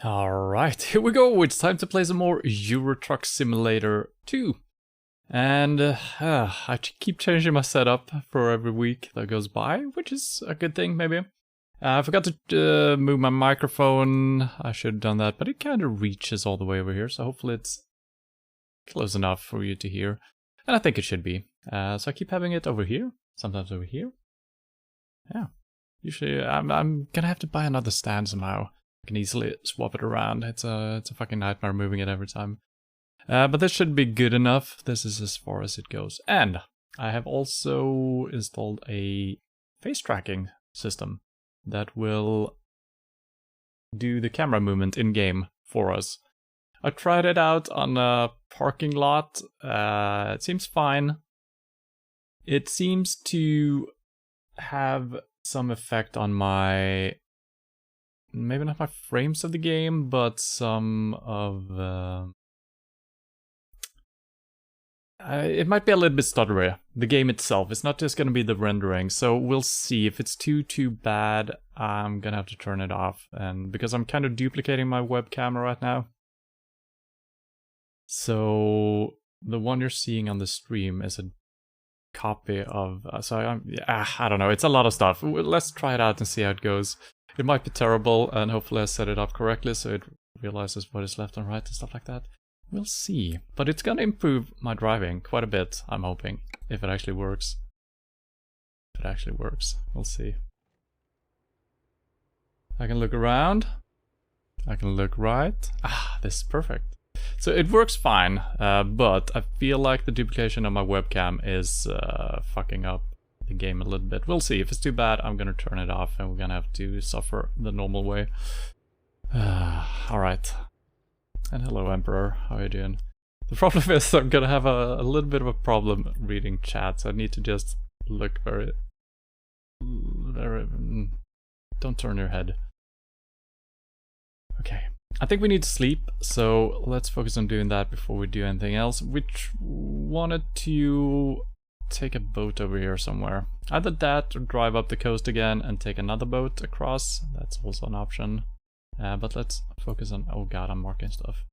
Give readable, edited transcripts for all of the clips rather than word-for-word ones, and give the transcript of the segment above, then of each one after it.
Alright, here we go. It's time to play some more Euro Truck Simulator 2. And I keep changing my setup for every week that goes by, which is a good thing, maybe. I forgot to move my microphone. I should have done that, but it kind of reaches all the way over here, so hopefully it's close enough for you to hear. And I think it should be. So I keep having it over here, sometimes over here. Yeah. Usually I'm gonna have to buy another stand somehow. I can easily swap it around. It's a fucking nightmare moving it every time. But this should be good enough. This is as far as it goes. And I have also installed a face tracking system that will do the camera movement in-game for us. I tried it out on a parking lot. It seems fine. It seems to have some effect on my... maybe not my frames of the game, but some of... it might be a little bit stuttery, the game itself. It's not just going to be the rendering, so we'll see. If it's too bad, I'm going to have to turn it off. And because I'm kind of duplicating my webcam right now. So the one you're seeing on the stream is a copy of... I don't know, it's a lot of stuff. Let's try it out and see how it goes. It might be terrible, and hopefully I set it up correctly so it realizes what is left and right and stuff like that. We'll see. But it's gonna improve my driving quite a bit, I'm hoping. If it actually works. If it actually works. We'll see. I can look around. I can look right. This is perfect. So it works fine, but I feel like the duplication of my webcam is fucking up the game a little bit. We'll see. If it's too bad, I'm gonna turn it off and we're gonna have to suffer the normal way. Alright. And hello, Emperor. How are you doing? The problem is I'm gonna have a little bit of a problem reading chat, so I need to just look very... Don't turn your head. Okay. I think we need to sleep, so let's focus on doing that before we do anything else. We wanted to take a boat over here somewhere. Either that or drive up the coast again and take another boat across. That's also an option. But let's focus on... oh god, I'm marking stuff.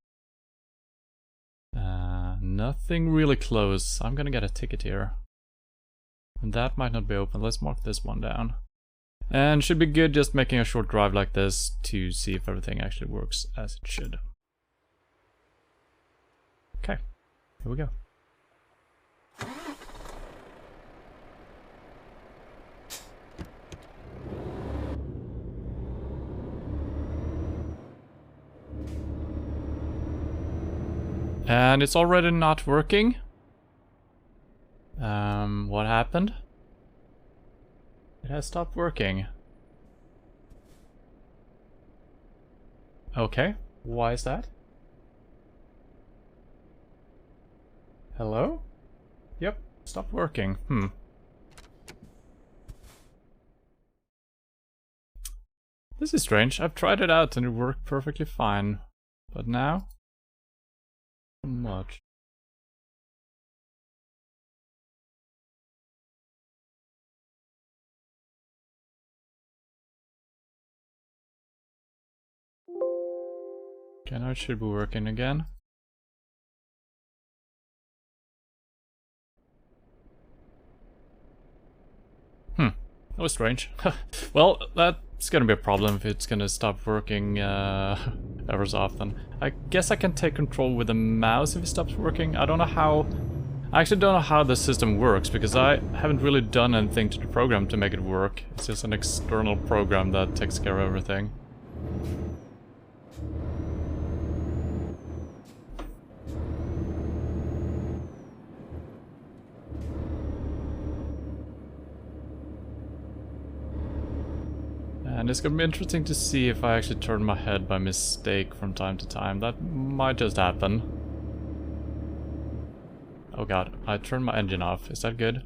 Nothing really close. I'm gonna get a ticket here. And that might not be open. Let's mark this one down. And should be good just making a short drive like this to see if everything actually works as it should. Okay, here we go. And it's already not working. What happened? It has stopped working. Okay, why is that? Hello? Yep, stopped working. This is strange. I've tried it out and it worked perfectly fine. But now? Not much. Okay, now it should be working again. That was strange. Well, that's gonna be a problem if it's gonna stop working ever so often. I guess I can take control with the mouse if it stops working. I don't know how... I actually don't know how the system works, because I haven't really done anything to the program to make it work. It's just an external program that takes care of everything. And it's gonna be interesting to see if I actually turn my head by mistake from time to time. That might just happen. Oh god, I turned my engine off. Is that good?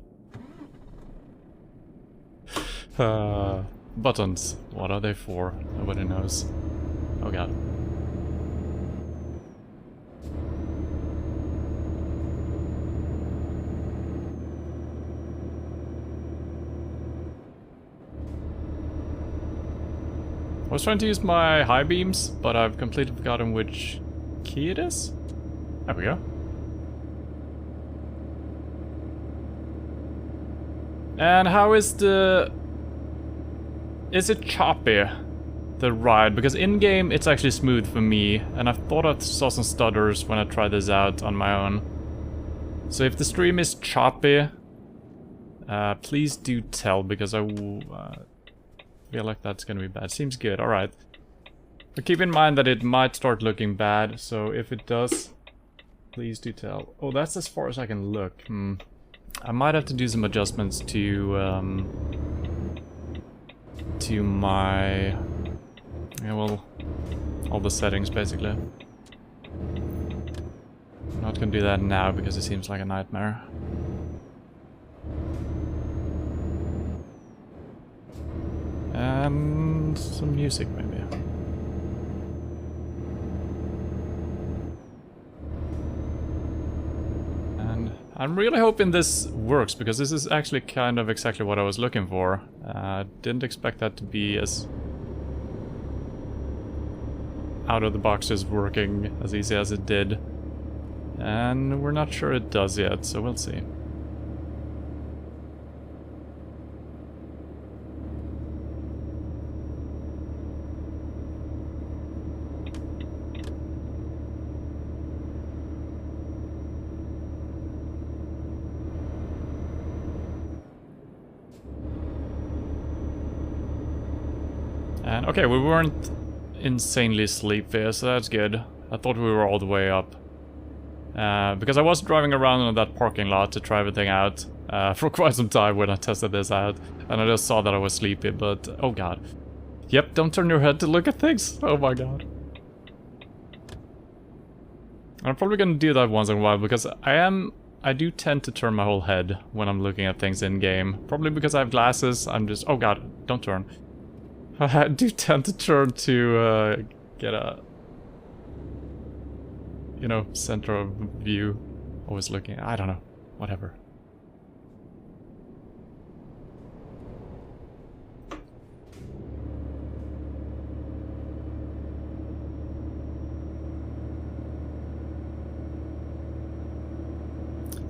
Buttons. What are they for? Nobody knows. Oh god. I was trying to use my high beams, but I've completely forgotten which key it is. There we go. And how is the... Is it choppy, the ride? Because in-game it's actually smooth for me, and I thought I saw some stutters when I tried this out on my own. So if the stream is choppy, please do tell, because I feel like that's gonna be bad. Seems good, alright. But keep in mind that it might start looking bad, so if it does, please do tell. Oh, that's as far as I can look. I might have to do some adjustments to my... yeah, well, all the settings, basically. I'm not gonna do that now, because it seems like a nightmare. And some music, maybe. And I'm really hoping this works, because this is actually kind of exactly what I was looking for. Didn't expect that to be as out of the box as working as easy as it did. And we're not sure it does yet, so we'll see. And okay, we weren't insanely sleepy, so that's good. I thought we were all the way up. Because I was driving around in that parking lot to try everything out for quite some time when I tested this out. And I just saw that I was sleepy, but oh god. Yep, don't turn your head to look at things. Oh my god. I'm probably gonna do that once in a while, because I do tend to turn my whole head when I'm looking at things in game. Probably because I have glasses, I'm just... oh god, don't turn. I do tend to turn to get a... you know, center of view. Always looking... I don't know. Whatever.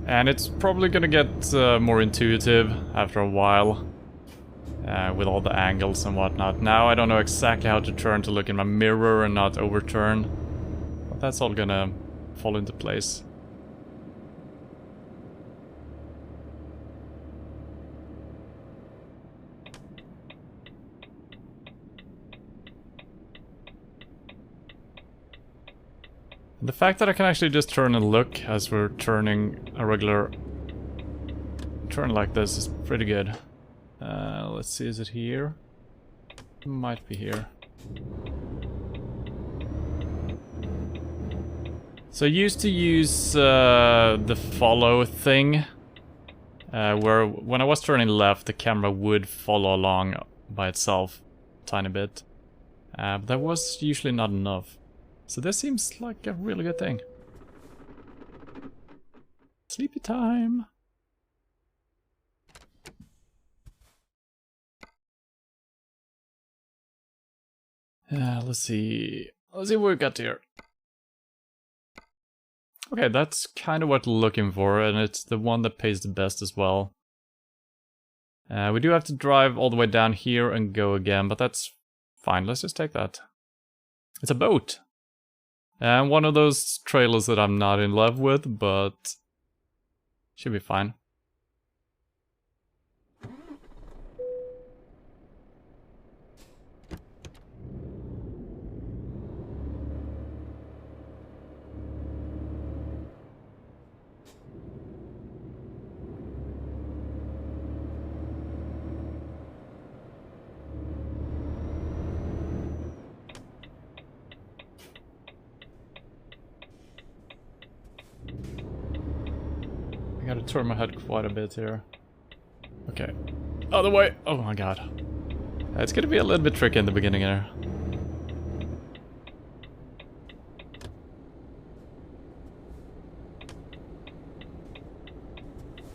And it's probably gonna get more intuitive after a while. With all the angles and whatnot. Now I don't know exactly how to turn to look in my mirror and not overturn. But that's all gonna fall into place. And the fact that I can actually just turn and look as we're turning a regular turn like this is pretty good. Let's see, is it here? Might be here. So I used to use the follow thing, where when I was turning left, the camera would follow along by itself a tiny bit. But that was usually not enough. So this seems like a really good thing. Sleepy time! Let's see. Let's see what we got here. Okay, that's kind of what we're looking for, and it's the one that pays the best as well. We do have to drive all the way down here and go again, but that's fine. Let's just take that. It's a boat. And one of those trailers that I'm not in love with, but should be fine. I gotta turn my head quite a bit here. Okay. Other way! Oh my god. It's gonna be a little bit tricky in the beginning here.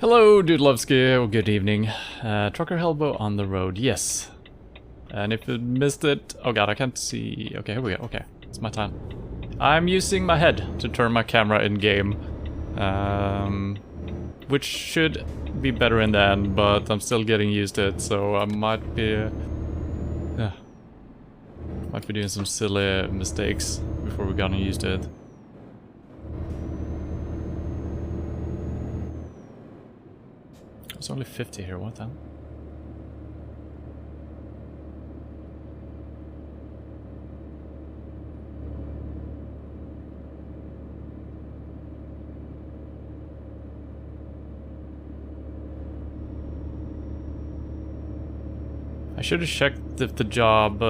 Hello, Dudelovsky. Oh, good evening. Trucker Helbo on the road. Yes. And if you missed it... Oh god, I can't see... Okay, here we go. Okay, it's my time. I'm using my head to turn my camera in-game. Which should be better in the end, but I'm still getting used to it, so I might be... might be doing some silly mistakes before we got used to it. It's only 50 here, what the hell? I should have checked if the job,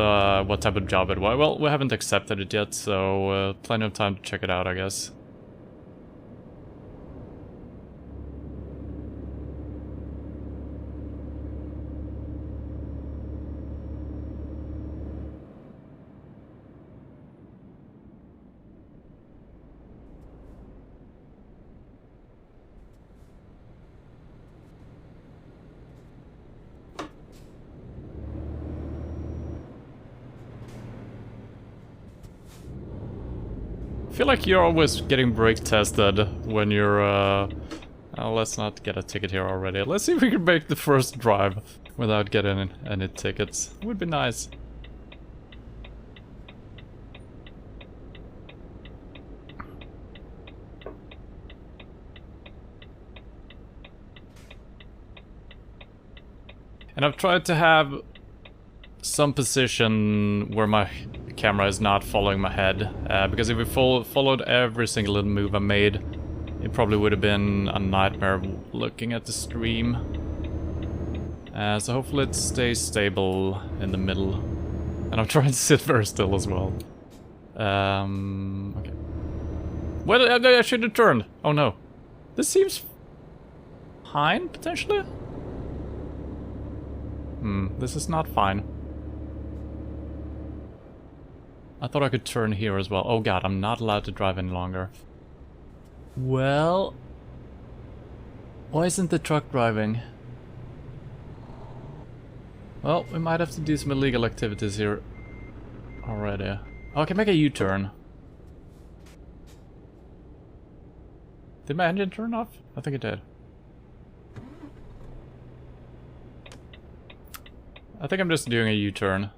what type of job it was. Well, we haven't accepted it yet, so plenty of time to check it out, I guess. I feel like you're always getting brake tested when you're, let's not get a ticket here already. Let's see if we can make the first drive without getting any tickets. Would be nice. And I've tried to have some position where my camera is not following my head, because if we followed every single little move I made, it probably would have been a nightmare looking at the stream. So hopefully it stays stable in the middle. And I'm trying to sit very still as well. Okay. Well, I should have turned. Oh no. This seems fine, potentially? This is not fine. I thought I could turn here as well. Oh god, I'm not allowed to drive any longer. Well... Why isn't the truck driving? Well, we might have to do some illegal activities here already. Oh, I can make a U-turn. Did my engine turn off? I think it did. I think I'm just doing a U-turn.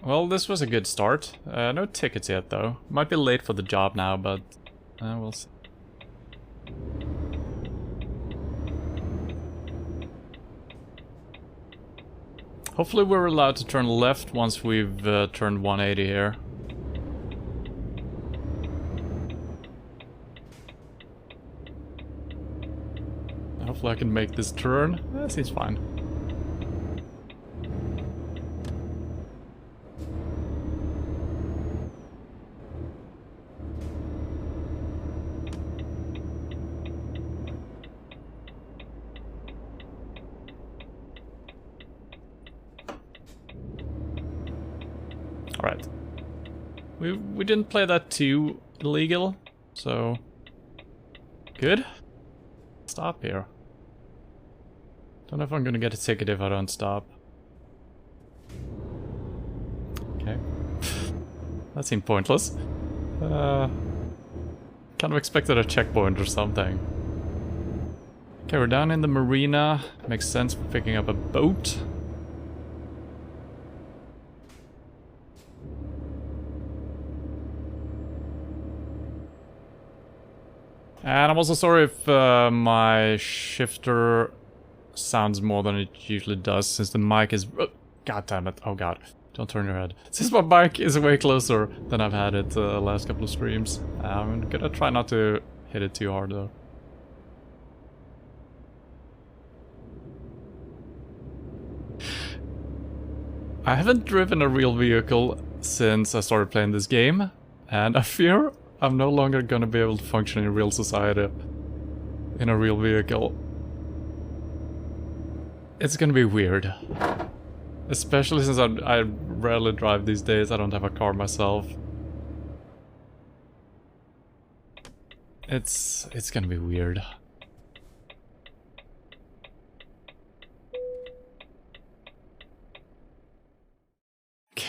Well, this was a good start. No tickets yet, though. Might be late for the job now, but we'll see. Hopefully we're allowed to turn left once we've turned 180 here. Hopefully I can make this turn. That seems fine. Alright. We didn't play that too illegal, so... Good. Stop here. Don't know if I'm gonna get a ticket if I don't stop. Okay. That seemed pointless. Kind of expected a checkpoint or something. Okay, we're down in the marina. Makes sense for picking up a boat. And I'm also sorry if my shifter sounds more than it usually does, since the mic is... God damn it. Oh god. Don't turn your head. Since my mic is way closer than I've had it the last couple of streams. I'm gonna try not to hit it too hard though. I haven't driven a real vehicle since I started playing this game, and I fear I'm no longer gonna be able to function in real society in a real vehicle. It's gonna be weird. Especially since I rarely drive these days, I don't have a car myself. It's gonna be weird.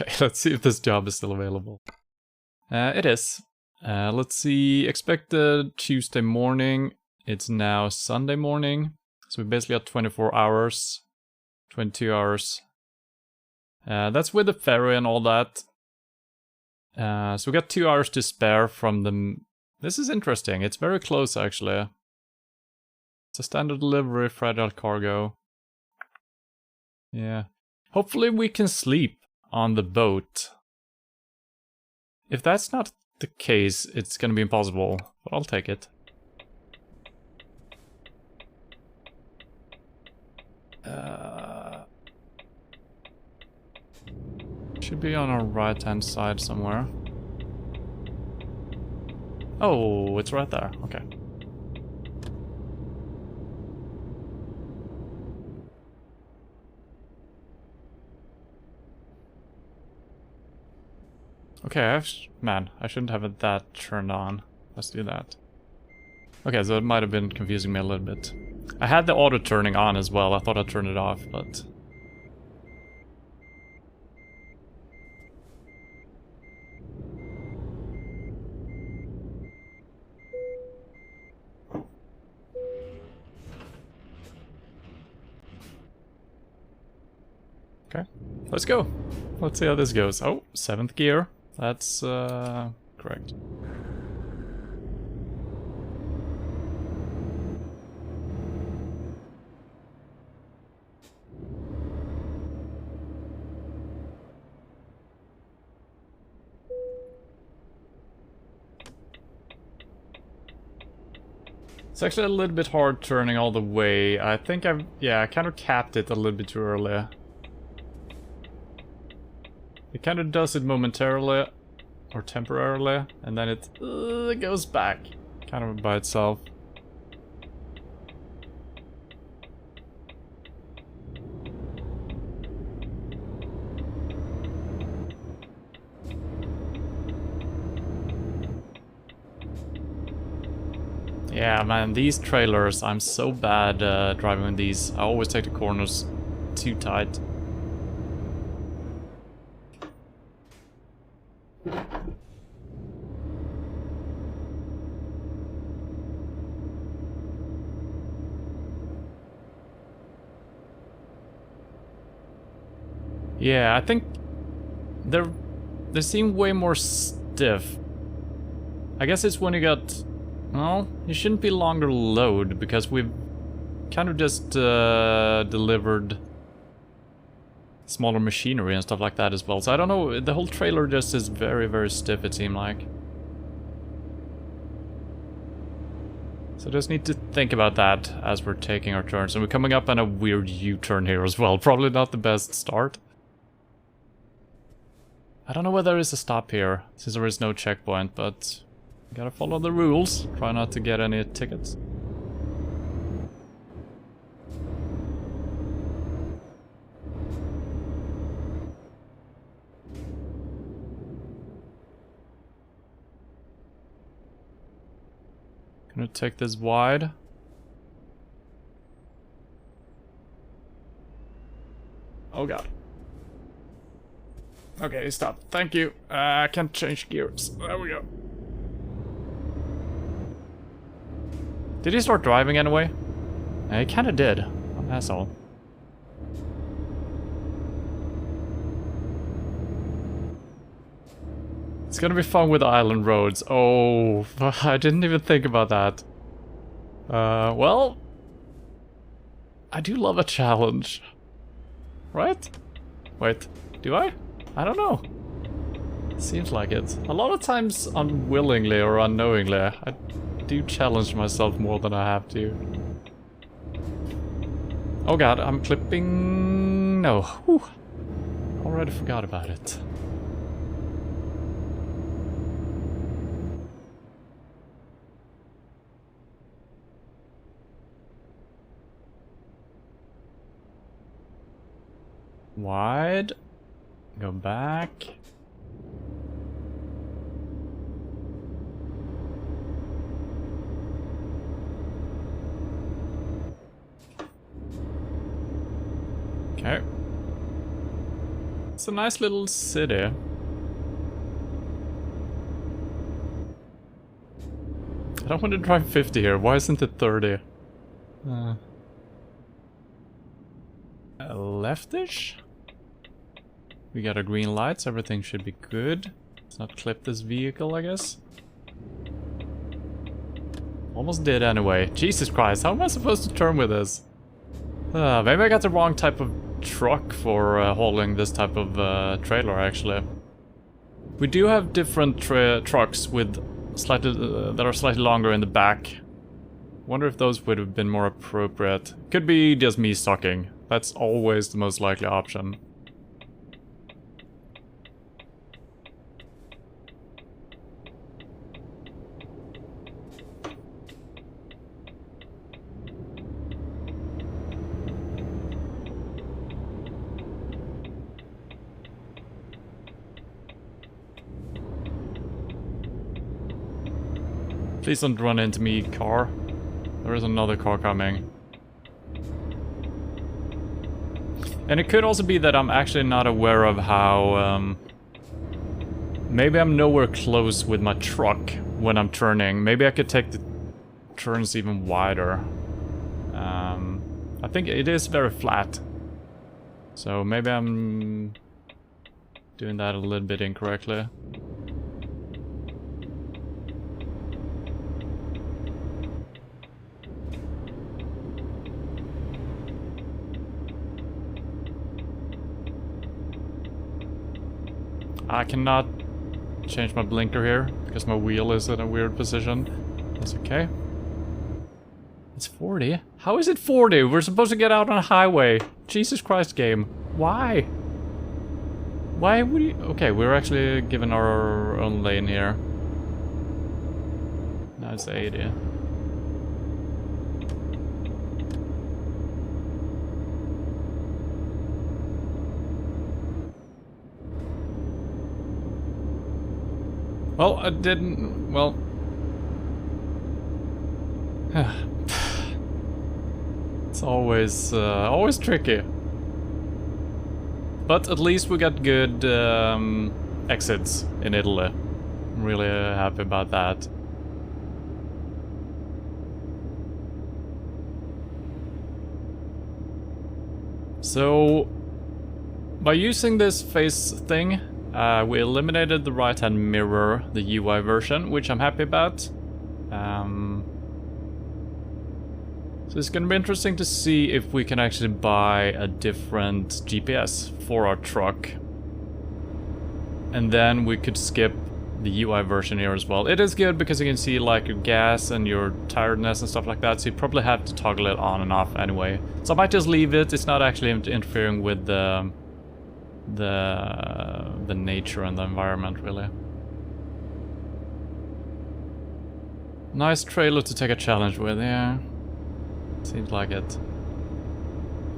Okay, let's see if this job is still available. It is. Let's see, expected Tuesday morning. It's now Sunday morning. So we basically got 24 hours, 22 hours. That's with the ferry and all that. So we got 2 hours to spare from the... This is interesting. It's very close, actually. It's a standard delivery, fragile cargo. Yeah. Hopefully we can sleep on the boat. If that's not the case, it's gonna be impossible. But I'll take it. Should be on our right-hand side somewhere. Oh, it's right there. Okay. Okay, man, I shouldn't have that turned on. Let's do that. Okay, so it might have been confusing me a little bit. I had the auto turning on as well. I thought I'd turn it off, but... Okay, let's go. Let's see how this goes. Oh, 7th gear. That's, correct. It's actually a little bit hard turning all the way. I think I kind of capped it a little bit too early. It kind of does it momentarily, or temporarily, and then it goes back, kind of by itself. Yeah, man, these trailers, I'm so bad driving with these. I always take the corners too tight. Yeah, I think they seem way more stiff. I guess it's when you got... Well, it shouldn't be longer load, because we've kind of just delivered smaller machinery and stuff like that as well. So I don't know, the whole trailer just is very, very stiff, it seemed like. So just need to think about that as we're taking our turns. And we're coming up on a weird U-turn here as well. Probably not the best start. I don't know whether there is a stop here, since there is no checkpoint, but... Gotta follow the rules. Try not to get any tickets. Gonna take this wide. Oh god. Okay, stop. Thank you. I can't change gears. There we go. Did he start driving anyway? He kinda did. What an asshole. It's gonna be fun with island roads. Oh, I didn't even think about that. Well... I do love a challenge. Right? Wait, do I? I don't know. Seems like it. A lot of times unwillingly or unknowingly, I do challenge myself more than I have to. Oh god, I'm clipping... No. Whew. Already forgot about it. Wide. Go back. Okay. It's a nice little city. I don't want to drive 50 here. Why isn't it 30? Leftish? We got our green lights. Everything should be good. Let's not clip this vehicle, I guess. Almost did anyway. Jesus Christ, how am I supposed to turn with this? Maybe I got the wrong type of truck for hauling this type of trailer, actually. We do have different trucks with slightly that are slightly longer in the back. Wonder if those would have been more appropriate. Could be just me sucking. That's always the most likely option. Please don't run into me, car. There is another car coming. And it could also be that I'm actually not aware of how... maybe I'm nowhere close with my truck when I'm turning. Maybe I could take the turns even wider. I think it is very flat. So maybe I'm doing that a little bit incorrectly. I cannot change my blinker here because my wheel is in a weird position. That's okay. It's 40? How is it 40? We're supposed to get out on a highway. Jesus Christ, game. Why? Why would you... Okay, we're actually given our own lane here. Now it's 80. Well, I didn't... Well... It's always tricky. But at least we got good exits in Italy. I'm really happy about that. So, by using this face thing, we eliminated the right-hand mirror, the UI version, which I'm happy about. So it's gonna be interesting to see if we can actually buy a different GPS for our truck. And then we could skip the UI version here as well. It is good because you can see like your gas and your tiredness and stuff like that, so you probably have to toggle it on and off anyway. So I might just leave it. It's not actually interfering with the nature and the environment, really. Nice trailer to take a challenge with, yeah. Seems like it.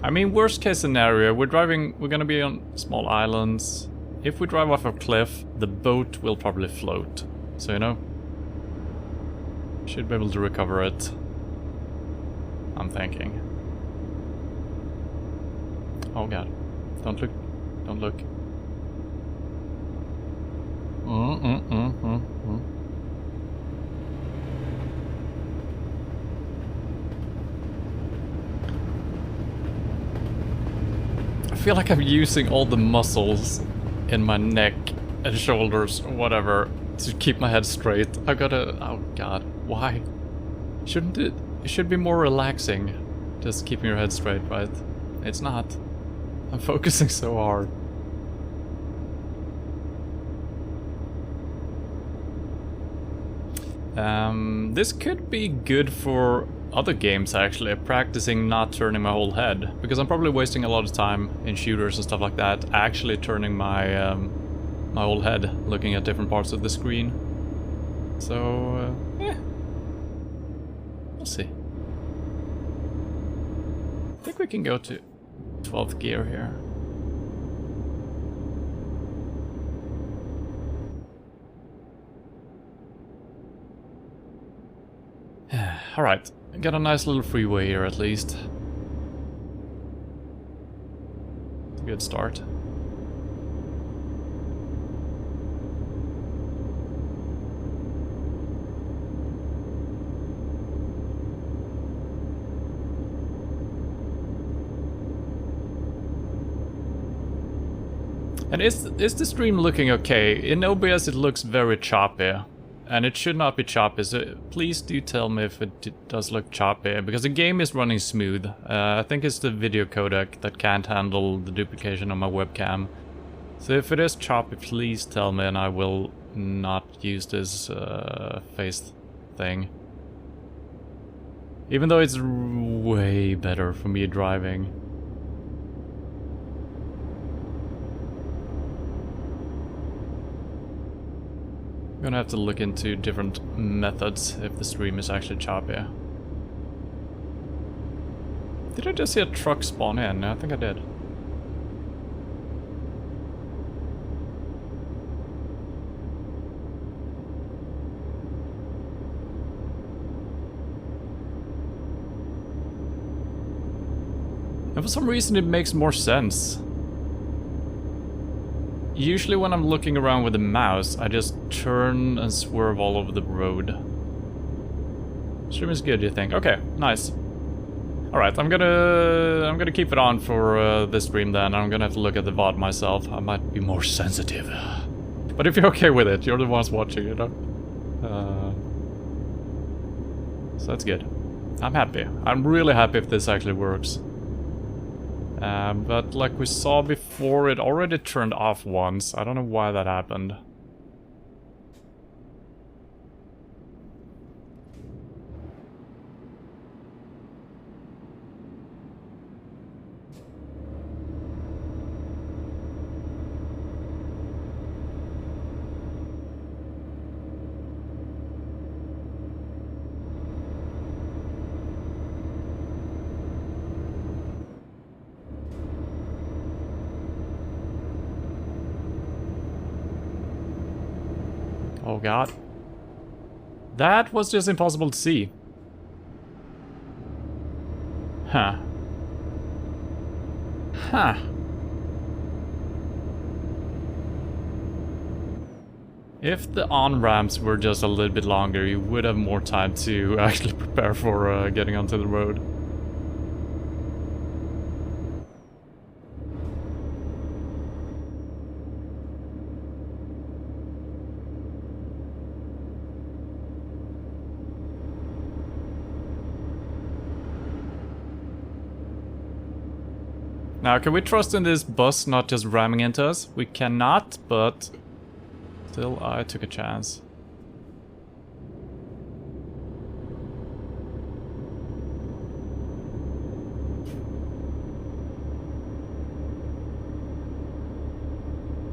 I mean, worst case scenario, we're gonna be on small islands. If we drive off a cliff, the boat will probably float. So, you know, should be able to recover it, I'm thinking. Oh god. Don't look. Don't look. I feel like I'm using all the muscles in my neck and shoulders or whatever to keep my head straight. I gotta... Oh god, why? Shouldn't it... It should be more relaxing. Just keeping your head straight, right? It's not. I'm focusing so hard. This could be good for other games, actually, practicing not turning my whole head, because I'm probably wasting a lot of time in shooters and stuff like that, actually turning my my whole head, looking at different parts of the screen. So, yeah, we'll see. I think we can go to 12th gear here. Alright, got a nice little freeway here at least. Good start. And is the stream looking okay? In OBS it looks very choppy. And it should not be choppy, so please do tell me if it does look choppy, because the game is running smooth. I think it's the video codec that can't handle the duplication on my webcam. So if it is choppy, please tell me and I will not use this face thing. Even though it's way better for me driving. I'm gonna have to look into different methods if the stream is actually choppy. Did I just see a truck spawn in? I think I did. And for some reason it makes more sense. Usually when I'm looking around with the mouse, I just turn and swerve all over the road. Stream is good, you think? Okay, nice. Alright, I'm gonna keep it on for this stream then. I'm gonna have to look at the VOD myself. I might be more sensitive. But if you're okay with it, you're the ones watching, you know? So that's good. I'm happy. I'm really happy if this actually works. But like we saw before, it already turned off once. I don't know why that happened. Oh god. That was just impossible to see. Huh. Huh. If the on-ramps were just a little bit longer, you would have more time to actually prepare for getting onto the road. Now, can we trust in this bus not just ramming into us? We cannot, but still, I took a chance.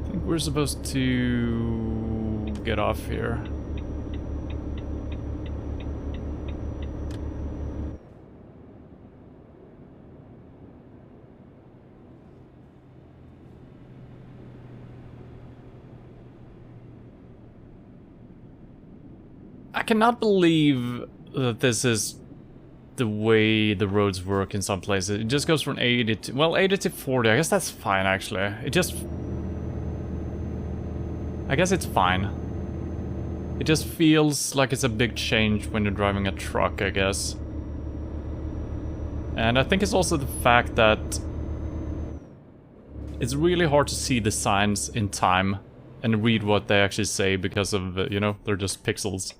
I think we're supposed to get off here. I cannot believe that this is the way the roads work in some places. It just goes from 80 to... well, 80 to 40. I guess that's fine, actually. It just... I guess it's fine. It just feels like it's a big change when you're driving a truck, I guess. And I think it's also the fact that it's really hard to see the signs in time and read what they actually say because of, you know, they're just pixels.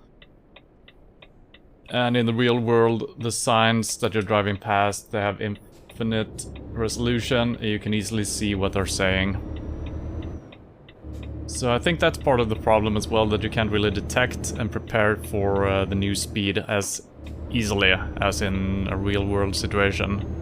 And in the real world, the signs that you're driving past, they have infinite resolution, and you can easily see what they're saying. So I think that's part of the problem as well, that you can't really detect and prepare for the new speed as easily as in a real world situation.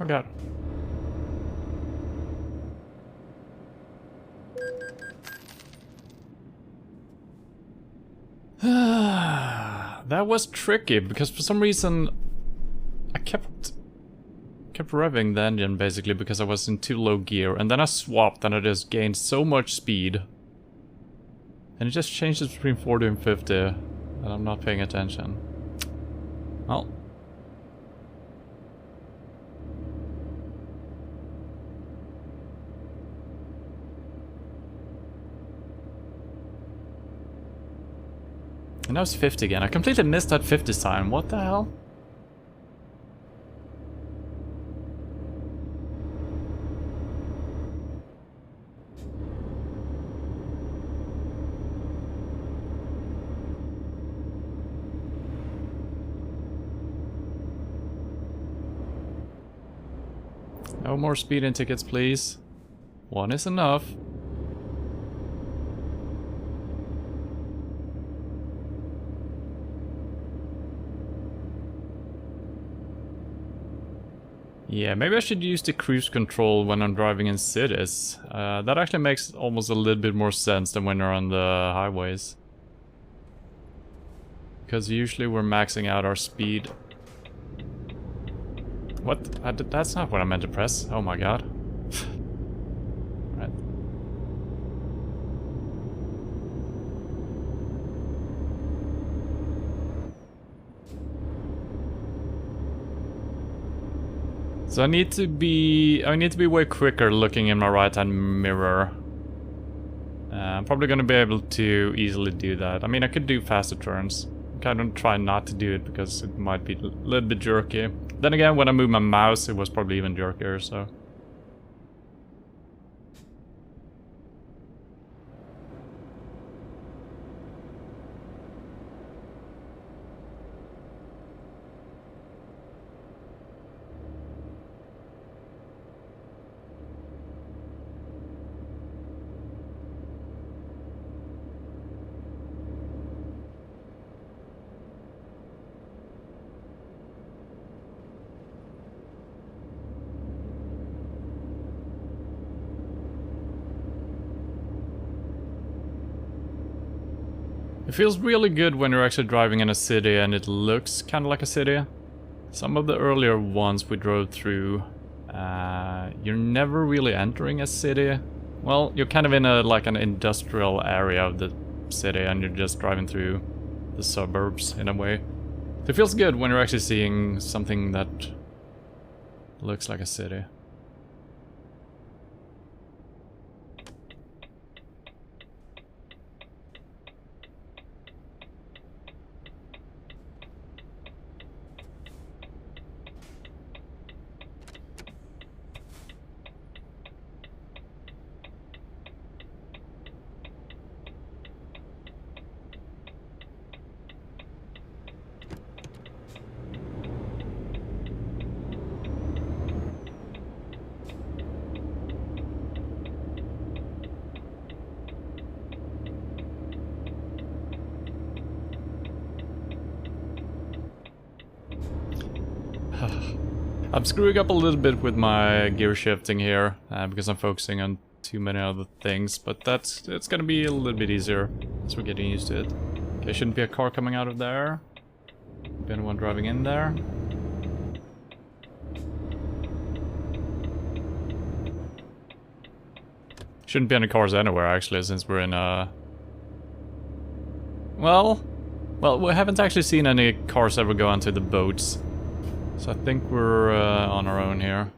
Oh god. That was tricky, because for some reason I kept revving the engine basically because I was in too low gear, and then I swapped and I just gained so much speed And it just changes between 40 and 50, and I'm not paying attention. Well. And now it's 50 again. I completely missed that 50 sign. What the hell? No more speeding tickets, please. One is enough. Yeah, maybe I should use the cruise control when I'm driving in cities. That actually makes almost a little bit more sense than when you're on the highways. Because usually we're maxing out our speed. What? That's not what I meant to press. Oh my god. Right. So I need to be way quicker looking in my right-hand mirror. I'm probably gonna be able to easily do that. I mean, I could do faster turns. I'm kind of try not to do it because it might be a little bit jerky. Then again, when I moved my mouse, it was probably even jerkier, so... It feels really good when you're actually driving in a city and it looks kind of like a city. Some of the earlier ones we drove through, you're never really entering a city. Well, you're kind of in a like an industrial area of the city and you're just driving through the suburbs in a way. It feels good when you're actually seeing something that looks like a city. I'm screwing up a little bit with my gear shifting here because I'm focusing on too many other things, but it's gonna be a little bit easier as we're getting used to it. Okay, shouldn't be a car coming out of there. Be anyone driving in there? Shouldn't be any cars anywhere actually, since we're in a... Well, we haven't actually seen any cars ever go onto the boats. So I think we're on our own here.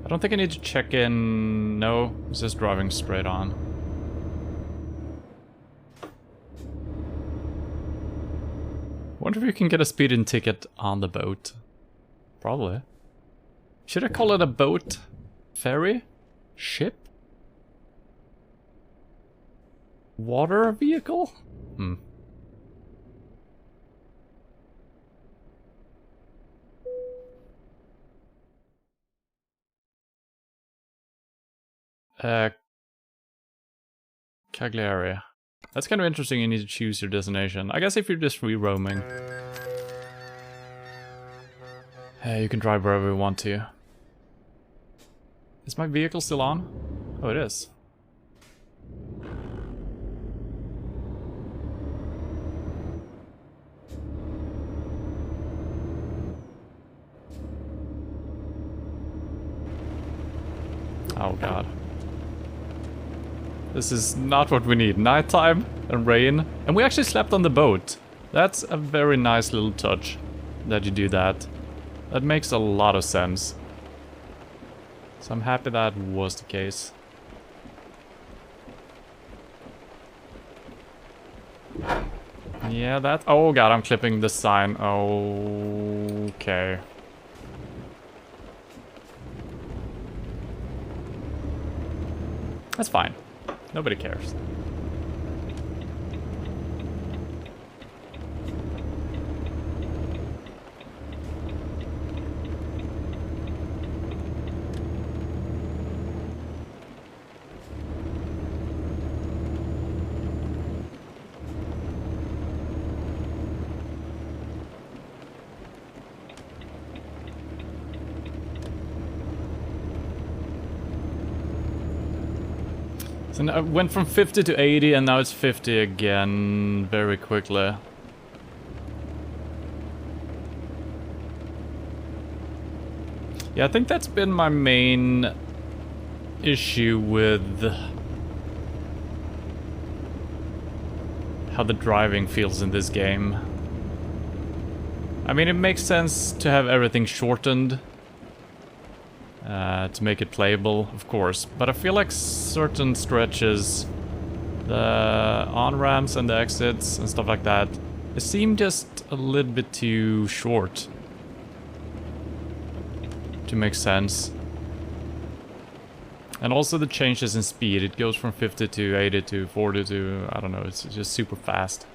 I don't think I need to check in. No, it's just driving straight on. Wonder if you can get a speeding ticket on the boat. Probably. Should I call it a boat? Ferry? Ship? Water vehicle? Cagliari. That's kind of interesting, you need to choose your destination. I guess if you're just free roaming. You can drive wherever you want to. Is my vehicle still on? Oh, it is. Oh god. This is not what we need. Nighttime and rain. And we actually slept on the boat. That's a very nice little touch that you do that. That makes a lot of sense. So I'm happy that was the case. Yeah, that... Oh god, I'm clipping the sign. Okay. That's fine. Nobody cares. So now it went from 50 to 80 and now it's 50 again very quickly. Yeah, I think that's been my main issue with how the driving feels in this game. I mean, it makes sense to have everything shortened. To make it playable, of course. But I feel like certain stretches, the on-ramps and the exits and stuff like that, they seem just a little bit too short to make sense. And also the changes in speed. It goes from 50 to 80 to 40 to, I don't know, it's just super fast.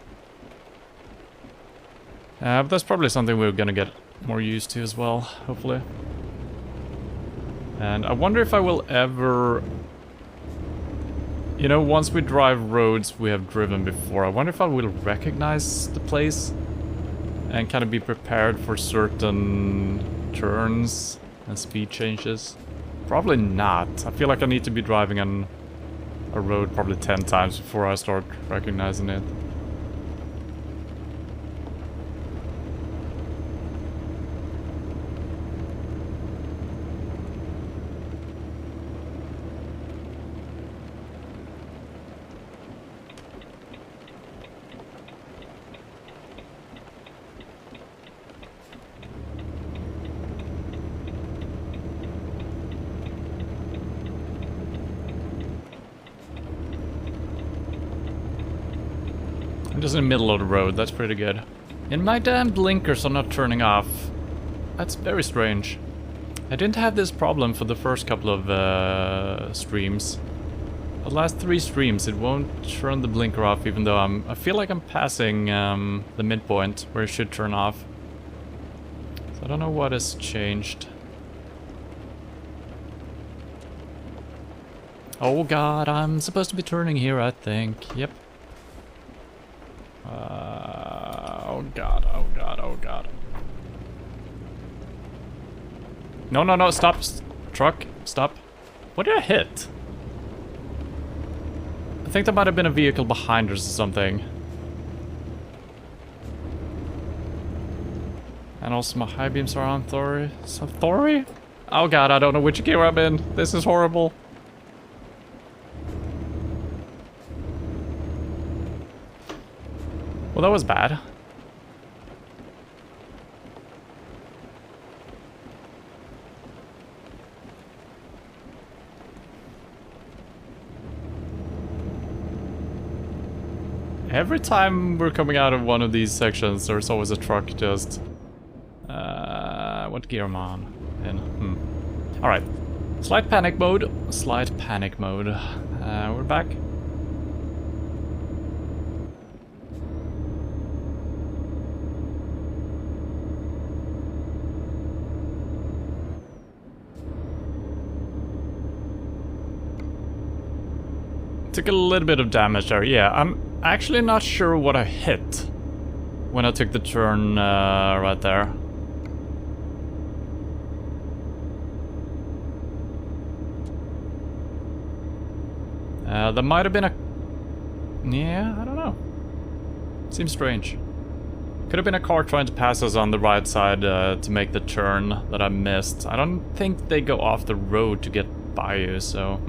But that's probably something we're gonna get more used to as well, hopefully. And I wonder if I will ever... You know, once we drive roads we have driven before, I wonder if I will recognize the place and kind of be prepared for certain turns and speed changes. Probably not. I feel like I need to be driving on a road probably 10 times before I start recognizing it. Just in the middle of the road, that's pretty good. And my damn blinkers are not turning off. That's very strange. I didn't have this problem for the first couple of streams. The last 3 streams it won't turn the blinker off even though I feel like I'm passing the midpoint where it should turn off. So I don't know what has changed. Oh god, I'm supposed to be turning here, I think. Yep. Oh god, oh god, oh god. No, no, no, stop. Truck, stop. What did I hit? I think there might have been a vehicle behind us or something. And also my high beams are on Thori. So Thori? Oh god, I don't know which gear I'm in. This is horrible. Well, that was bad. Every time we're coming out of one of these sections, there's always a truck just... what gear am I on? In. Alright. Slight panic mode. Slight panic mode. We're back. Took a little bit of damage there, yeah. I'm actually not sure what I hit when I took the turn right there. There might have been a... Yeah, I don't know. Seems strange. Could have been a car trying to pass us on the right side to make the turn that I missed. I don't think they go off the road to get by you, so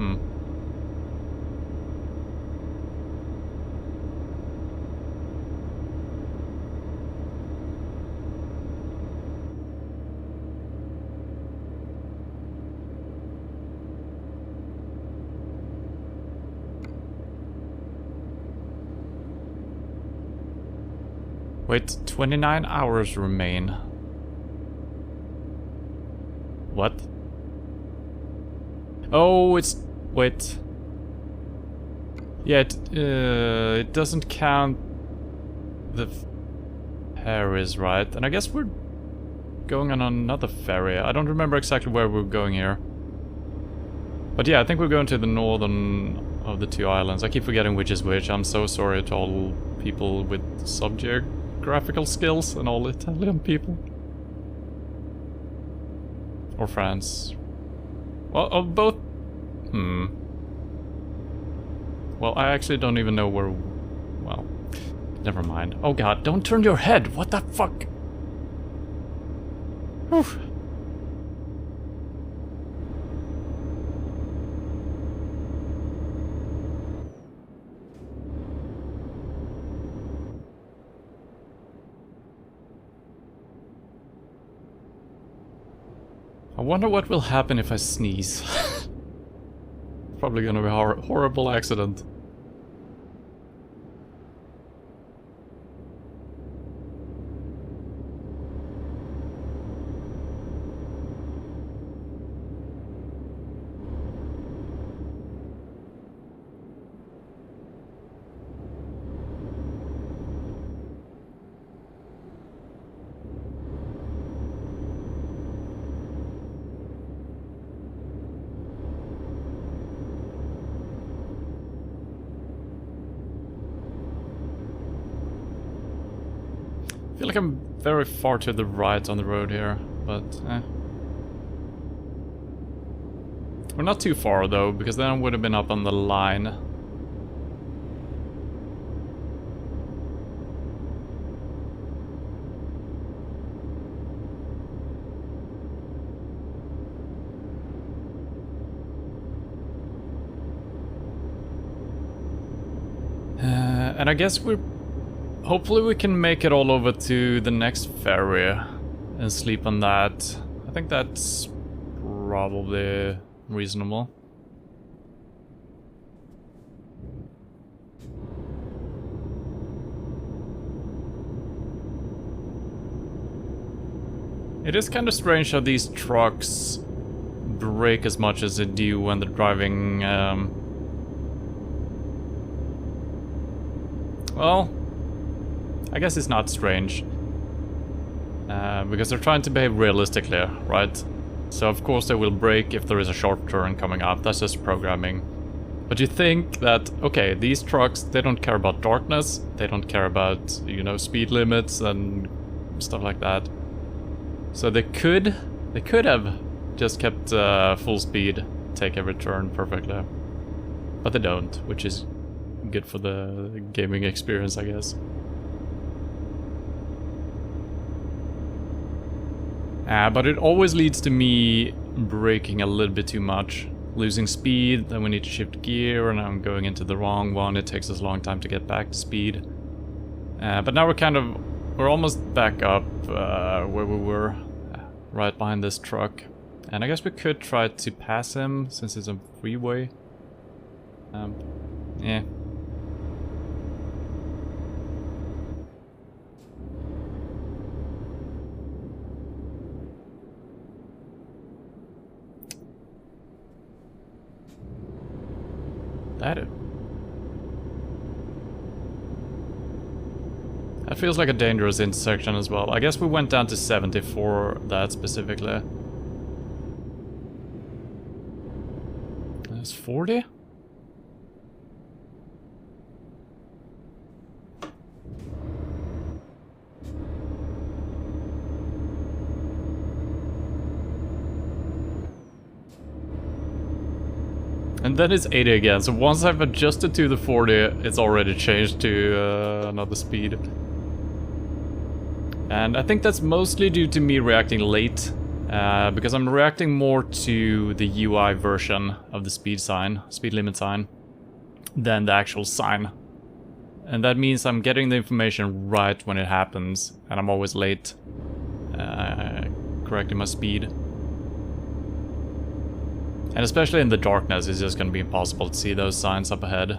Wait, 29 hours remain. What? Oh, it's... wait. Yeah, it doesn't count the ferries, right? And I guess we're going on another ferry. I don't remember exactly where we're going here. But yeah, I think we're going to the northern of the two islands. I keep forgetting which is which. I'm so sorry to all people with subgeographical skills and all Italian people. Or France. Well, of both... Well, I actually don't even know where... Well, never mind. Oh god, don't turn your head! What the fuck? Whew. I wonder what will happen if I sneeze. Probably gonna be a horrible accident. I feel like I'm very far to the right on the road here, but we're not too far though, because then I would have been up on the line. And I guess we're... Hopefully we can make it all over to the next ferry and sleep on that. I think that's probably reasonable. It is kind of strange how these trucks brake as much as they do when they're driving, well, I guess it's not strange, because they're trying to behave realistically, right? So of course they will brake if there is a sharp turn coming up, that's just programming. But you think that, okay, these trucks, they don't care about darkness, they don't care about, you know, speed limits and stuff like that. So they could have just kept full speed, take every turn perfectly. But they don't, which is good for the gaming experience, I guess. But it always leads to me braking a little bit too much. Losing speed, then we need to shift gear, and I'm going into the wrong one. It takes us a long time to get back to speed. But now we're almost back up where we were, right behind this truck. And I guess we could try to pass him, since it's a freeway. Yeah. That feels like a dangerous intersection as well. I guess we went down to 70 for that specifically. That's 40? And then it's 80 again, so once I've adjusted to the 40, it's already changed to another speed. And I think that's mostly due to me reacting late. Because I'm reacting more to the UI version of the speed limit sign, than the actual sign. And that means I'm getting the information right when it happens, and I'm always late correcting my speed. And especially in the darkness, it's just going to be impossible to see those signs up ahead.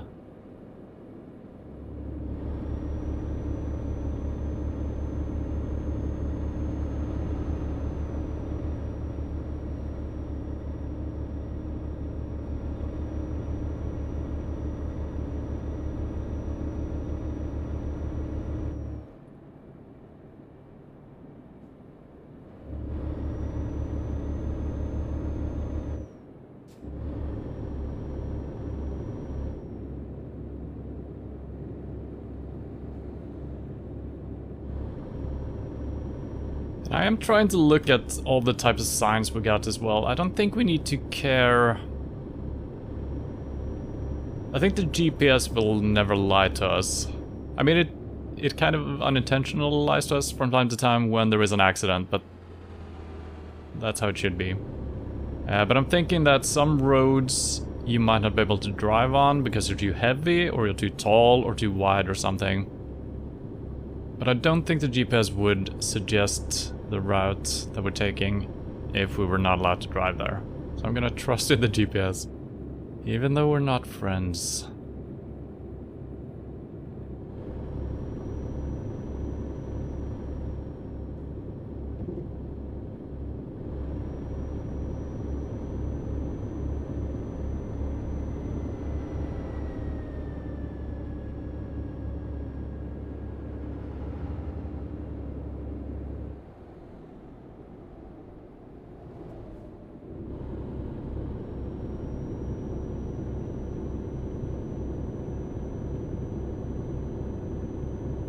I am trying to look at all the types of signs we got as well. I don't think we need to care. I think the GPS will never lie to us. I mean, it kind of unintentionally lies to us from time to time when there is an accident, but that's how it should be. But I'm thinking that some roads you might not be able to drive on because you're too heavy, or you're too tall, or too wide, or something. But I don't think the GPS would suggest the route that we're taking if we were not allowed to drive there. So I'm gonna trust in the GPS, even though we're not friends.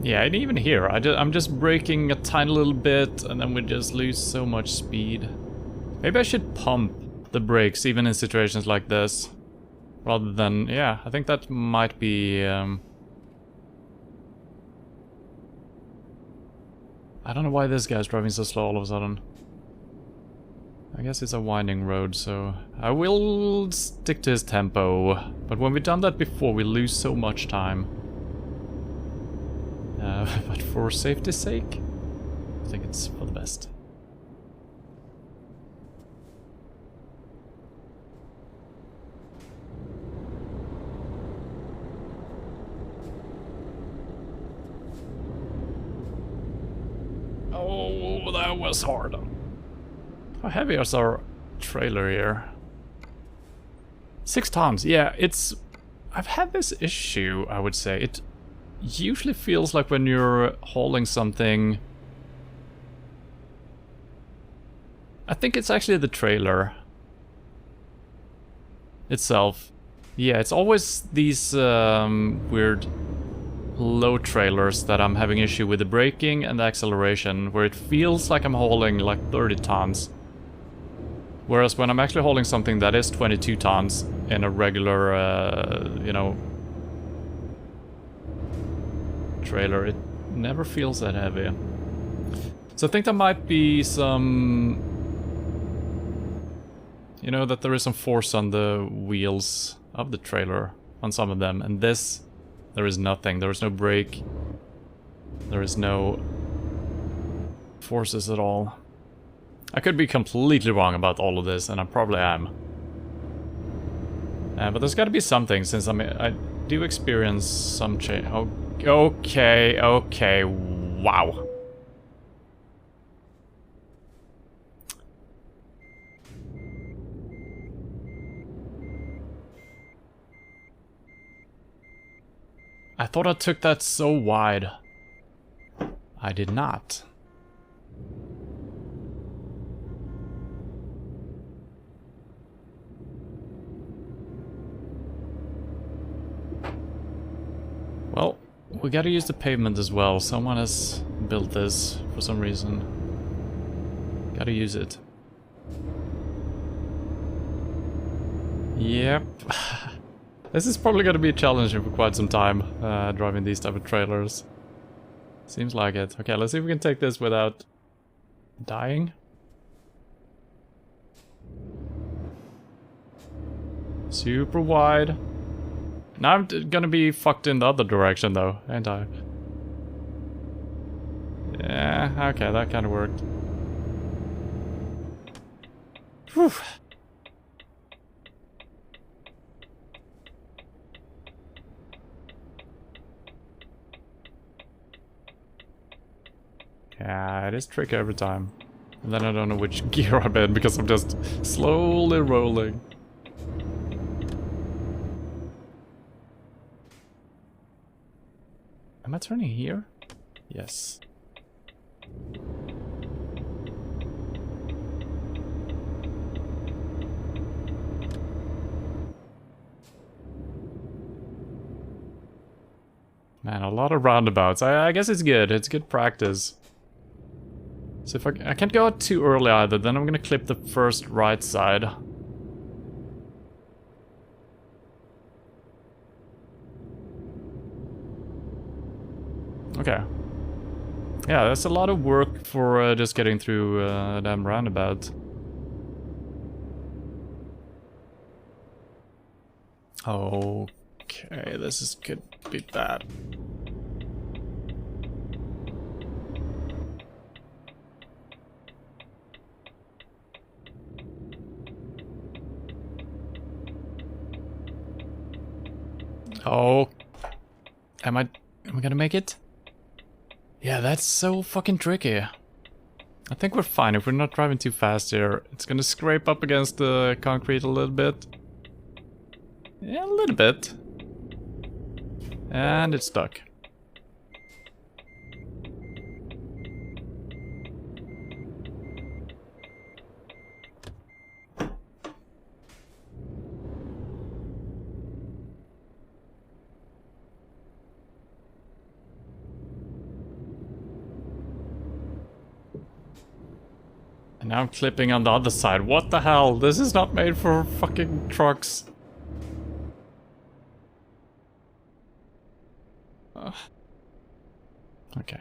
Yeah, and even here, I'm just braking a tiny little bit, and then we just lose so much speed. Maybe I should pump the brakes even in situations like this, rather than, yeah, I think that might be, I don't know why this guy's driving so slow all of a sudden. I guess it's a winding road, so I will stick to his tempo. But when we've done that before, we lose so much time. But for safety's sake, I think it's for the best. Oh, that was hard. How heavy is our trailer here? 6 tons, yeah, it's... I've had this issue, I would say. It usually feels like when you're hauling something... I think it's actually the trailer itself. Yeah, it's always these weird low trailers that I'm having issue with the braking and the acceleration, where it feels like I'm hauling like 30 tons. Whereas when I'm actually hauling something that is 22 tons in a regular, you know, trailer, it never feels that heavy. So I think there might be some, you know, that there is some force on the wheels of the trailer on some of them, and this, there is nothing. There is no brake. There is no forces at all. I could be completely wrong about all of this, and I probably am. But there's got to be something, since I do experience some change. Oh, okay, okay, wow. I thought I took that so wide. I did not. Well, we gotta use the pavement as well. Someone has built this for some reason. Gotta use it. Yep. This is probably gonna be challenging for quite some time, driving these type of trailers. Seems like it. Okay, let's see if we can take this without dying. Super wide. Now I'm gonna be fucked in the other direction though, ain't I? Yeah, okay, that kind of worked. Whew. Yeah, it is tricky every time. And then I don't know which gear I'm in because I'm just slowly rolling. Am I turning here? Yes. Man, a lot of roundabouts. I guess it's good. It's good practice. So if I can't go out too early either, then I'm gonna clip the first right side. Okay. Yeah, that's a lot of work for just getting through a damn roundabout. Okay, this could be bad. Oh, am I gonna make it? Yeah, that's so fucking tricky. I think we're fine if we're not driving too fast here. It's gonna scrape up against the concrete a little bit. Yeah, a little bit. And it's stuck. And now I'm clipping on the other side. What the hell? This is not made for fucking trucks. Okay.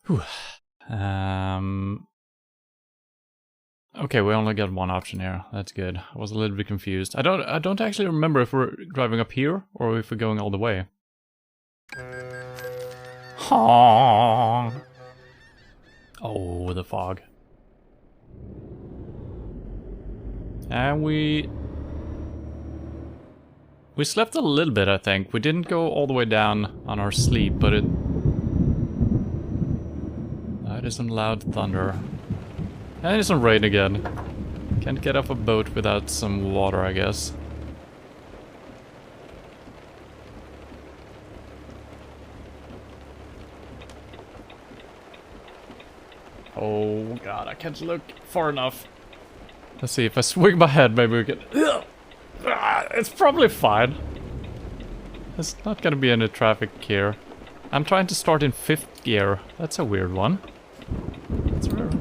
Whew. Okay, we only got one option here. That's good. I was a little bit confused. I don't actually remember if we're driving up here or if we're going all the way. Honk. Oh, the fog. And we slept a little bit, I think. We didn't go all the way down on our sleep, but that is some loud thunder. And it's some rain again. Can't get off a boat without some water, I guess. Oh god, I can't look far enough. Let's see, if I swing my head, maybe we can... It's probably fine. There's not gonna be any traffic here. I'm trying to start in 5th gear. That's a weird one. That's rare.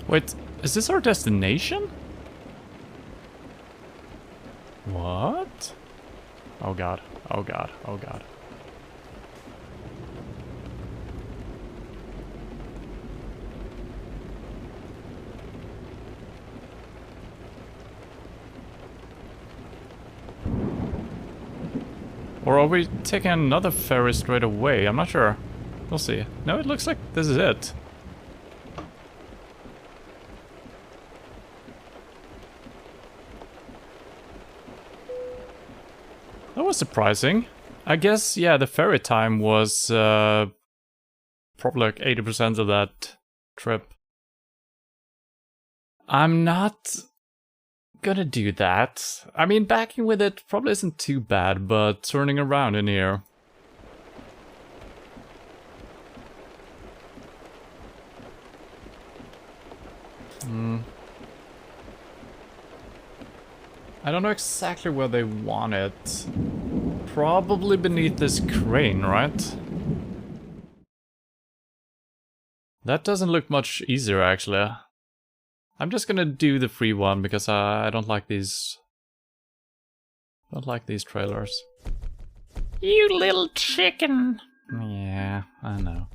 Wait, is this our destination? What? Oh god, oh god, oh god. Or are we taking another ferry straight away? I'm not sure. We'll see. No, it looks like this is it. That was surprising. I guess, yeah, the ferry time was probably like 80% of that trip. I'm not gonna do that. I mean, backing with it probably isn't too bad, but turning around in here. I don't know exactly where they want it. Probably beneath this crane, right? That doesn't look much easier, actually. I'm just gonna do the free one because I don't like these. Don't like these trailers. You little chicken. Yeah, I know.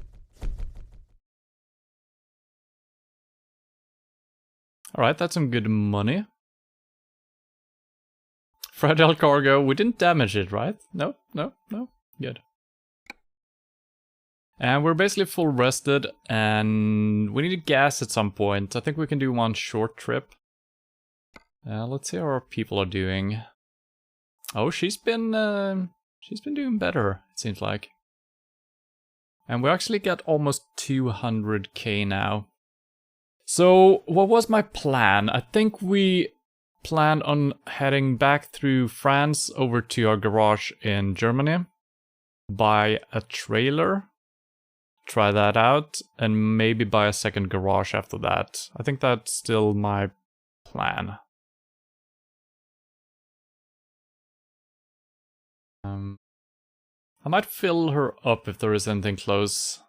Alright, that's some good money. Fragile cargo. We didn't damage it, right? No, no, no. Good. And we're basically full rested, and we need gas at some point. I think we can do one short trip. Let's see how our people are doing. Oh, she's been doing better, it seems like. And we actually got almost 200k now. So, what was my plan? I think we planned on heading back through France over to our garage in Germany. Buy a trailer. Try that out. And maybe buy a second garage after that. I think that's still my plan. I might fill her up if there is anything close.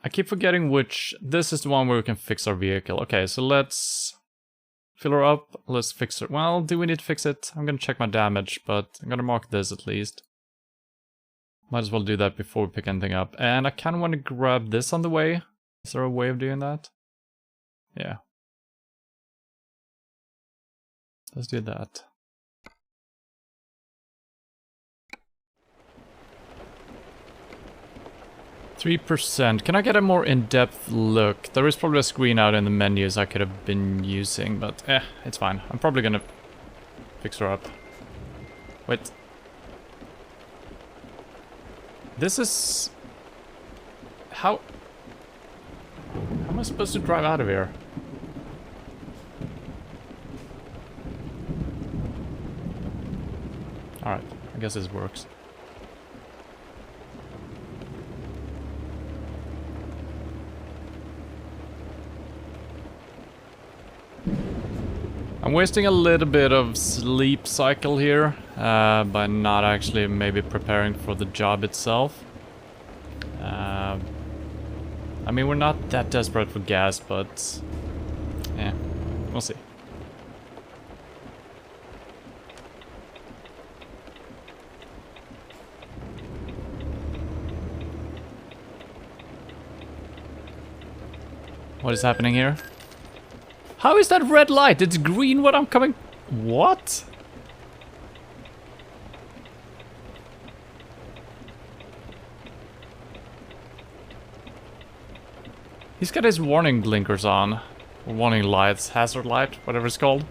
I keep forgetting which... This is the one where we can fix our vehicle. Okay, so let's fill her up. Let's fix her. Well, do we need to fix it? I'm gonna check my damage, but I'm gonna mark this at least. Might as well do that before we pick anything up. And I kind of want to grab this on the way. Is there a way of doing that? Yeah. Let's do that. %. Can I get a more in-depth look? There is probably a screen out in the menus I could have been using, but it's fine. I'm probably gonna fix her up. Wait. This is... How am I supposed to drive out of here? Alright, I guess this works. I'm wasting a little bit of sleep cycle here by not actually maybe preparing for the job itself. I mean, we're not that desperate for gas, but yeah, we'll see. What is happening here? How is that red light? It's green when I'm coming... What? He's got his warning blinkers on. Or warning lights, hazard light, whatever it's called.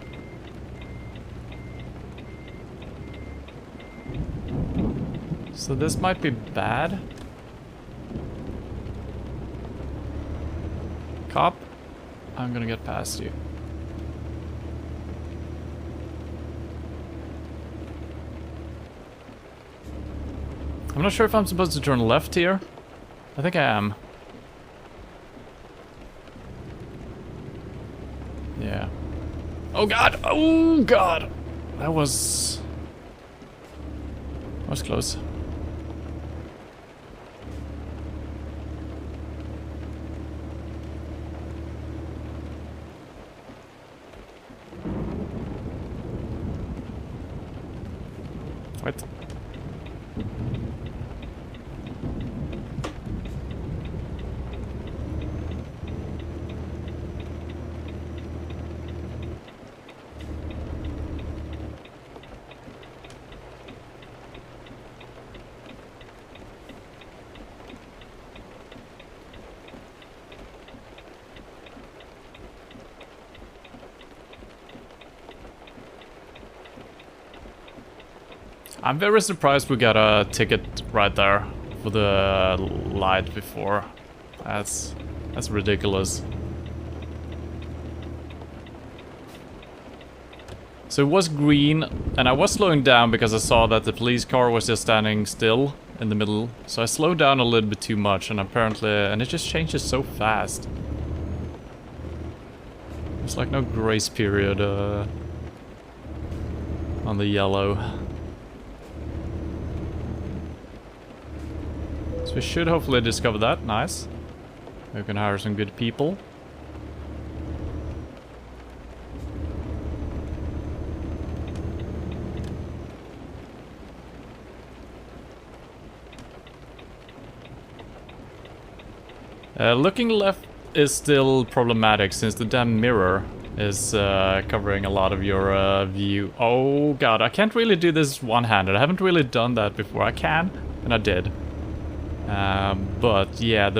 So this might be bad. Cop, I'm gonna get past you. I'm not sure if I'm supposed to turn left here. I think I am. Yeah. Oh god! Oh god! That was close. What? I'm very surprised we got a ticket right there for the light before. That's ridiculous. So it was green, and I was slowing down because I saw that the police car was just standing still in the middle. So I slowed down a little bit too much, and it just changes so fast. There's like no grace period on the yellow. So we should hopefully discover that. Nice. We can hire some good people. Looking left is still problematic since the damn mirror is covering a lot of your view. Oh god, I can't really do this one-handed. I haven't really done that before. I can, and I did. But yeah,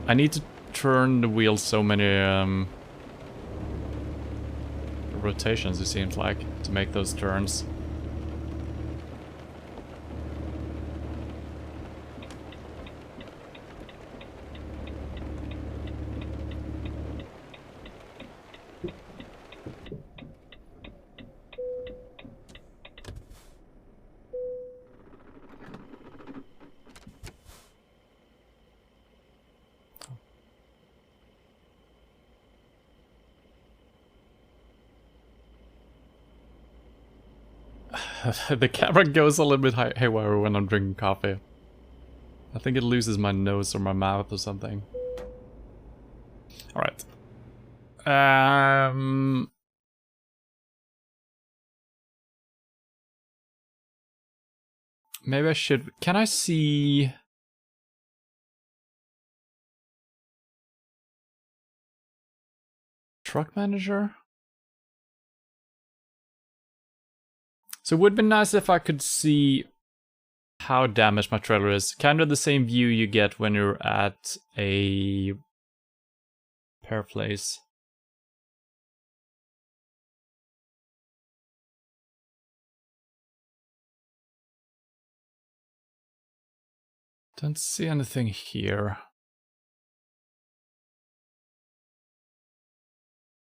I need to turn the wheel so many rotations, it seems like, to make those turns. The camera goes a little bit haywire when I'm drinking coffee. I think it loses my nose or my mouth or something. Alright. Maybe I should... Can I see... Truck manager? So it would be nice if I could see how damaged my trailer is. Kind of the same view you get when you're at a repair place. Don't see anything here.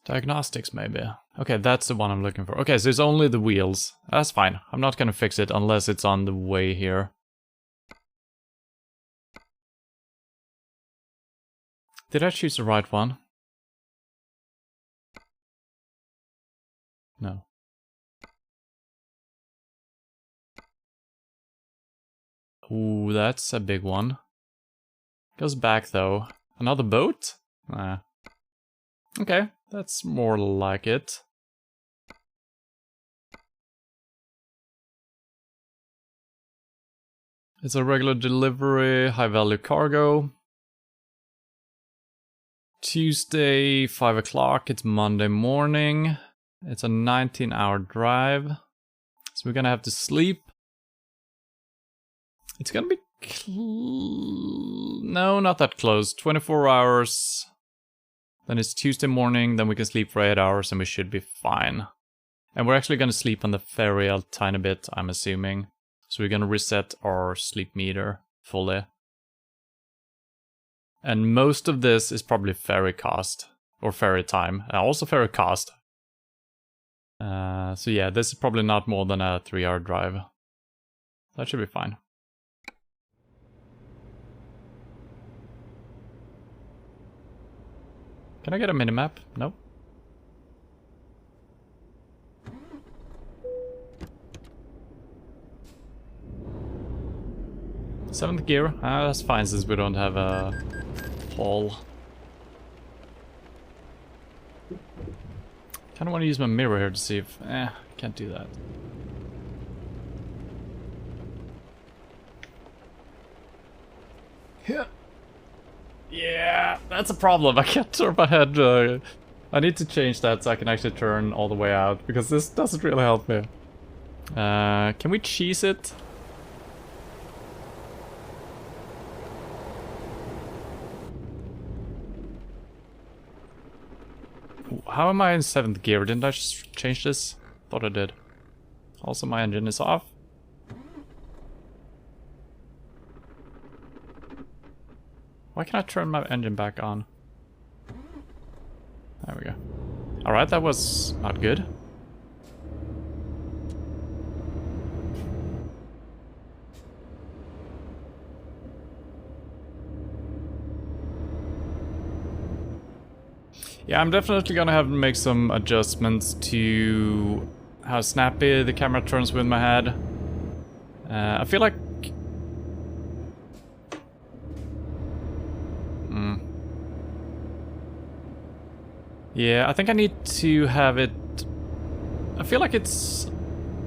Diagnostics, maybe. Okay, that's the one I'm looking for. Okay, so it's only the wheels. That's fine. I'm not gonna fix it unless it's on the way here. Did I choose the right one? No. Ooh, that's a big one. Goes back, though. Another boat? Nah. Okay, that's more like it. It's a regular delivery, high-value cargo. Tuesday, 5 o'clock. It's Monday morning. It's a 19-hour drive. So we're gonna have to sleep. It's gonna be... No, not that close. 24 hours. Then it's Tuesday morning, then we can sleep for 8 hours and we should be fine. And we're actually gonna sleep on the ferry a tiny bit, I'm assuming. So we're gonna reset our sleep meter fully. And most of this is probably ferry cost. Or ferry time. Also ferry cost. So yeah, this is probably not more than a 3-hour drive. That should be fine. Can I get a minimap? No. Seventh gear. That's fine since we don't have a haul. Kinda wanna use my mirror here to see if... can't do that. Yeah, that's a problem. I can't turn my head. I need to change that so I can actually turn all the way out, because this doesn't really help me. Can we cheese it? How am I in 7th gear? Didn't I just change this? Thought I did. Also, my engine is off. Why can't I turn my engine back on? There we go. Alright, that was not good. Yeah, I'm definitely gonna have to make some adjustments to how snappy the camera turns with my head. I feel like... Yeah, I think I need to have it... I feel like it's...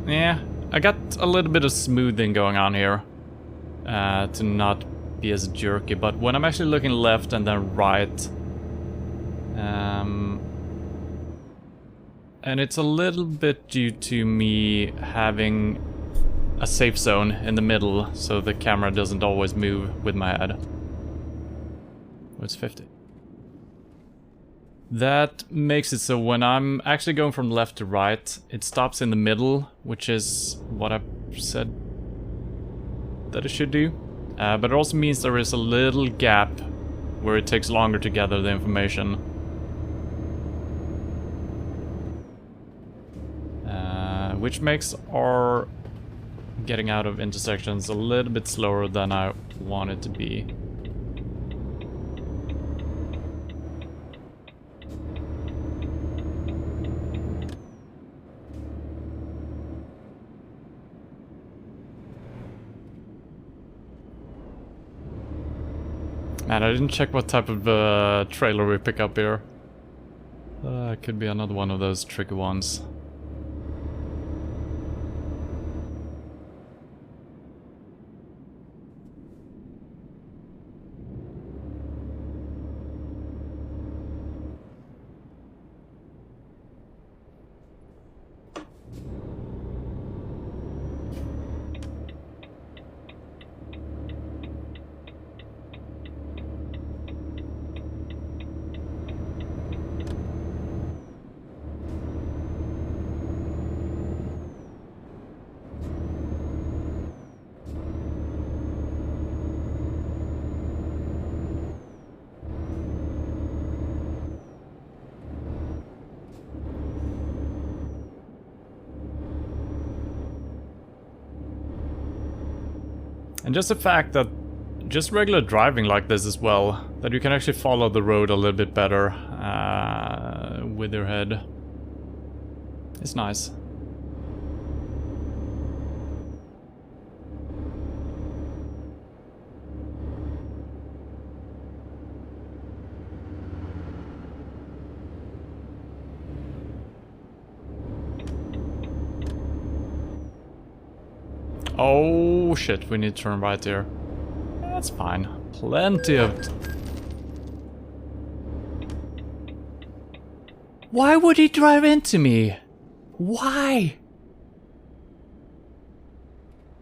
Yeah, I got a little bit of smoothing going on here. To not be as jerky, but when I'm actually looking left and then right... and it's a little bit due to me having a safe zone in the middle, so the camera doesn't always move with my head. Oh, it's 50. That makes it so when I'm actually going from left to right, it stops in the middle, which is what I said that it should do. But it also means there is a little gap where it takes longer to gather the information. Which makes our getting out of intersections a little bit slower than I want it to be. Man, I didn't check what type of trailer we pick up here. It could be another one of those tricky ones. And just the fact that just regular driving like this as well, that you can actually follow the road a little bit better with your head. It's nice. Oh shit, we need to turn right here. That's fine. Plenty of... Why would he drive into me? Why?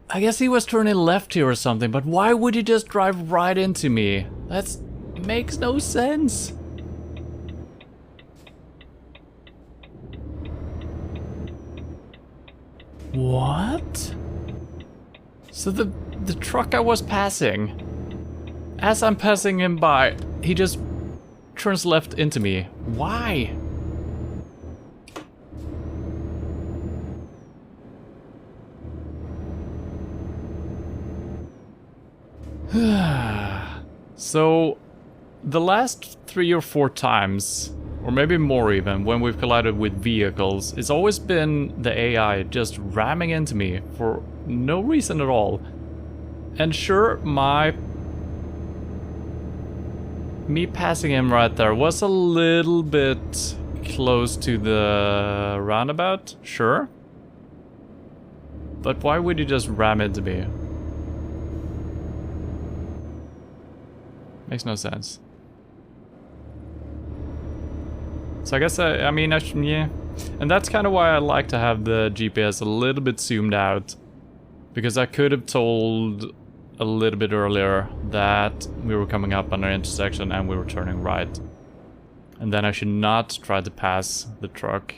I guess he was turning left here or something, but why would he just drive right into me? That makes no sense. What? So the truck I was passing, as I'm passing him by, he just turns left into me. Why? So, the last 3 or 4 times, or maybe more even, when we've collided with vehicles, it's always been the AI just ramming into me for no reason at all. And sure, me passing him right there was a little bit close to the roundabout, sure. But why would he just ram into me? Makes no sense. So I guess I mean, yeah. And that's kind of why I like to have the GPS a little bit zoomed out. Because I could have told a little bit earlier that we were coming up on an intersection and we were turning right. And then I should not try to pass the truck.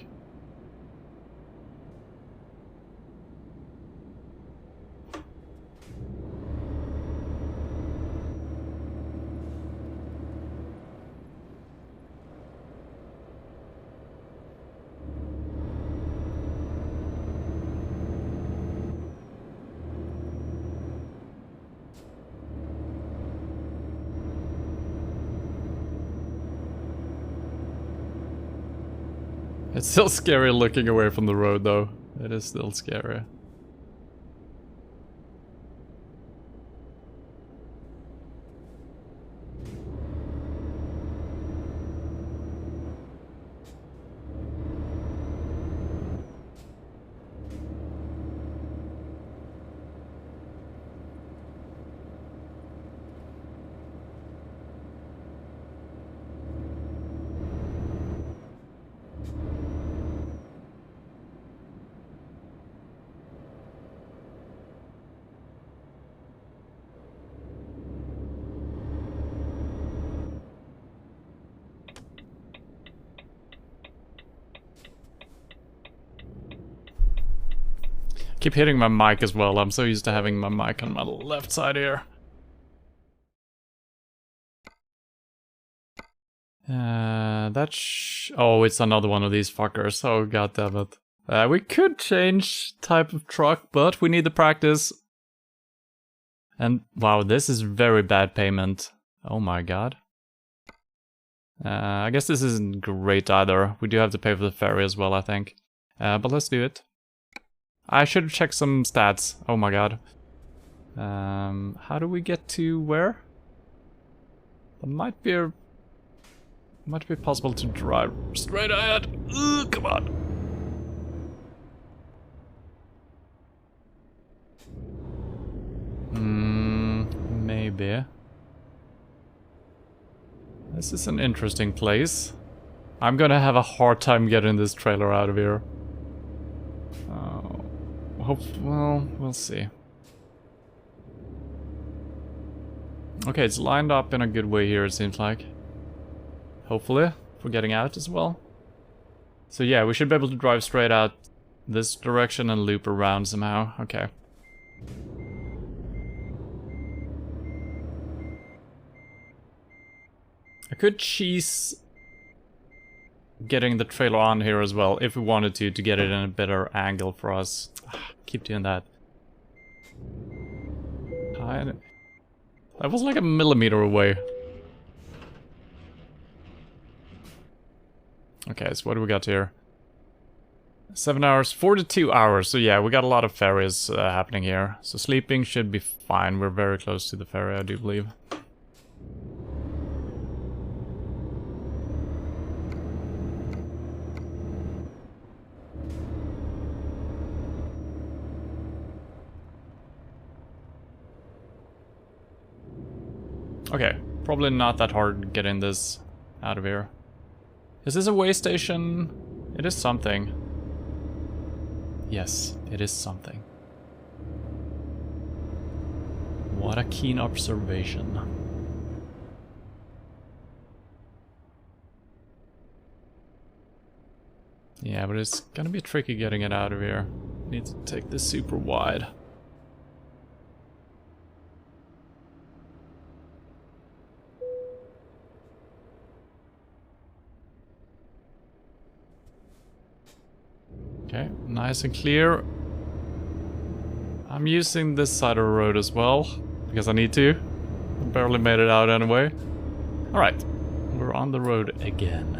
It's still scary looking away from the road, though. It is still scary. Keep hitting my mic as well. I'm so used to having my mic on my left side here. Oh, it's another one of these fuckers. Oh, goddammit. We could change type of truck, but we need the practice. And wow, this is very bad payment. Oh my god. I guess this isn't great either. We do have to pay for the ferry as well, I think. But let's do it. I should check some stats. Oh my god. How do we get to where? It might be possible to drive straight ahead. Ugh, come on. Maybe. This is an interesting place. I'm gonna have a hard time getting this trailer out of here. Well, we'll see. Okay, it's lined up in a good way here, it seems like. Hopefully, for getting out as well. So yeah, we should be able to drive straight out this direction and loop around somehow. Okay. I could cheese getting the trailer on here as well, if we wanted to get it in a better angle for us. Keep doing that. That was like a millimeter away. Okay, so what do we got here? 7 hours, 42 hours. So yeah, we got a lot of ferries happening here. So sleeping should be fine. We're very close to the ferry, I do believe. Okay, probably not that hard getting this out of here. Is this a way station? It is something. Yes, it is something. What a keen observation. Yeah, but it's gonna be tricky getting it out of here. Need to take this super wide. Okay, nice and clear. I'm using this side of the road as well, because I need to. I barely made it out anyway. Alright, we're on the road again.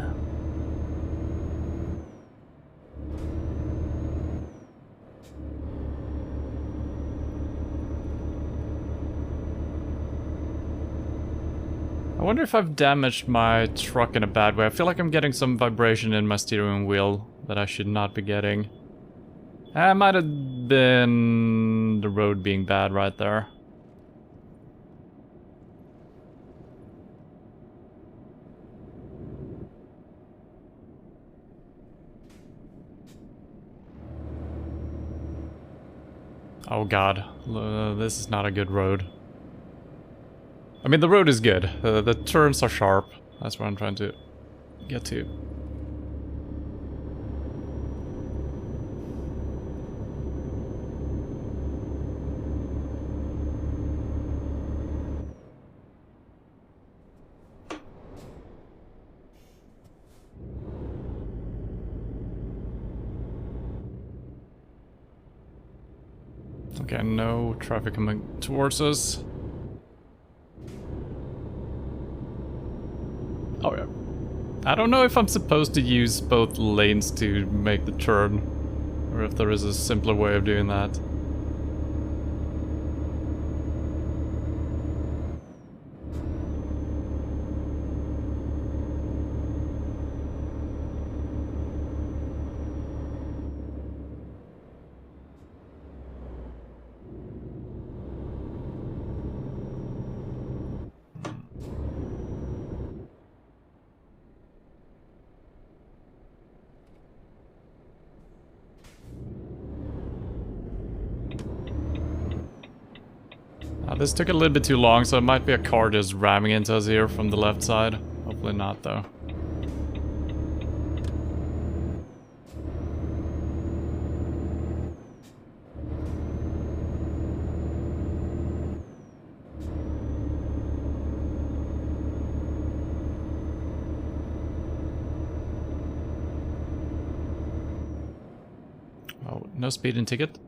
I wonder if I've damaged my truck in a bad way. I feel like I'm getting some vibration in my steering wheel that I should not be getting. It might have been the road being bad right there. Oh god, this is not a good road. I mean, the road is good. The turns are sharp. That's what I'm trying to get to. Okay, no traffic coming towards us. Oh yeah. I don't know if I'm supposed to use both lanes to make the turn, or if there is a simpler way of doing that. This took a little bit too long, so it might be a car just ramming into us here from the left side. Hopefully not, though. Oh, no speeding ticket.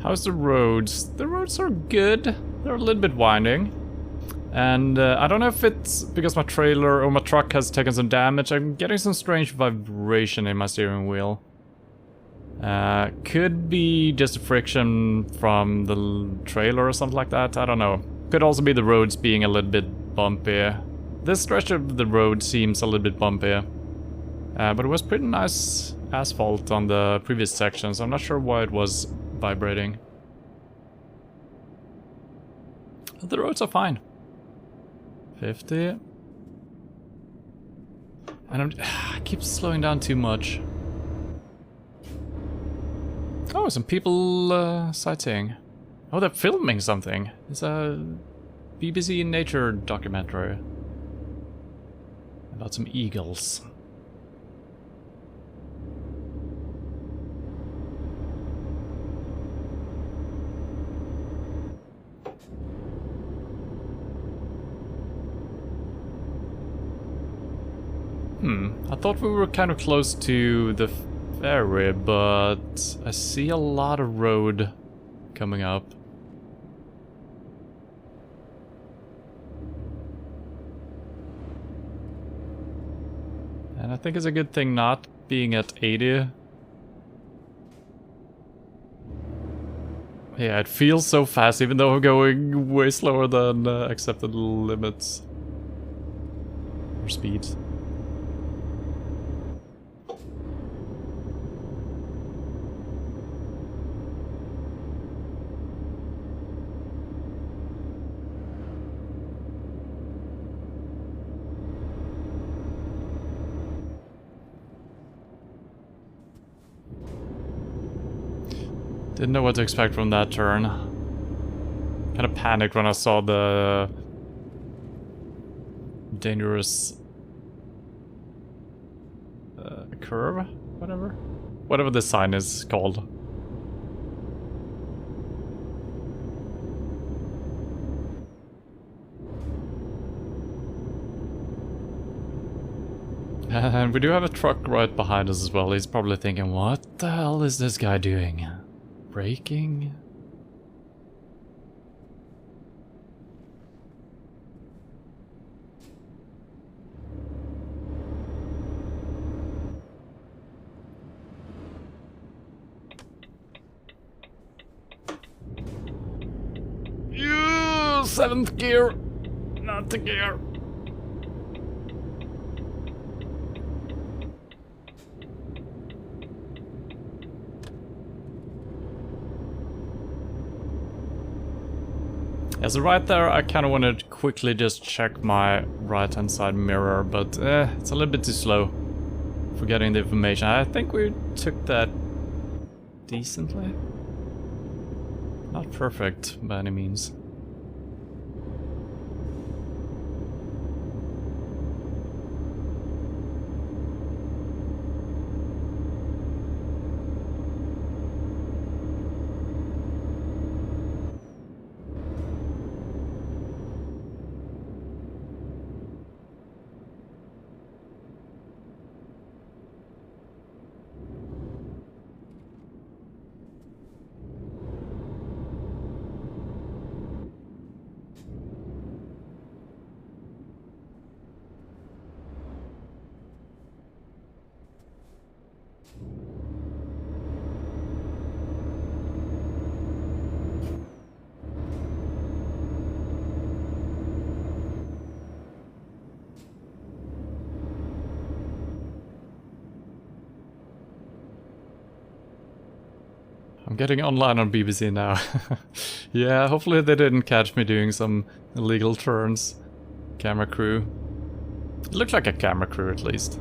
How's the roads? The roads are good. They're a little bit winding. And I don't know if it's because my trailer or my truck has taken some damage. I'm getting some strange vibration in my steering wheel. Could be just a friction from the trailer or something like that. I don't know. Could also be the roads being a little bit bumpy. This stretch of the road seems a little bit bumpy. But it was pretty nice asphalt on the previous section, so I'm not sure why it was vibrating. The roads are fine. 50. And I keep slowing down too much. Oh, some people sightseeing. Oh, they're filming something. It's a BBC nature documentary about some eagles. I thought we were kind of close to the ferry, but I see a lot of road coming up. And I think it's a good thing not being at 80. Yeah, it feels so fast even though I'm going way slower than accepted limits. Or speeds. Didn't know what to expect from that turn. Kind of panicked when I saw the dangerous curve, whatever this sign is called. And we do have a truck right behind us as well. He's probably thinking, what the hell is this guy doing? Braking? You 7th gear, not the gear. Yeah, so right there, I kind of want to quickly just check my right-hand side mirror, but it's a little bit too slow for getting the information. I think we took that decently. Not perfect by any means. I'm getting online on BBC now. Yeah, hopefully they didn't catch me doing some illegal turns. Camera crew. It looked like a camera crew at least.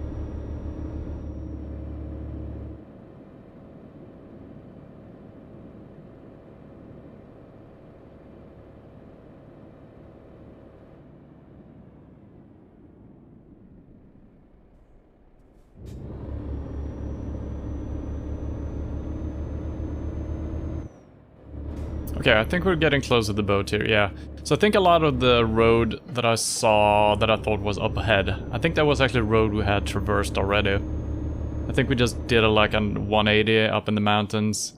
Okay, I think we're getting close to the boat here, yeah. So I think a lot of the road that I saw that I thought was up ahead, I think that was actually a road we had traversed already. I think we just did a like a 180 up in the mountains.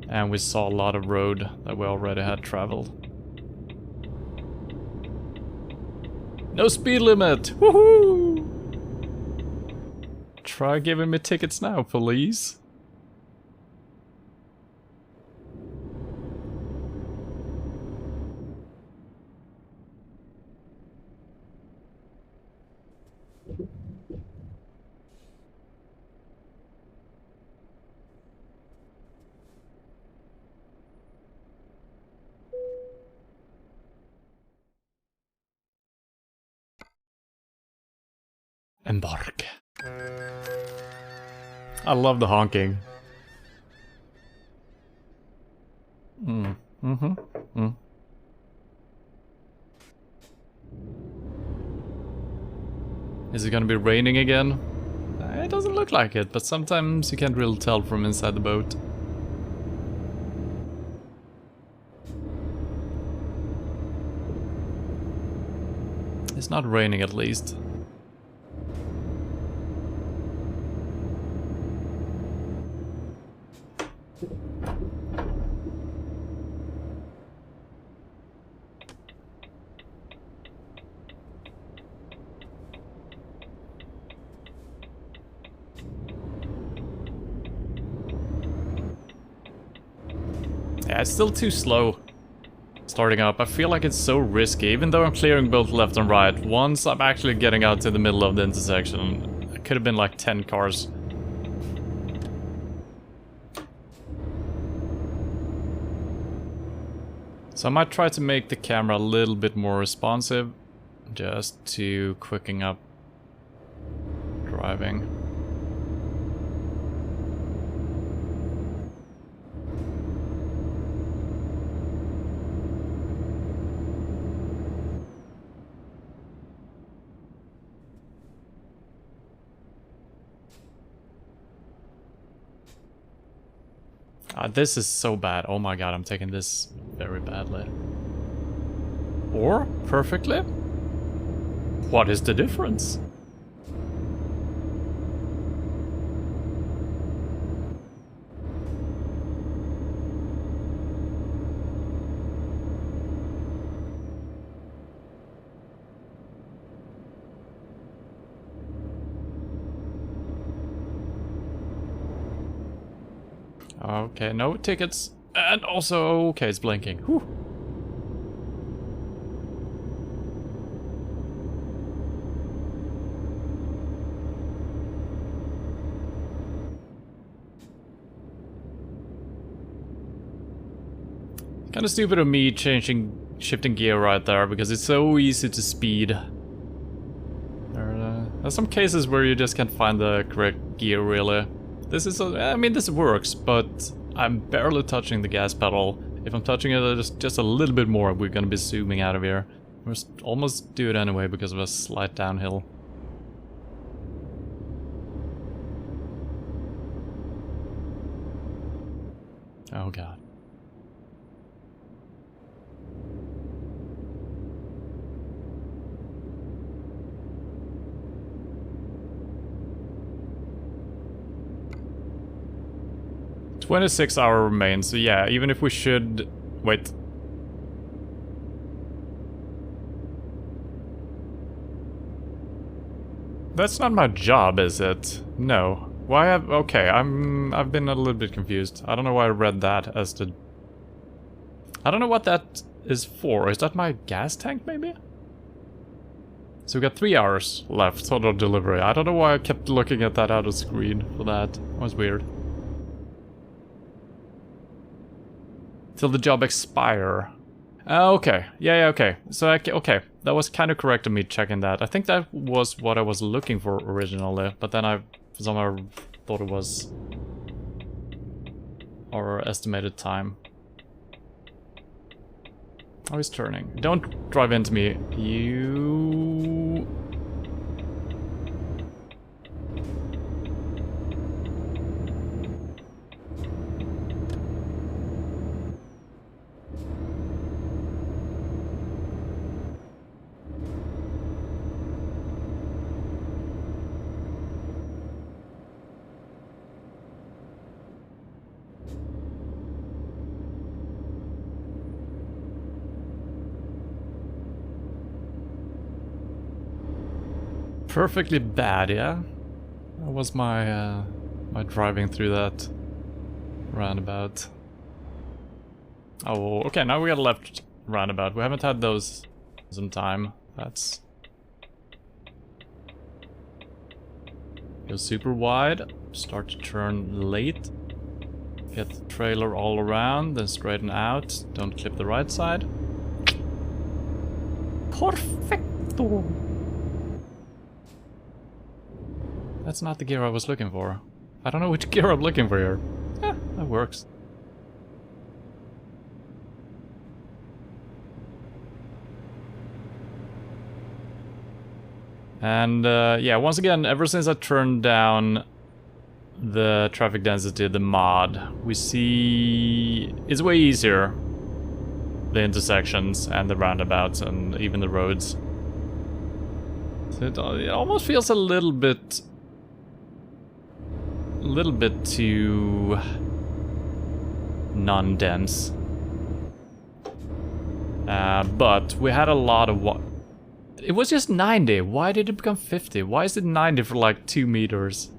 And we saw a lot of road that we already had traveled. No speed limit! Woohoo! Try giving me tickets now, police. Embark. I love the honking. Is it gonna be raining again? It doesn't look like it, but sometimes you can't really tell from inside the boat. It's not raining at least. Yeah, it's still too slow starting up. I feel like it's so risky, even though I'm clearing both left and right. Once I'm actually getting out to the middle of the intersection, it could have been like 10 cars. So I might try to make the camera a little bit more responsive, just to quicken up driving. This is so bad. Oh my god, I'm taking this very badly. Or perfectly? What is the difference? Okay, no tickets. And also, okay, it's blinking. Whew. Kind of stupid of me shifting gear right there, because it's so easy to speed. There's some cases where you just can't find the correct gear, really. This is, I mean, this works, but I'm barely touching the gas pedal. If I'm touching it just a little bit more, we're gonna be zooming out of here. We'll almost do it anyway because of a slight downhill. Oh god. $26 hours remains, so yeah, even if we should... Wait. That's not my job, is it? No. Why have... Okay, I've been a little bit confused. I don't know why I read that as the... I don't know what that is for. Is that my gas tank, maybe? So we got 3 hours left on our delivery. I don't know why I kept looking at that out of screen for that. It was weird. Till the job expire. Okay. Yeah, okay. So, okay. That was kind of correct of me checking that. I think that was what I was looking for originally. But then I somehow thought it was our estimated time. Oh, he's turning. Don't drive into me. You... Perfectly bad, yeah? That was my, my driving through that roundabout. Oh, okay, now we got a left roundabout. We haven't had those some time. That's... Go super wide, start to turn late. Get the trailer all around, then straighten out. Don't clip the right side. Perfecto! That's not the gear I was looking for. I don't know which gear I'm looking for here. Eh, that works. And yeah, once again, ever since I turned down the traffic density, the mod, we see it's way easier. The intersections and the roundabouts and even the roads. So it almost feels a little bit too non-dense. But we had a lot of what? It was just 90. Why did it become 50? Why is it 90 for like 2 meters?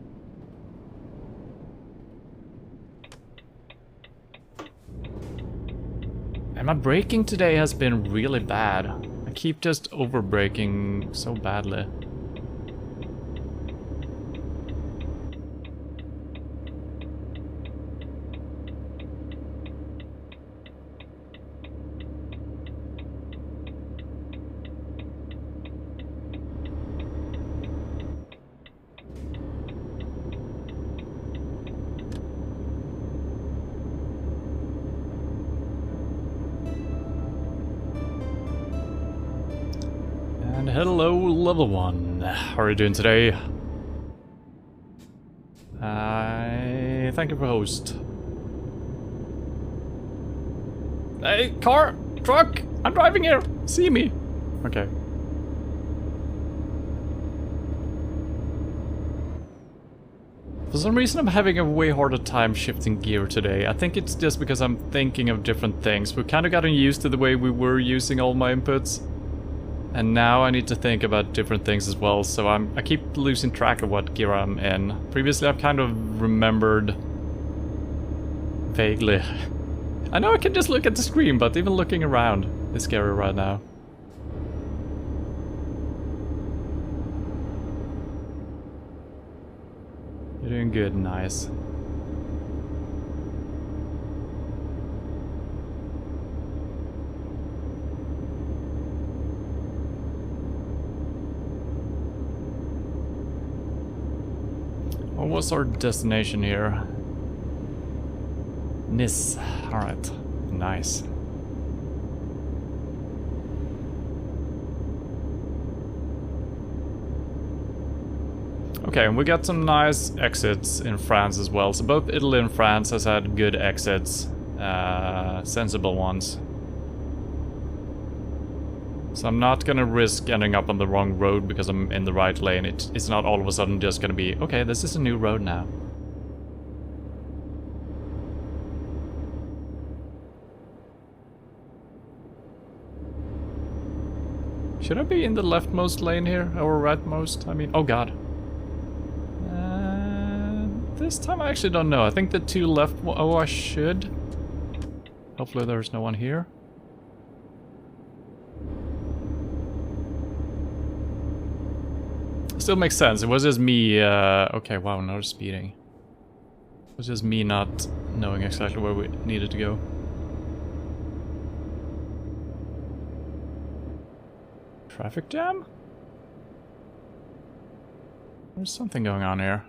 And my braking today has been really bad. I keep just over braking so badly. And hello, level 1. How are you doing today? Thank you for host. Hey, car! Truck! I'm driving here! See me! Okay. For some reason I'm having a way harder time shifting gear today. I think it's just because I'm thinking of different things. We've kind of gotten used to the way we were using all my inputs. And now I need to think about different things as well, so I keep losing track of what gear I'm in. Previously I've kind of remembered vaguely. I know I can just look at the screen, but even looking around is scary right now. You're doing good, nice. What was our destination here? Nice. Alright. Nice. Okay, and we got some nice exits in France as well. So both Italy and France has had good exits. Sensible ones. So I'm not gonna risk ending up on the wrong road because I'm in the right lane. It's not all of a sudden just gonna be, okay, this is a new road now. Should I be in the leftmost lane here? Or rightmost? I mean, oh god. This time I actually don't know. I think the two left, oh, I should. Hopefully there's no one here. still makes sense. It was just me, okay, wow, now we're speeding. It was just me not knowing exactly where we needed to go. Traffic jam? There's something going on here.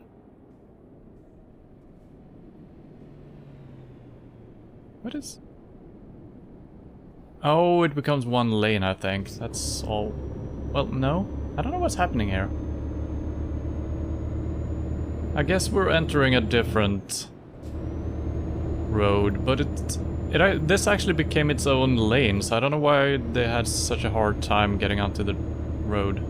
What is... Oh, it becomes one lane, I think. That's all... Well, no. I don't know what's happening here. I guess we're entering a different road, but this actually became its own lane, so I don't know why they had such a hard time getting onto the road.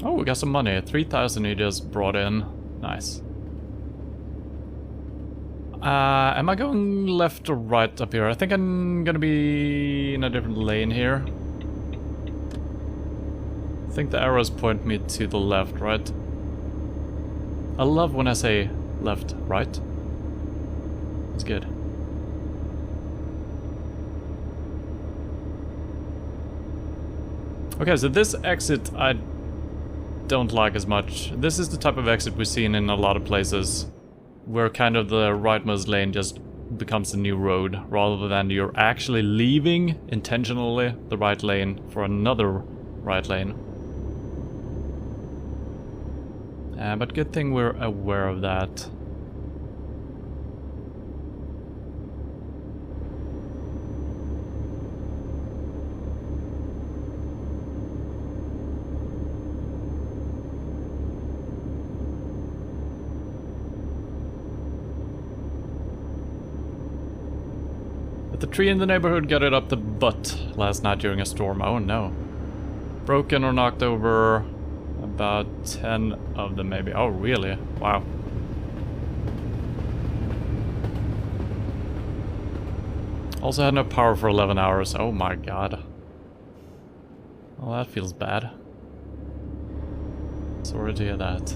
Oh, we got some money. 3,000 he just brought in. Nice. Am I going left or right up here? I think I'm gonna be in a different lane here. I think the arrows point me to the left, right? I love when I say left, right. It's good. Okay, so this exit I don't like as much. This is the type of exit we've seen in a lot of places, where kind of the rightmost lane just becomes a new road, rather than you're actually leaving intentionally the right lane for another right lane. But good thing we're aware of that. The tree in the neighborhood got it up the butt last night during a storm. Oh no. Broken or knocked over about 10 of them maybe. Oh really? Wow. Also had no power for 11 hours. Oh my god. Well, that feels bad. Sorry to hear that.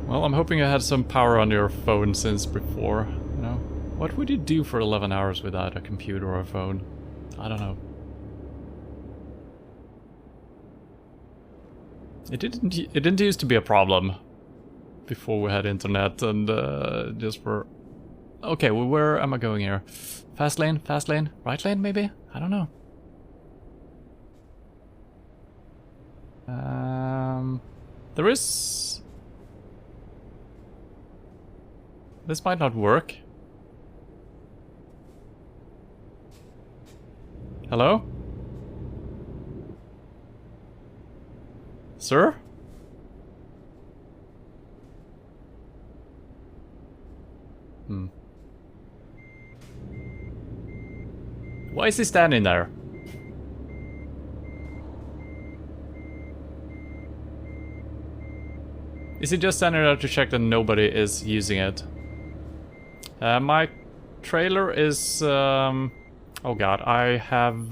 Well, I'm hoping you had some power on your phone since before, you know? What would you do for 11 hours without a computer or a phone? I don't know. It didn't used to be a problem before we had internet and just for... Okay, well, where am I going here? Fast lane, right lane maybe? I don't know. There is... This might not work. Hello? Sir? Why is he standing there? Is he just standing there to check that nobody is using it? My trailer is, oh god, I have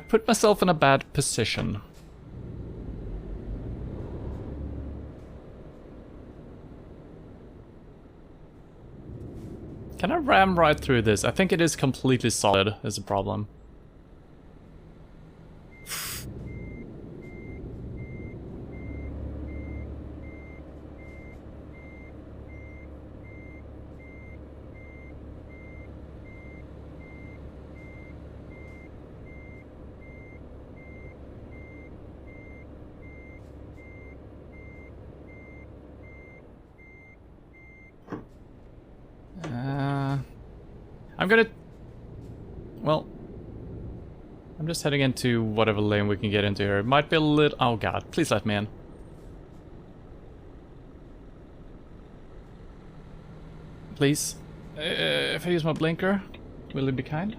put myself in a bad position. Can I ram right through this? I think it is completely solid, is the problem. I'm gonna... Well... I'm just heading into whatever lane we can get into here. It might be a little... Oh god, please let me in. Please. If I use my blinker, will it be kind?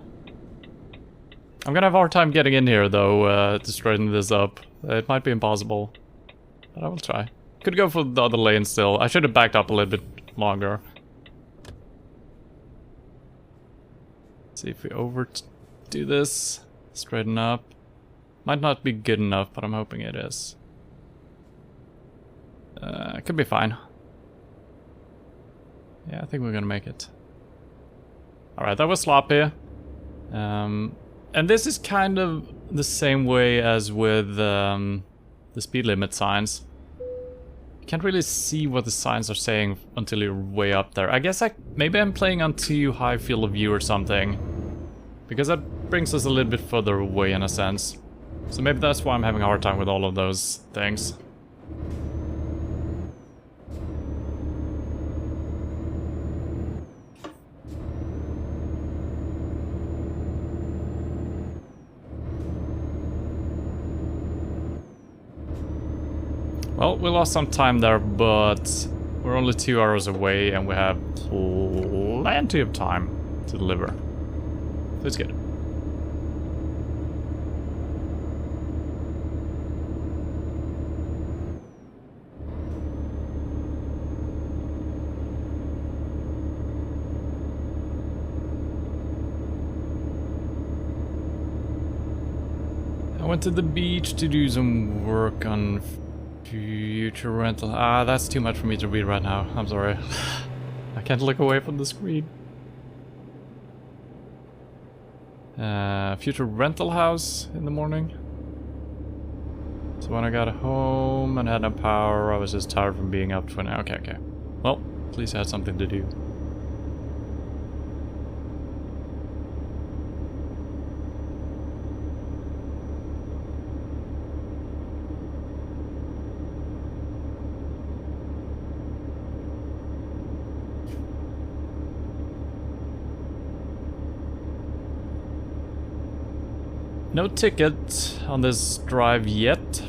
I'm gonna have a hard time getting in here though, to straighten this up. It might be impossible. But I will try. Could go for the other lane still. I should have backed up a little bit longer. See if we overtake do this. Straighten up. Might not be good enough, but I'm hoping it is. It could be fine. Yeah, I think we're gonna make it. Alright, that was sloppy. And this is kind of the same way as with the speed limit signs. You can't really see what the signs are saying until you're way up there. I guess maybe I'm playing on too high field of view or something. Because that brings us a little bit further away in a sense. So maybe that's why I'm having a hard time with all of those things. Well, we lost some time there, but we're only 2 hours away and we have plenty of time to deliver. So it's good. I went to the beach to do some work on future rental. Ah, that's too much for me to read right now. I'm sorry. I can't look away from the screen. Future rental house in the morning. So when I got home and had no power, I was just tired from being up 20. Okay. Well, at least I had something to do. No ticket on this drive yet.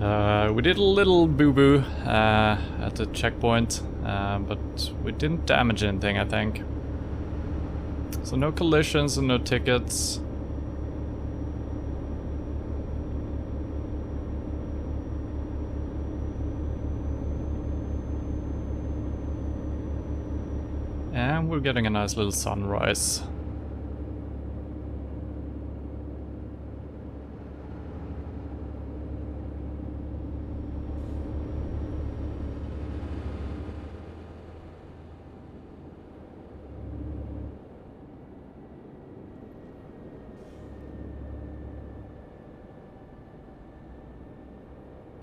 We did a little boo-boo at the checkpoint, but we didn't damage anything, I think. So no collisions and no tickets. And we're getting a nice little sunrise.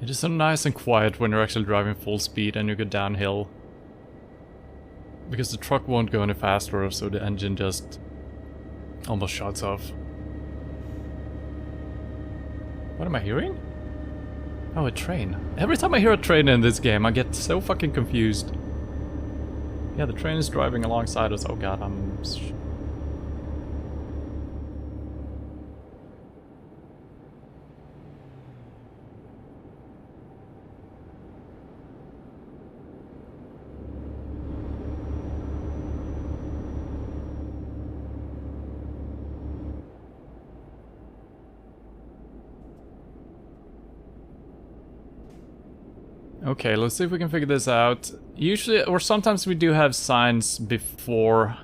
It is so nice and quiet when you're actually driving full speed and you go downhill. Because the truck won't go any faster, so the engine just almost shuts off. What am I hearing? Oh, a train. Every time I hear a train in this game, I get so fucking confused. Yeah, the train is driving alongside us. Oh god, I'm... Okay, let's see if we can figure this out. Usually, or sometimes we do have signs before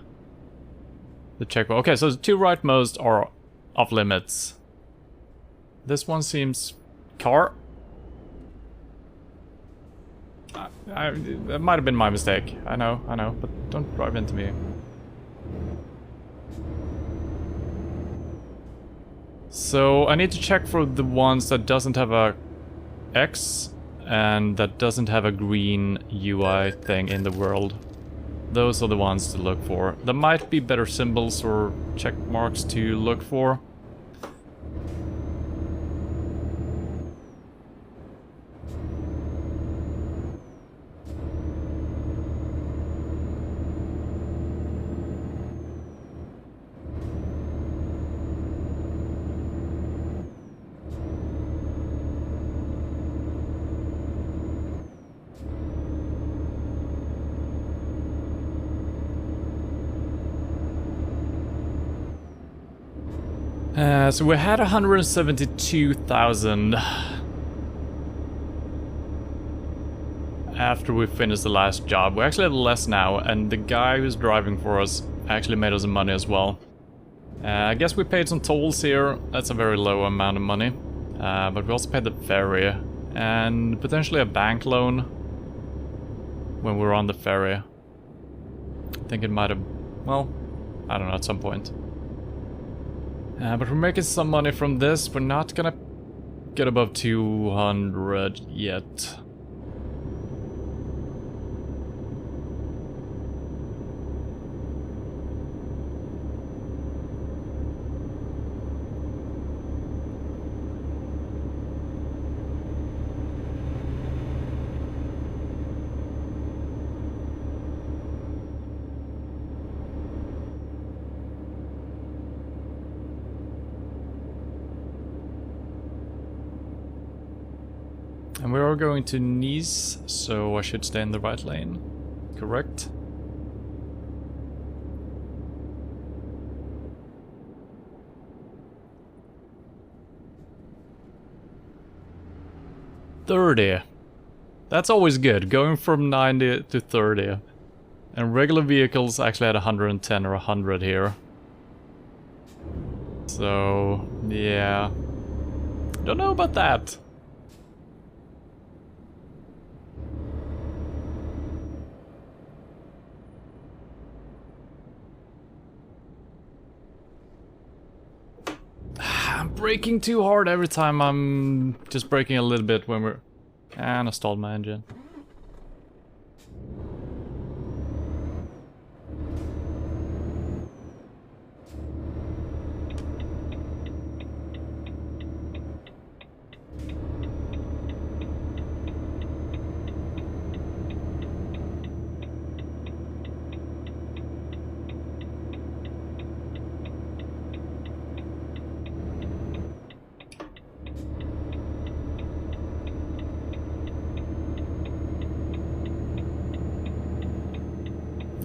the checkpoint. Okay, so the 2 rightmost are off limits. This one seems... car? That might have been my mistake. I know, but don't drive into me. So, I need to check for the ones that doesn't have a X and that doesn't have a green UI thing in the world. Those are the ones to look for. There might be better symbols or check marks to look for. So we had 172,000 after we finished the last job. We actually have less now, and the guy who's driving for us actually made us some money as well. I guess we paid some tolls here. That's a very low amount of money. But we also paid the ferry. And potentially a bank loan when we were on the ferry. I think it might have... well, I don't know, at some point. But we're making some money from this. We're not gonna get above 200 yet. And we are going to Nice, so I should stay in the right lane. Correct? $30. That's always good, going from 90 to 30. And regular vehicles actually had 110 or 100 here. So, yeah. Don't know about that. I'm braking too hard every time. I'm just braking a little bit when we're... and I stalled my engine.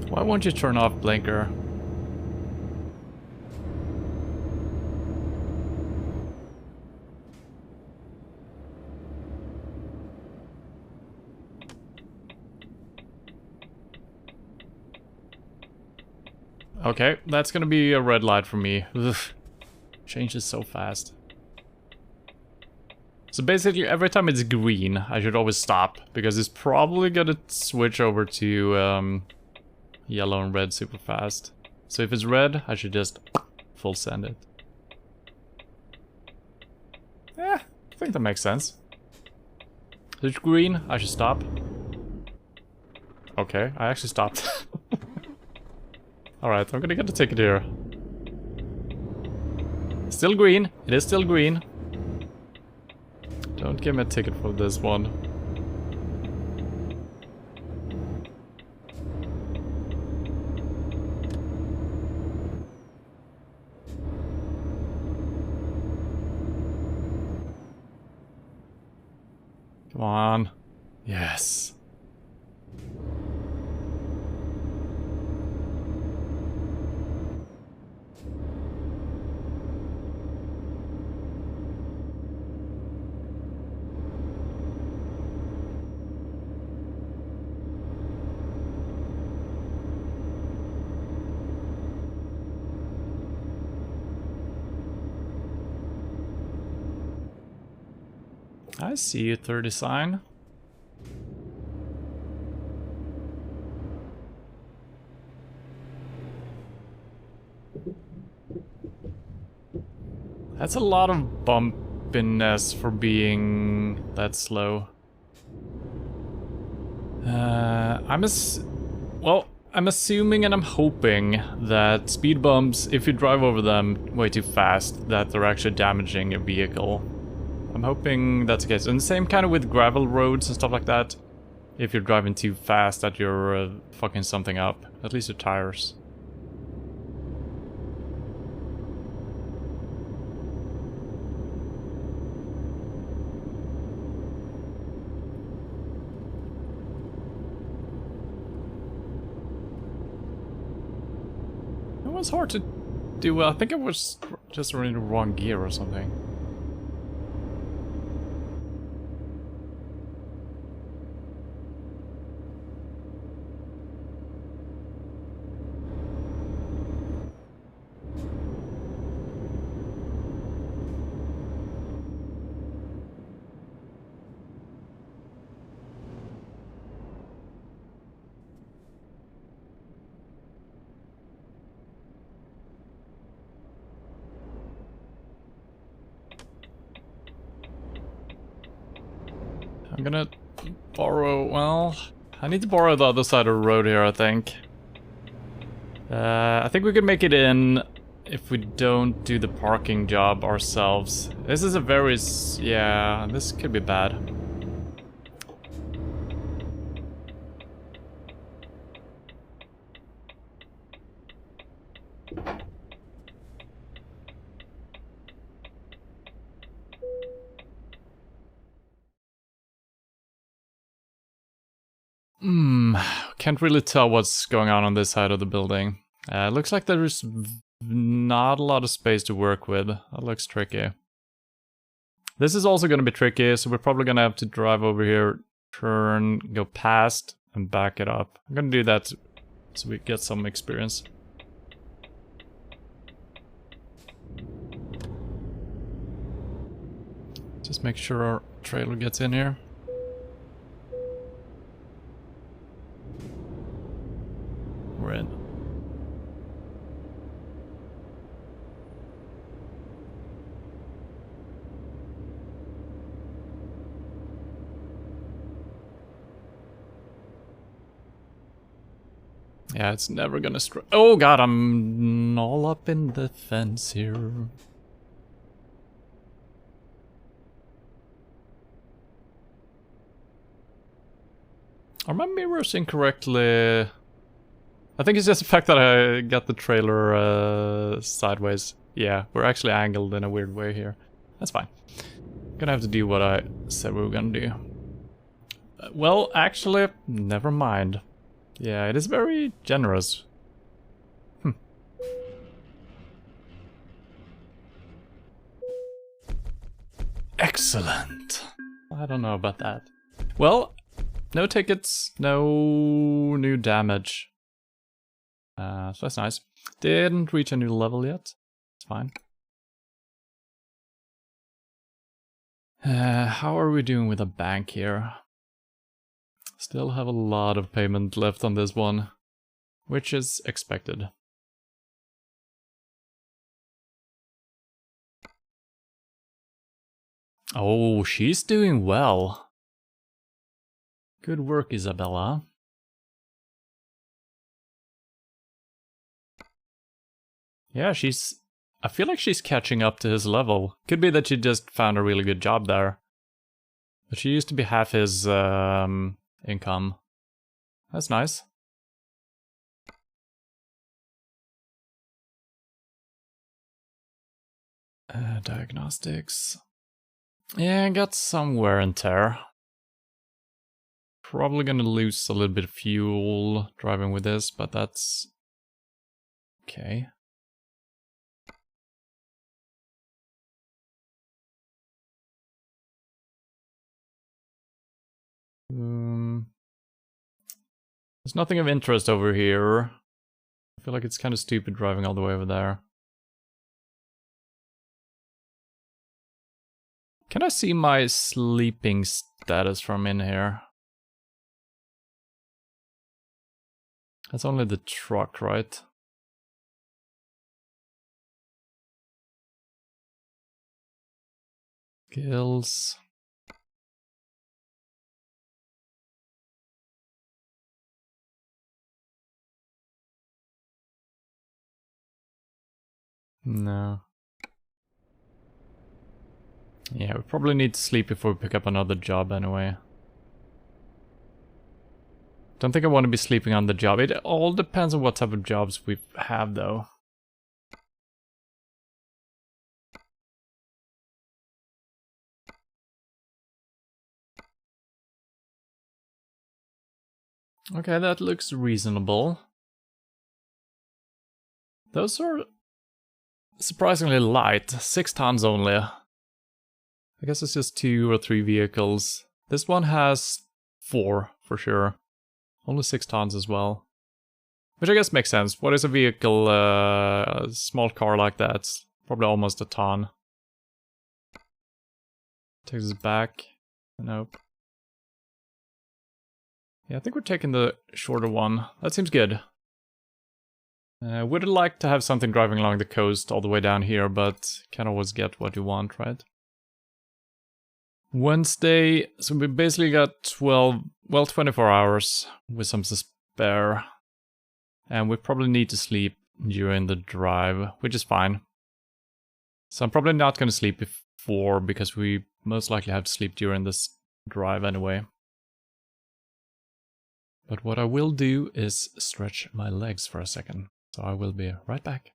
Why won't you turn off blinker? Okay, that's gonna be a red light for me. Ugh. Changes so fast. So basically every time it's green, I should always stop, because it's probably gonna switch over to yellow and red super fast. So if it's red, I should just full send it. I think that makes sense. If it's green, I should stop. Okay, I actually stopped. Alright, I'm gonna get a ticket here. Still green. It is still green. Don't give me a ticket for this one. Come on. Yes. I see you, 30 sign. That's a lot of bumpiness for being that slow. I'm assuming and I'm hoping that speed bumps, if you drive over them way too fast, that they're actually damaging your vehicle. I'm hoping that's the case. And the same kind of with gravel roads and stuff like that. If you're driving too fast, that you're fucking something up. At least your tires. It was hard to do. I think it was just in the wrong gear or something. I'm gonna borrow, well, I need to borrow the other side of the road here, I think. I think we could make it in if we don't do the parking job ourselves. This is a very, yeah, this could be bad. Can't really tell what's going on this side of the building. Looks like there's not a lot of space to work with. That looks tricky. This is also going to be tricky, so we're probably going to have to drive over here, turn, go past, and back it up. I'm going to do that so we get some experience. Just make sure our trailer gets in here. We're in. Yeah, it's never gonna oh god, I'm all up in the fence here. Are my mirrors incorrectly? I think it's just the fact that I got the trailer sideways. Yeah, we're actually angled in a weird way here. That's fine. Gonna have to do what I said we were gonna do. Well, actually, never mind. Yeah, it is very generous. Excellent. I don't know about that. Well, no tickets, no new damage. So that's nice. Didn't reach a new level yet. It's fine. How are we doing with the bank here? Still have a lot of payment left on this one, which is expected. Oh, she's doing well. Good work, Isabella. Yeah, I feel like she's catching up to his level. Could be that she just found a really good job there. But she used to be half his income. That's nice. Diagnostics. Yeah, I got some wear and tear. Probably gonna lose a little bit of fuel driving with this, but that's okay. There's nothing of interest over here. I feel like it's kind of stupid driving all the way over there. Can I see my sleeping status from in here? That's only the truck, right? Skills. No. Yeah, we probably need to sleep before we pick up another job anyway. Don't think I want to be sleeping on the job. It all depends on what type of jobs we have, though. Okay, that looks reasonable. Those are surprisingly light. 6 tons only. I guess it's just 2 or 3 vehicles. This one has 4, for sure. Only 6 tons as well. Which I guess makes sense. What is a vehicle, a small car like that? It's probably almost a ton. Takes us back. Nope. Yeah, I think we're taking the shorter one. That seems good. Would like to have something driving along the coast all the way down here, but can't always get what you want, right? Wednesday, so we basically got 24 hours with some to spare. And we probably need to sleep during the drive, which is fine. So I'm probably not going to sleep before, because we most likely have to sleep during this drive anyway. But what I will do is stretch my legs for a second. So I will be right back.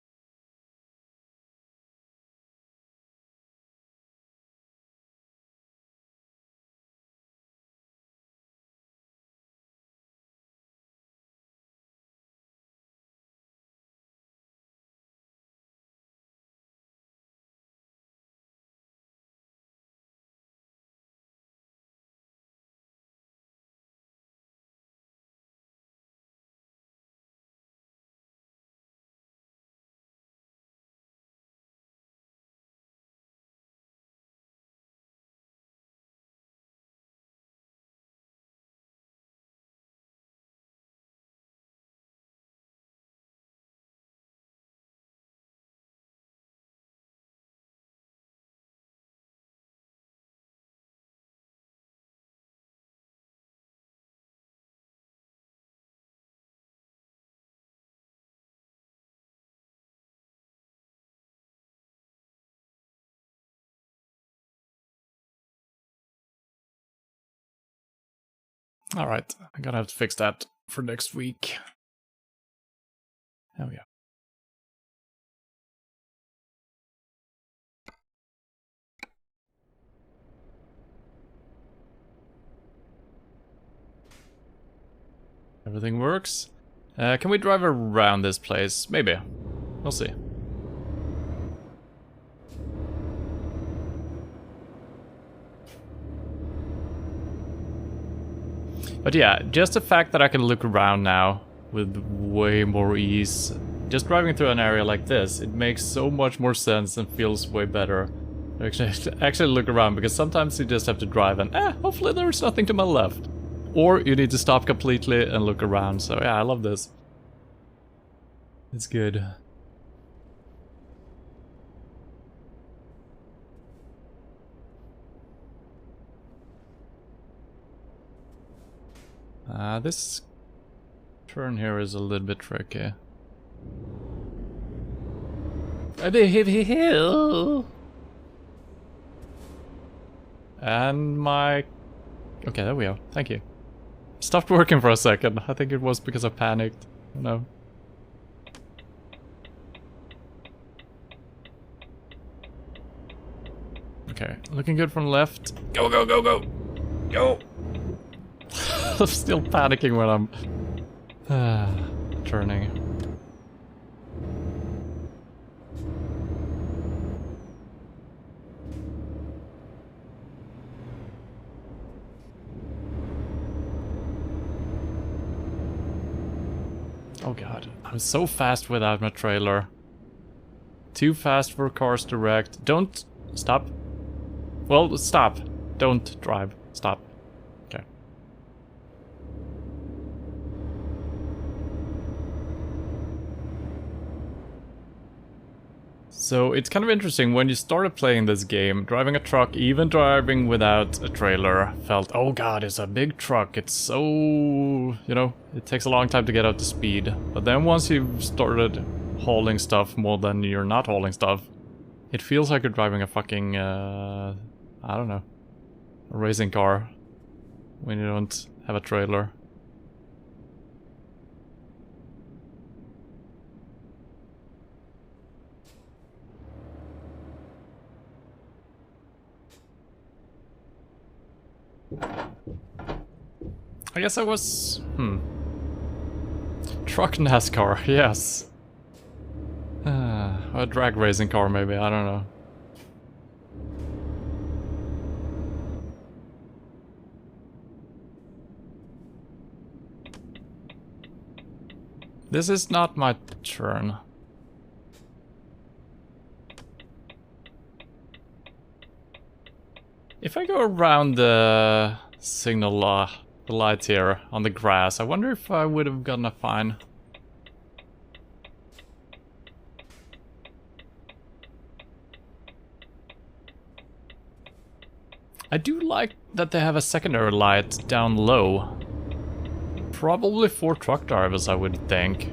Alright, I'm gonna have to fix that for next week. There we go. Everything works. Can we drive around this place? Maybe. We'll see. But yeah, just the fact that I can look around now with way more ease. Just driving through an area like this, it makes so much more sense and feels way better. Actually look around, because sometimes you just have to drive and hopefully there's nothing to my left. Or you need to stop completely and look around. So yeah, I love this. It's good. This turn here is a little bit tricky. And my... Okay, there we go. Thank you. Stopped working for a second. I think it was because I panicked. No. Okay, looking good from left. Go, go, go, go! Go! I'm still panicking when I'm turning. Oh god, I'm so fast without my trailer. Too fast for cars direct. Don't stop. Well, stop. Don't drive. Stop. Okay. So it's kind of interesting, when you started playing this game, driving a truck, even driving without a trailer, felt, oh god, it's a big truck, it's so, you know, it takes a long time to get up to speed. But then once you've started hauling stuff more than you're not hauling stuff, it feels like you're driving a fucking, I don't know, a racing car when you don't have a trailer. I guess I was... Truck NASCAR, yes. A drag racing car maybe, I don't know. This is not my turn. If I go around the signal, the lights here on the grass, I wonder if I would have gotten a fine. I do like that they have a secondary light down low. Probably for truck drivers, I would think.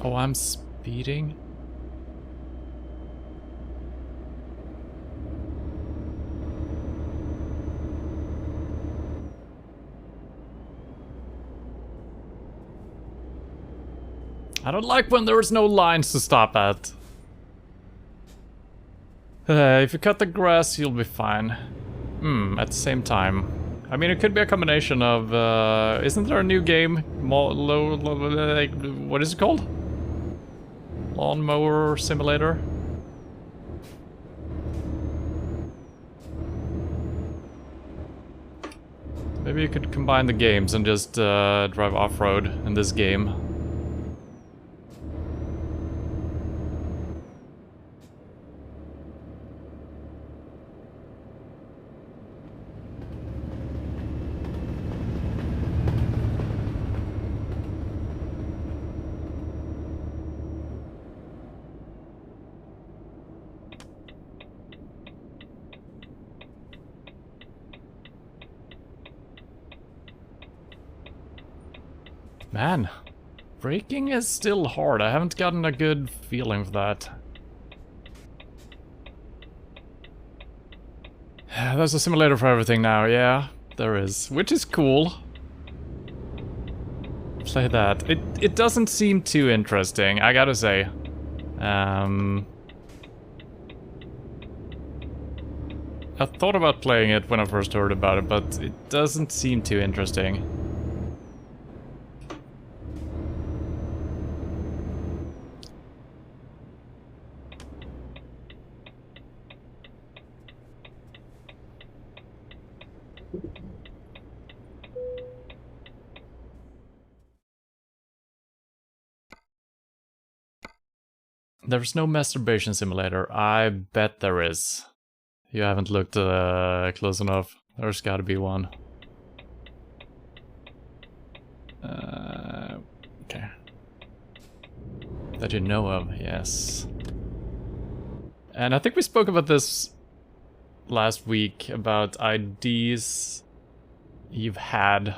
Oh, I'm speeding? I don't like when there's no lines to stop at. If you cut the grass, you'll be fine. At the same time. I mean, it could be a combination of, isn't there a new game? Like, what is it called? Lawnmower Simulator? Maybe you could combine the games and just drive off-road in this game. Man, braking is still hard. I haven't gotten a good feeling for that. There's a simulator for everything now, yeah, there is. Which is cool. Play that. It doesn't seem too interesting, I gotta say. I thought about playing it when I first heard about it, but it doesn't seem too interesting. There's no masturbation simulator. I bet there is. You haven't looked close enough. There's gotta be one. Okay. That you know of, yes. And I think we spoke about this last week, about ideas you've had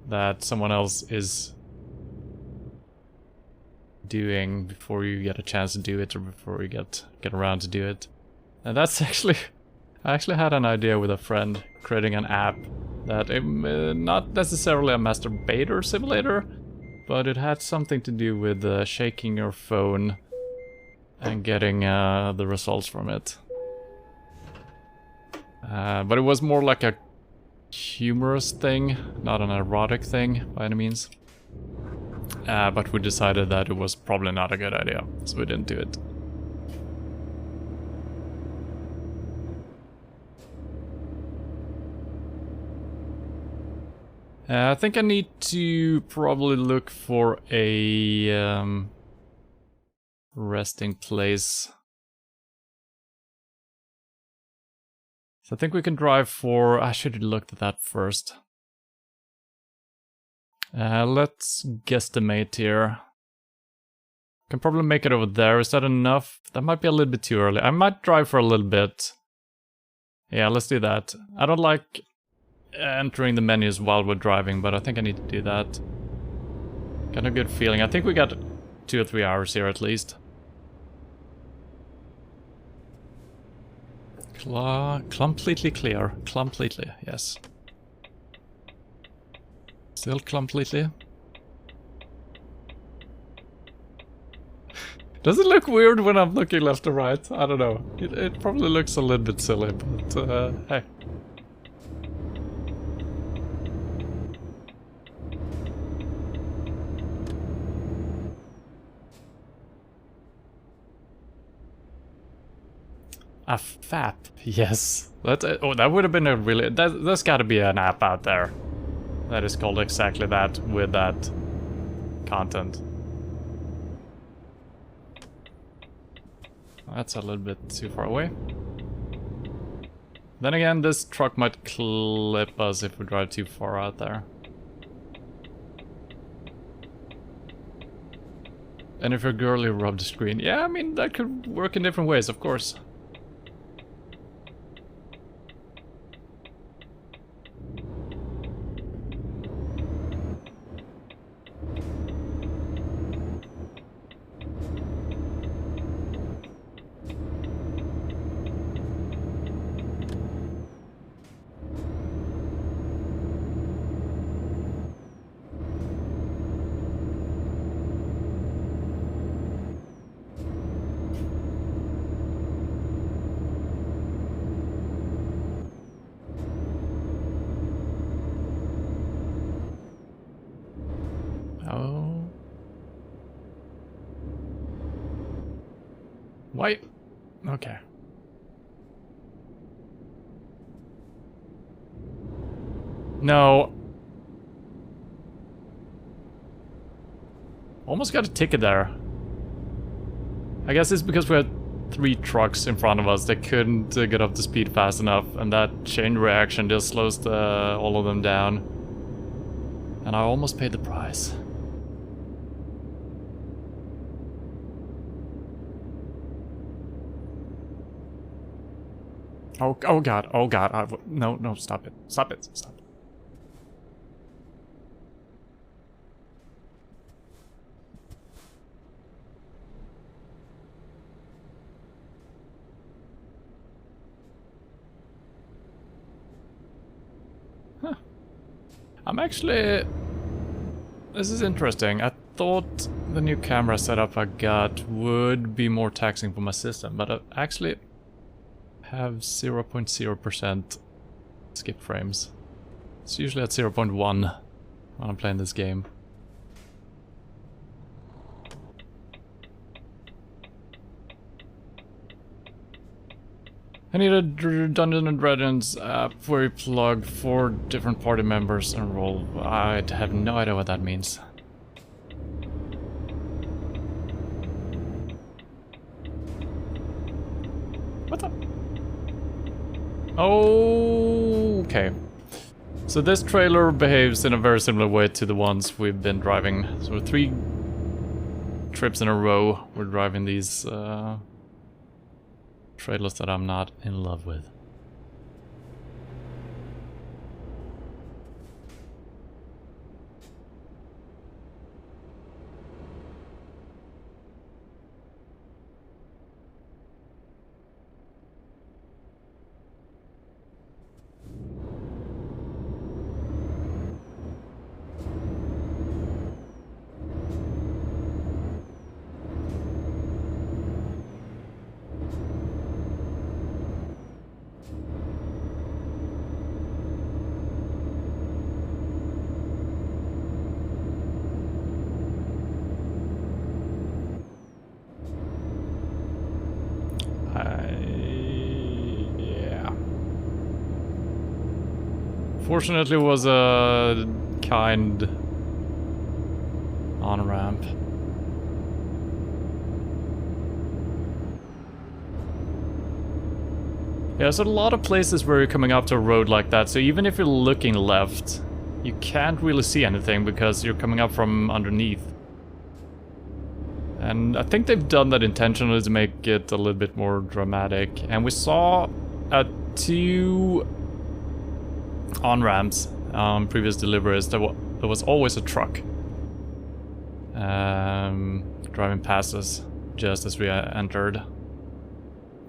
that someone else is doing before you get a chance to do it, or before you get around to do it. And that's actually, I actually had an idea with a friend, creating an app that, not necessarily a masturbator simulator, but it had something to do with shaking your phone and getting the results from it. But it was more like a humorous thing, not an erotic thing by any means. But we decided that it was probably not a good idea, so we didn't do it. I think I need to probably look for a resting place. So I think we can drive for... I should have looked at that first. Let's guesstimate here. Can probably make it over there. Is that enough? That might be a little bit too early. I might drive for a little bit. Yeah, let's do that. I don't like entering the menus while we're driving, but I think I need to do that. Got a good feeling. I think we got 2 or 3 hours here at least. Completely clear. Completely, yes. Still completely. Does it look weird when I'm looking left or right? I don't know. It probably looks a little bit silly, but hey. A FAP, yes. That would have been a really... There's gotta be an app out there that is called exactly that, with that content. That's a little bit too far away. Then again, this truck might clip us if we drive too far out there. And if your girlie rubbed the screen, yeah, I mean, that could work in different ways, of course. Oh. Why? Okay. No. Almost got a ticket there. I guess it's because we had 3 trucks in front of us that couldn't get up to speed fast enough, and that chain reaction just slows all of them down. And I almost paid the price. Oh god, oh god, no, stop it, stop it, stop it. Huh. I'm actually... This is interesting. I thought the new camera setup I got would be more taxing for my system, but I actually have 0.0% skip frames. It's usually at 0.1 when I'm playing this game. I need a Dungeons and Dragons app where you plug 4 different party members and roll. I have no idea what that means. What the? Oh, okay. So this trailer behaves in a very similar way to the ones we've been driving. So 3 trips in a row we're driving these trailers that I'm not in love with. Yeah. Fortunately, it was a kind on-ramp. Yeah, there's a lot of places where you're coming up to a road like that, so even if you're looking left, you can't really see anything because you're coming up from underneath. And I think they've done that intentionally to make it a little bit more dramatic. And we saw at 2 on-ramps on previous deliveries, there was always a truck driving past us just as we entered.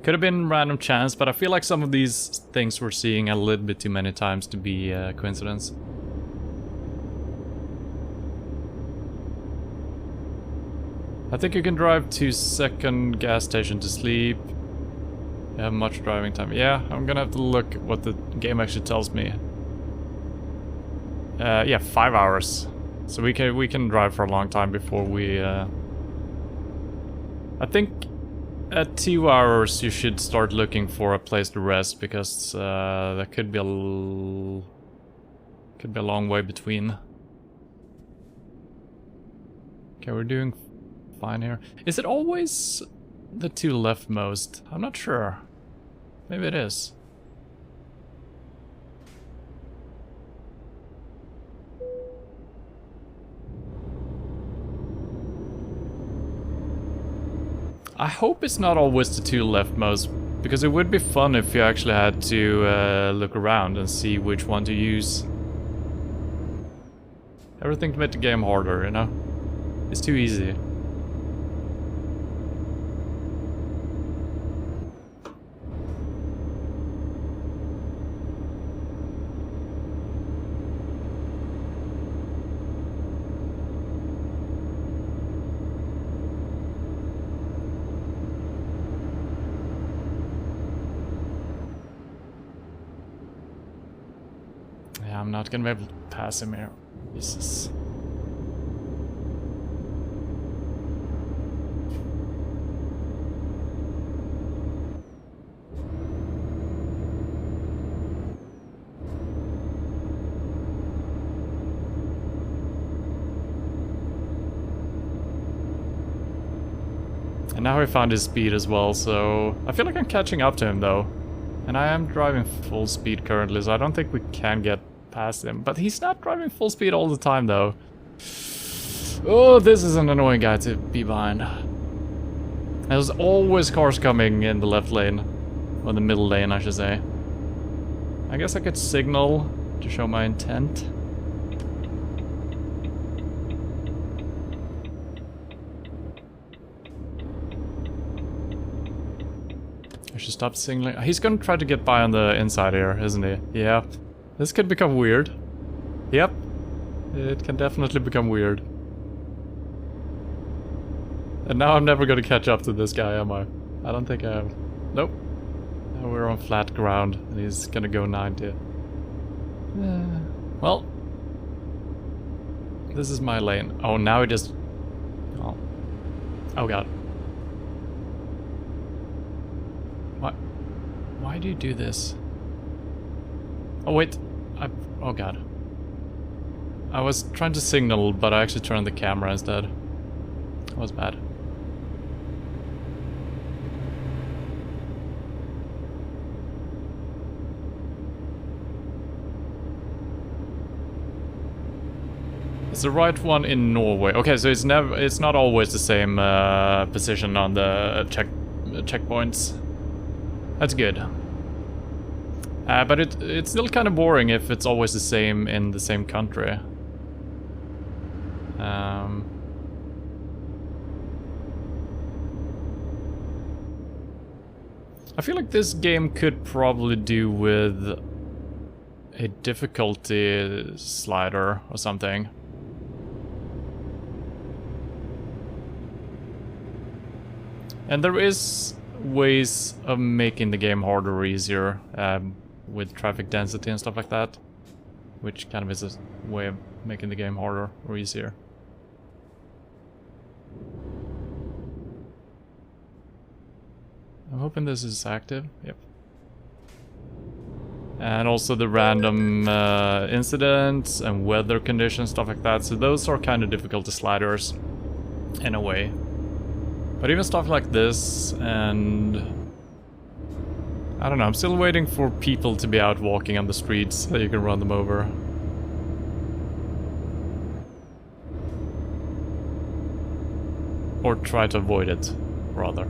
Could have been random chance, but I feel like some of these things we're seeing a little bit too many times to be coincidence. I think you can drive to second gas station to sleep. You have much driving time. Yeah, I'm gonna have to look what the game actually tells me. Yeah, 5 hours. So we can drive for a long time before we... I think at 2 hours you should start looking for a place to rest, because there could be a long way between. Okay, we're doing fine here. Is it always the two leftmost. I'm not sure. Maybe it is. I hope it's not always the two leftmost, because it would be fun if you actually had to look around and see which one to use. Everything to make the game harder, you know? It's too easy. Yeah, I'm not gonna be able to pass him here. Jesus. And now I found his speed as well, so I feel like I'm catching up to him though. And I am driving full speed currently, so I don't think we can get past him. But he's not driving full speed all the time though. Oh, this is an annoying guy to be behind. There's always cars coming in the left lane. Or the middle lane, I should say. I guess I could signal to show my intent. I should stop signaling. He's gonna try to get by on the inside here, isn't he? Yeah. This could become weird. Yep. It can definitely become weird. And now I'm never gonna catch up to this guy, am I? I don't think I am. Nope. Now we're on flat ground, and he's gonna go 90. Well. This is my lane. Oh, now he just... Oh. Oh god. Why do you do this? Oh wait, oh god. I was trying to signal, but I actually turned the camera instead. That was bad. It's the right one in Norway. Okay, so it's not always the same position on the checkpoints. That's good. But it's still kind of boring if it's always the same in the same country. I feel like this game could probably do with a difficulty slider or something. And there is ways of making the game harder or easier with traffic density and stuff like that, which kind of is a way of making the game harder or easier. I'm hoping this is active. Yep. And also the random incidents and weather conditions, stuff like that. So those are kind of difficulty sliders in a way. But even stuff like this, and I don't know, I'm still waiting for people to be out walking on the streets so you can run them over. Or try to avoid it, rather.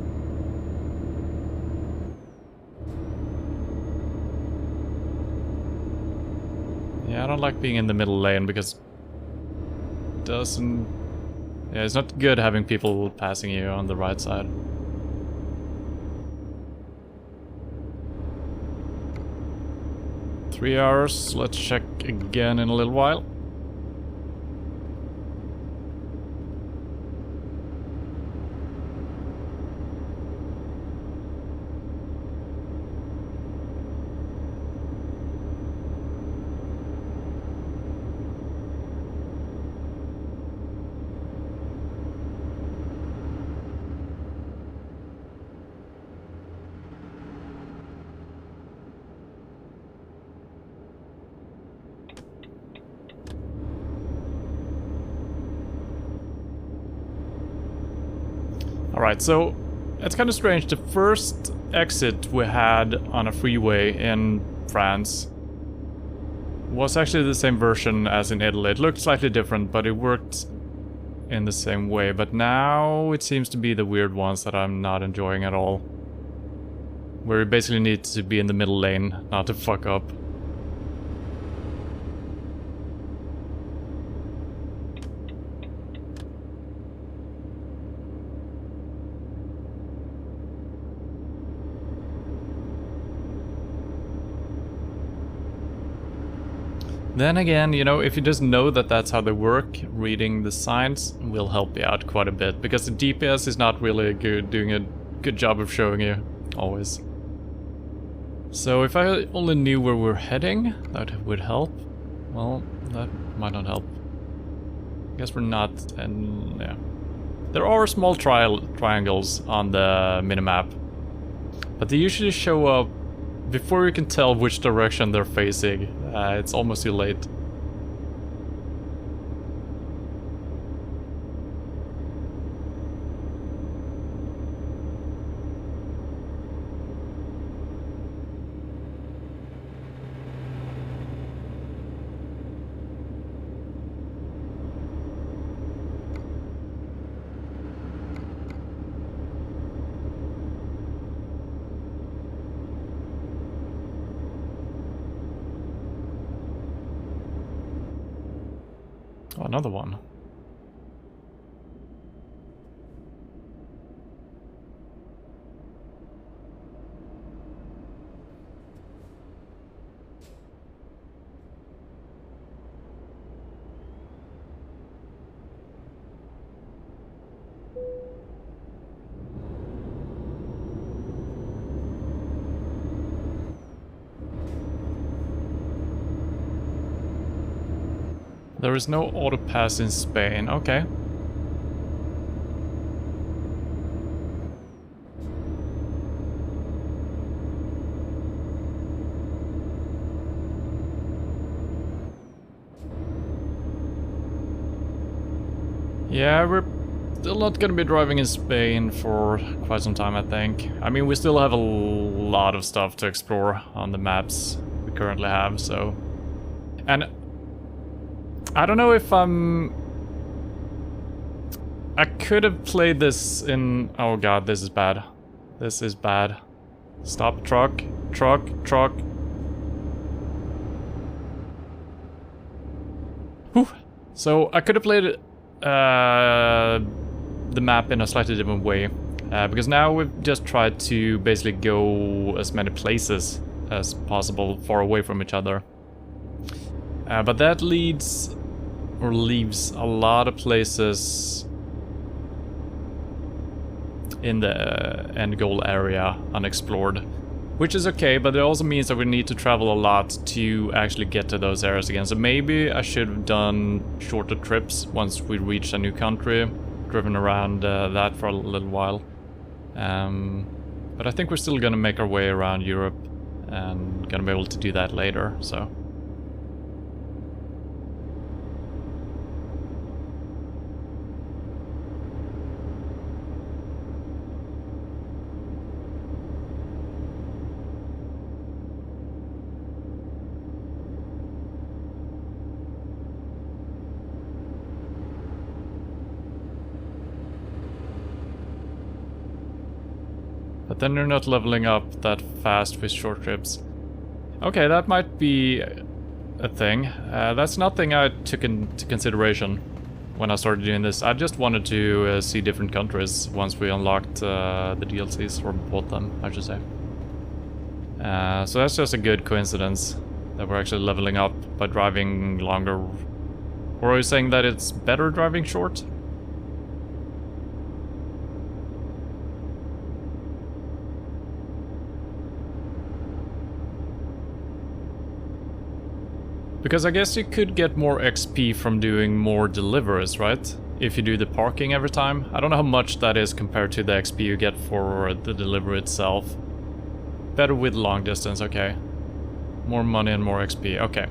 Yeah, I don't like being in the middle lane because it doesn't... Yeah, it's not good having people passing you on the right side. Three hours, let's check again in a little while. Alright, so It's kind of strange. The first exit we had on a freeway in France was actually the same version as in Italy. It looked slightly different, but it worked in the same way. But now it seems to be the weird ones that I'm not enjoying at all. Where you basically need to be in the middle lane, not to fuck up. Then again, you know, if you just know that that's how they work, reading the signs will help you out quite a bit, because the DPS is not really doing a good job of showing you, always. So if I only knew where we're heading, that would help. Well, that might not help. I guess we're not, and yeah. There are small triangles on the minimap, but they usually show up before you can tell which direction they're facing. It's almost too late. Oh, another one. There is no auto pass in Spain. Okay. Yeah, we're still not gonna be driving in Spain for quite some time, I think. I mean, we still have a lot of stuff to explore on the maps we currently have, so... And I don't know if I could have played this in... Oh god, this is bad. This is bad. Stop, truck, truck, truck. Whew. So I could have played the map in a slightly different way. Because now we've just tried to basically go as many places as possible far away from each other. But that leads... or leaves a lot of places in the end goal area unexplored. Which is okay, but it also means that we need to travel a lot to actually get to those areas again. So maybe I should have done shorter trips once we reached a new country, driven around that for a little while. But I think we're still gonna make our way around Europe and gonna be able to do that later, so... But then you're not leveling up that fast with short trips. Okay, that might be a thing. That's nothing I took into consideration when I started doing this. I just wanted to see different countries once we unlocked the DLCs, or bought them, I should say. So that's just a good coincidence that we're actually leveling up by driving longer. Or are you saying that it's better driving short? Because I guess you could get more XP from doing more deliveries, right? If you do the parking every time. I don't know how much that is compared to the XP you get for the delivery itself. Better with long distance, okay. More money and more XP, okay.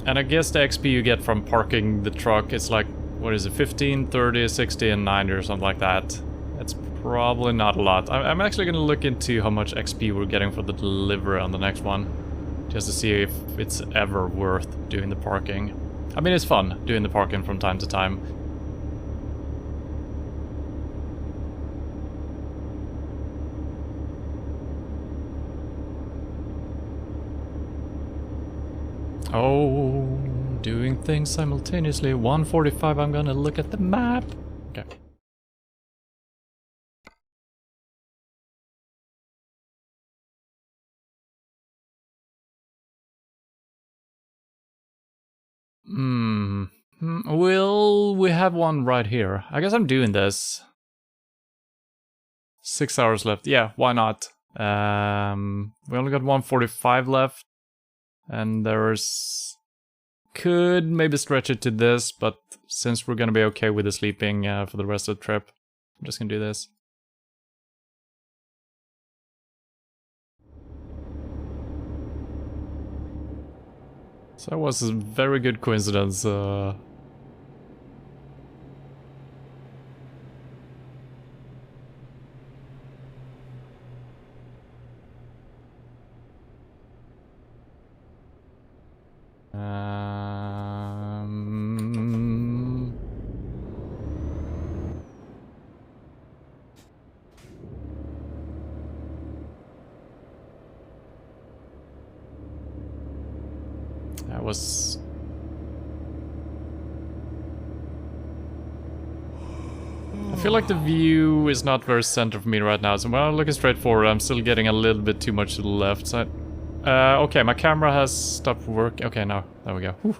And I guess the XP you get from parking the truck is like what is it, 15, 30, 60, and 90 or something like that. That's probably not a lot. I'm actually gonna look into how much XP we're getting for the delivery on the next one. Just to see if it's ever worth doing the parking. I mean, it's fun doing the parking from time to time. Oh, doing things simultaneously. 1:45, I'm gonna look at the map. Okay. Well, we have one right here. I guess I'm doing this. 6 hours left. Yeah, why not? We only got 1:45 left. And there's... Could maybe stretch it to this, but since we're gonna be okay with the sleeping for the rest of the trip, I'm just gonna do this. So that was a very good coincidence. That was... I feel like the view is not very center for me right now, so when I'm looking straight forward, I'm still getting a little bit too much to the left. So okay, my camera has stopped working. Okay, now, there we go. Whew.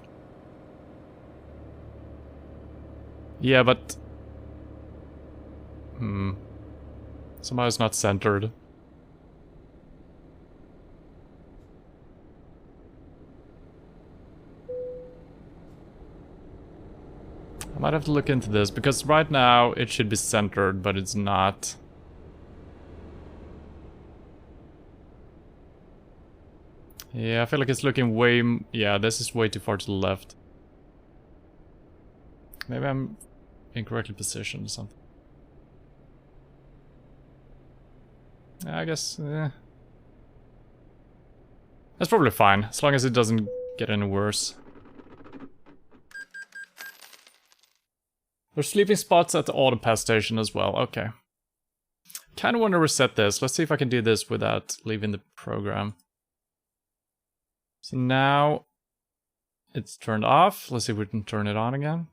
Yeah, but... somehow it's not centered. I might have to look into this, because right now it should be centered, but it's not. Yeah, I feel like it's looking way... Yeah, this is way too far to the left. Maybe I'm incorrectly positioned or something. I guess... That's probably fine, as long as it doesn't get any worse. There's sleeping spots at the auto pass station as well, okay. Kinda want to reset this. Let's see if I can do this without leaving the program. So now it's turned off. Let's see if we can turn it on again.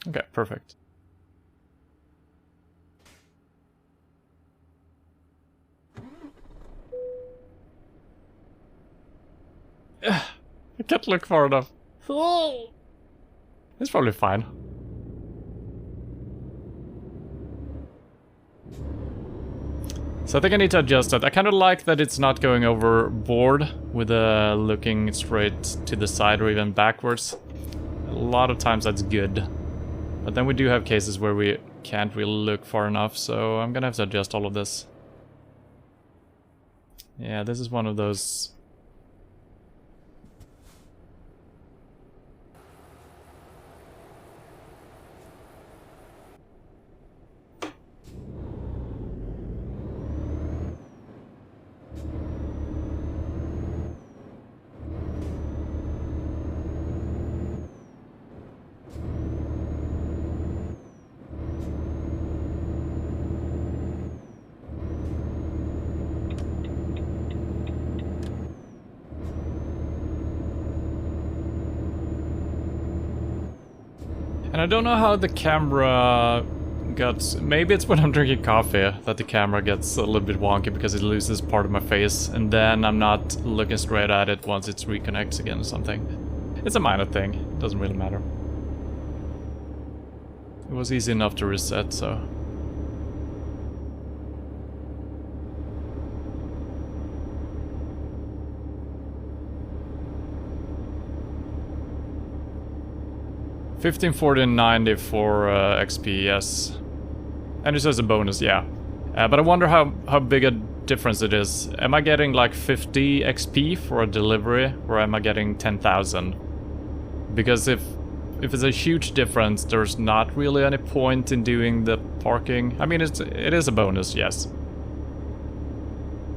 Okay, perfect. I can't look far enough. It's probably fine. So I think I need to adjust that. I kind of like that it's not going overboard with looking straight to the side or even backwards. A lot of times that's good. But then we do have cases where we can't really look far enough, so I'm gonna have to adjust all of this. Yeah, this is one of those... And I don't know how the camera gets... Maybe it's when I'm drinking coffee that the camera gets a little bit wonky because it loses part of my face, and then I'm not looking straight at it once it reconnects again or something. It's a minor thing, it doesn't really matter. It was easy enough to reset, so... $15.40.90 for XP, yes. And it says a bonus, yeah. But I wonder how big a difference it is. Am I getting like 50 XP for a delivery, or am I getting 10,000? Because if it's a huge difference, there's not really any point in doing the parking. I mean, it is a bonus, yes.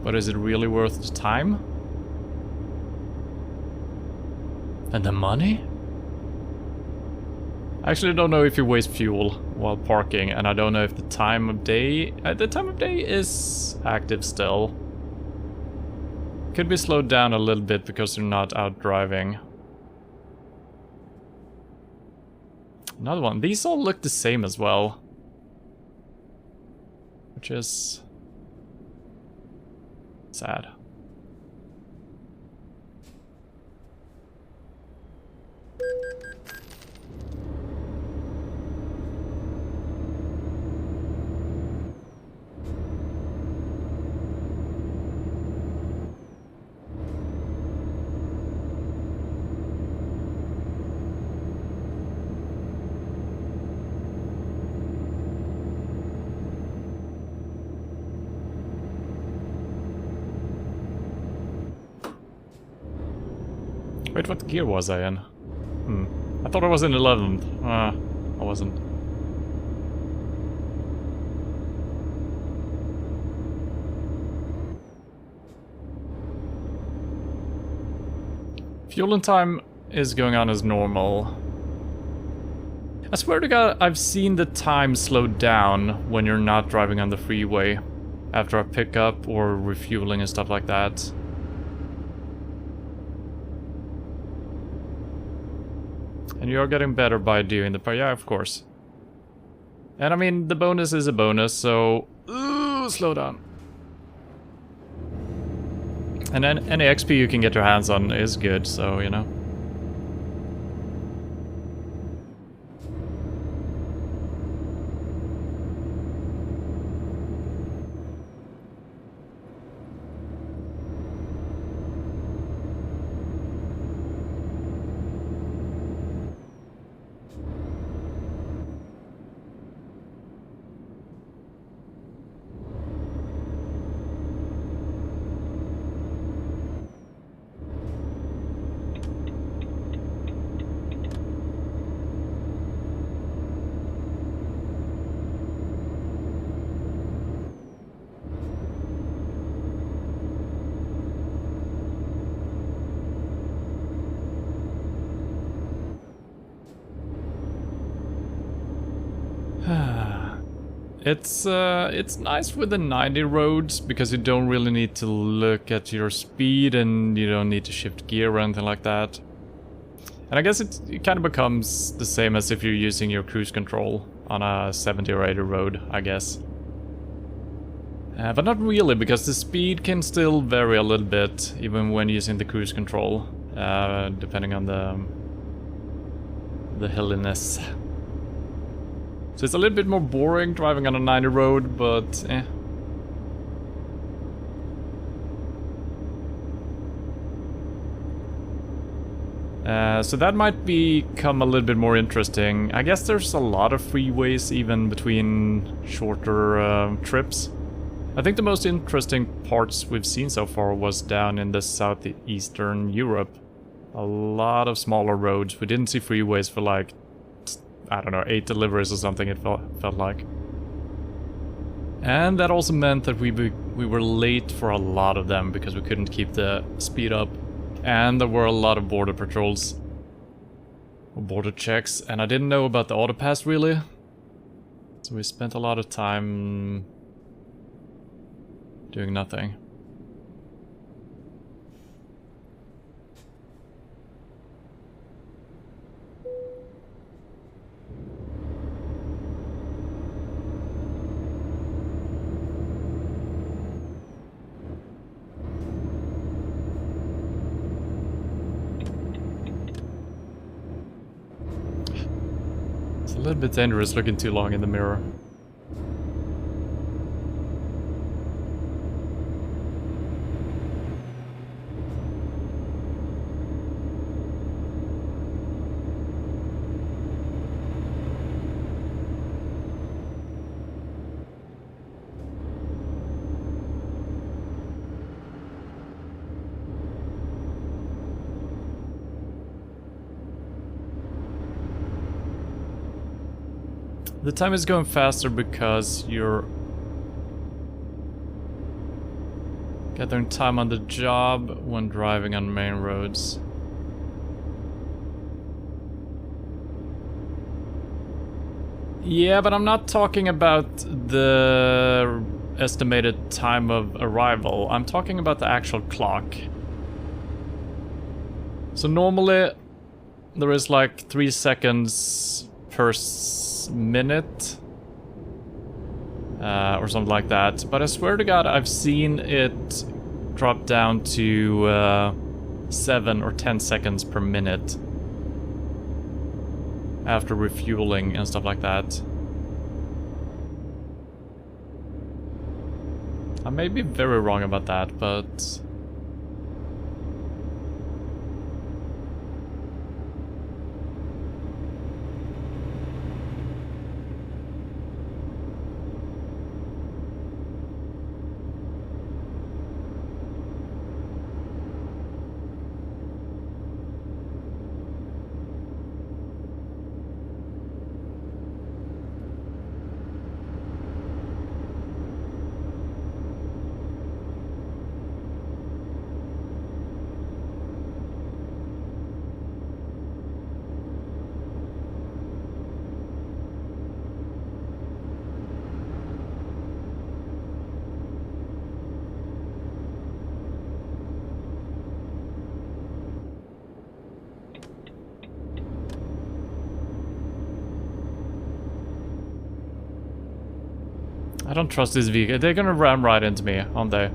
But is it really worth the time? And the money? I actually don't know if you waste fuel while parking, and I don't know if the time of day... the time of day is active still. Could be slowed down a little bit because you're not out driving. Another one. These all look the same as well. Which is... sad. Wait, what gear was I in? I thought I was in 11th. I wasn't. Fueling time is going on as normal. I swear to God, I've seen the time slow down when you're not driving on the freeway after a pickup or refueling and stuff like that. And you're getting better by doing the part, yeah, of course. And I mean, the bonus is a bonus, so... Ooh, slow down. And then any XP you can get your hands on is good, so, you know. It's nice with the 90 roads because you don't really need to look at your speed and you don't need to shift gear or anything like that. And I guess it kind of becomes the same as if you're using your cruise control on a 70 or 80 road, I guess. But not really, because the speed can still vary a little bit even when using the cruise control, depending on the hilliness. So it's a little bit more boring driving on a 90 road, but eh. So that might become a little bit more interesting. I guess there's a lot of freeways even between shorter trips. I think the most interesting parts we've seen so far was down in the southeastern Europe. A lot of smaller roads. We didn't see freeways for like, I don't know, 8 deliveries or something it felt like. And that also meant that we were late for a lot of them because we couldn't keep the speed up. And there were a lot of border patrols. Or border checks. And I didn't know about the autopass really. So we spent a lot of time doing nothing. It's a little bit dangerous looking too long in the mirror. The time is going faster because you're gathering time on the job when driving on main roads. Yeah, but I'm not talking about the estimated time of arrival. I'm talking about the actual clock. So normally there is like 3 seconds per minute or something like that. But I swear to God, I've seen it drop down to 7 or 10 seconds per minute after refueling and stuff like that. I may be very wrong about that, but... I don't trust this vehicle. They're gonna ram right into me, aren't they?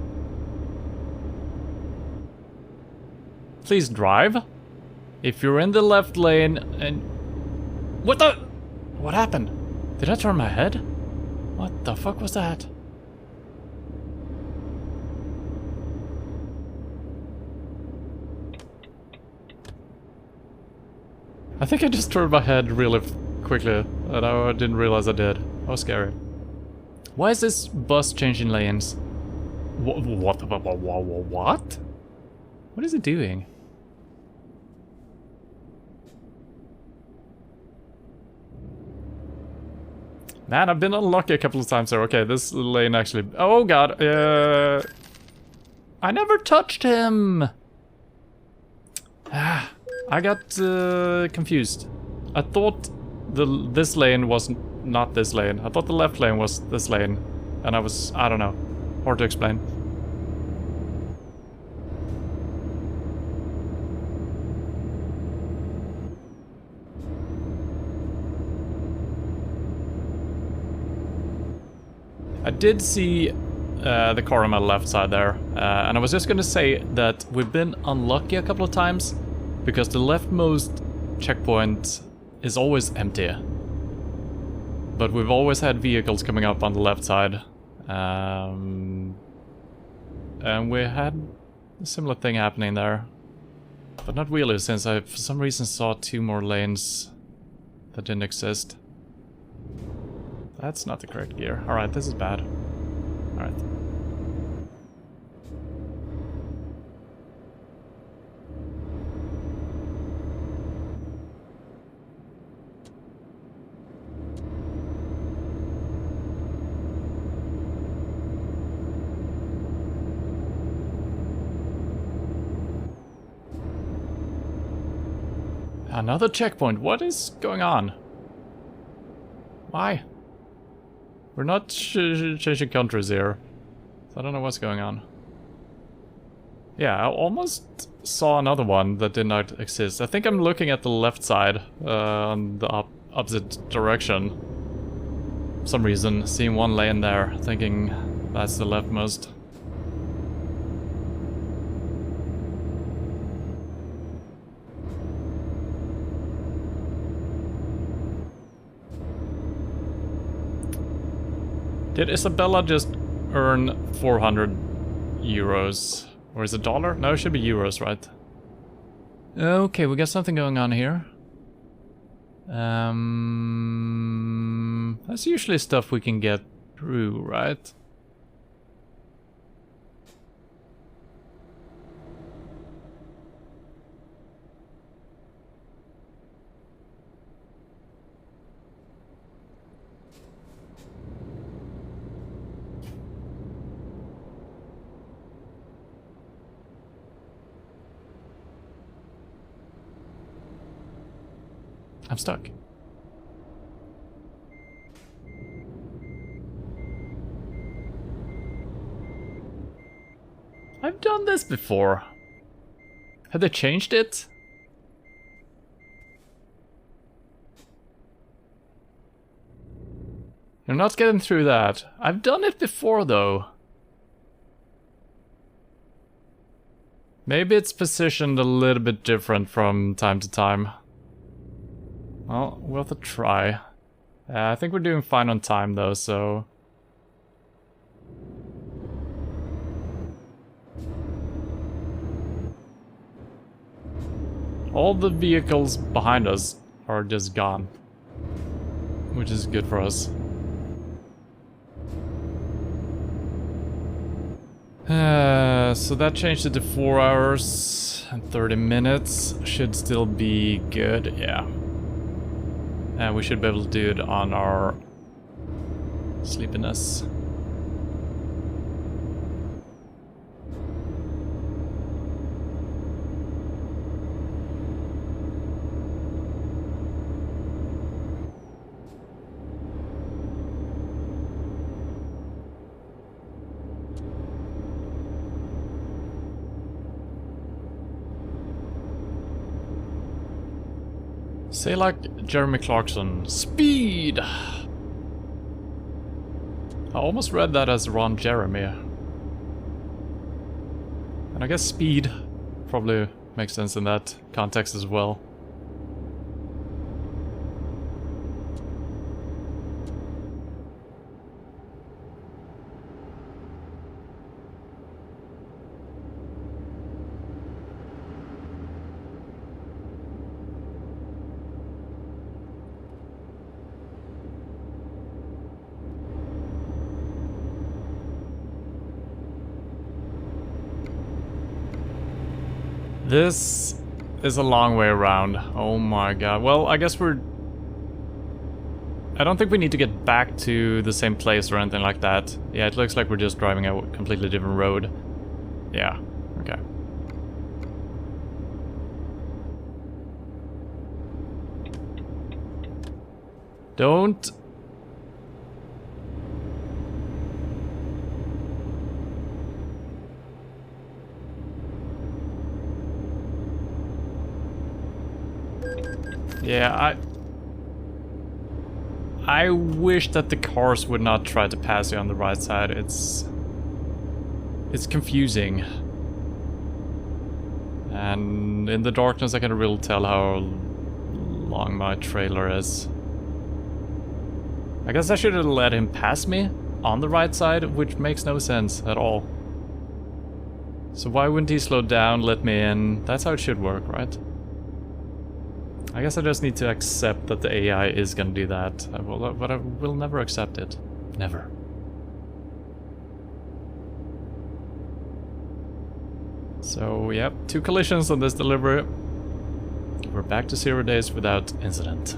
Please drive. If you're in the left lane and... What the... What happened? Did I turn my head? What the fuck was that? I think I just turned my head really quickly and I didn't realize I did. That was scary. Why is this bus changing lanes? What? What is it doing? Man, I've been unlucky a couple of times there. Okay, this lane actually... Oh god, I never touched him! Ah, I got confused. I thought this lane was not this lane. I thought the left lane was this lane. And I was... I don't know. Hard to explain. I did see the car on my left side there, and I was just gonna say that we've been unlucky a couple of times because the leftmost checkpoint is always empty. But we've always had vehicles coming up on the left side. And we had a similar thing happening there. But not really, since I for some reason saw 2 more lanes that didn't exist. That's not the correct gear. Alright, this is bad. Alright. Another checkpoint. What is going on? Why? We're not changing countries here. So I don't know what's going on. Yeah, I almost saw another one that did not exist. I think I'm looking at the left side, on the opposite direction. For some reason, seeing one lane there, thinking that's the leftmost. Did Isabella just earn 400 euros? Or is it dollar? No, it should be euros, right? Okay, we got something going on here. That's usually stuff we can get through, right? I'm stuck. I've done this before. Have they changed it? You're not getting through that. I've done it before though. Maybe it's positioned a little bit different from time to time. Well, we'll have to try. I think we're doing fine on time though, so... All the vehicles behind us are just gone. Which is good for us. So that changed it to 4 hours and 30 minutes. Should still be good, yeah. And we should be able to do it on our sleepiness. Say like Jeremy Clarkson, speed! I almost read that as Ron Jeremy. And I guess speed probably makes sense in that context as well. This is a long way around. Oh my god. Well, I guess we're... I don't think we need to get back to the same place or anything like that. Yeah, it looks like we're just driving a completely different road. Yeah, okay. Don't... Yeah, I wish that the cars would not try to pass you on the right side. It's confusing. And in the darkness I can really tell how long my trailer is. I guess I should have let him pass me on the right side, which makes no sense at all. So why wouldn't he slow down, let me in? That's how it should work, right? I guess I just need to accept that the AI is gonna do that, but I will never accept it. Never. So, yep, 2 collisions on this delivery. We're back to 0 days without incident.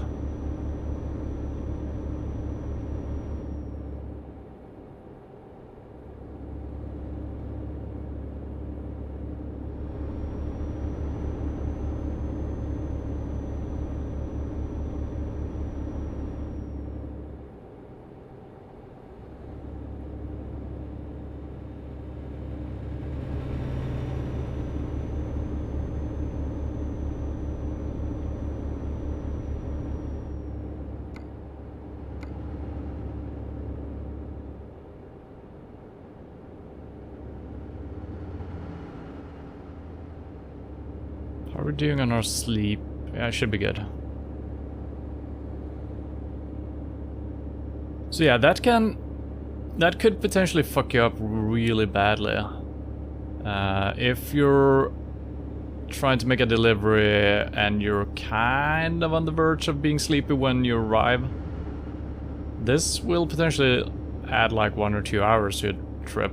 How are we doing on our sleep? Yeah, it should be good. So yeah, that could potentially fuck you up really badly. If you're trying to make a delivery and you're kind of on the verge of being sleepy when you arrive, this will potentially add like 1 or 2 hours to your trip.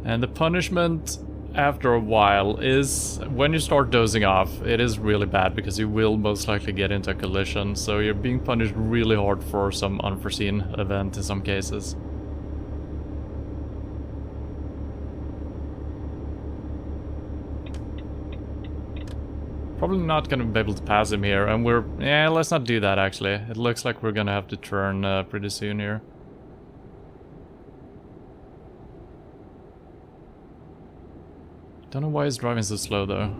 And the punishment after a while is when you start dozing off, it is really bad because you will most likely get into a collision, so you're being punished really hard for some unforeseen event in some cases. Probably not gonna be able to pass him here, and yeah, let's not do that actually. It looks like we're gonna have to turn pretty soon here. Don't know why he's driving so slow though.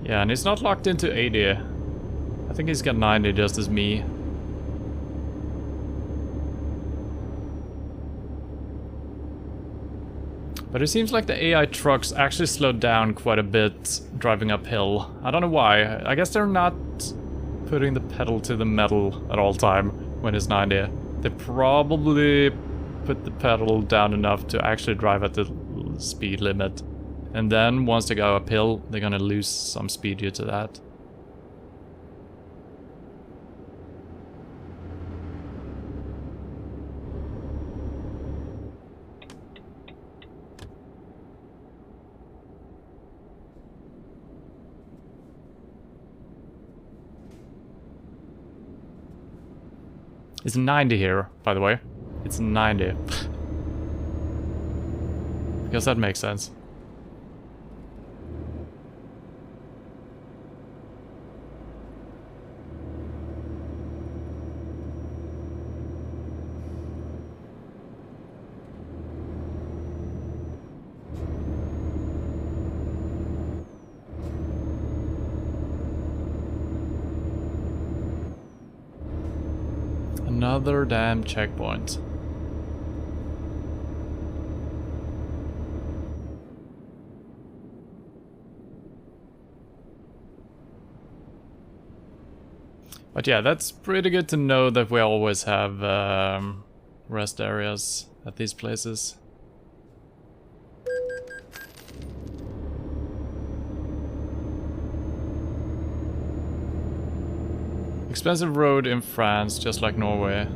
Yeah, and he's not locked into 80. I think he's got 90 just as me. But it seems like the AI trucks actually slowed down quite a bit driving uphill. I don't know why. I guess they're not putting the pedal to the metal at all time when it's 90. They probably put the pedal down enough to actually drive at the speed limit. And then once they go uphill, they're gonna lose some speed due to that. It's 90 here, by the way. It's 90. Because that makes sense. Another damn checkpoint. But yeah, that's pretty good to know that we always have rest areas at these places. Expensive road in France, just like Norway.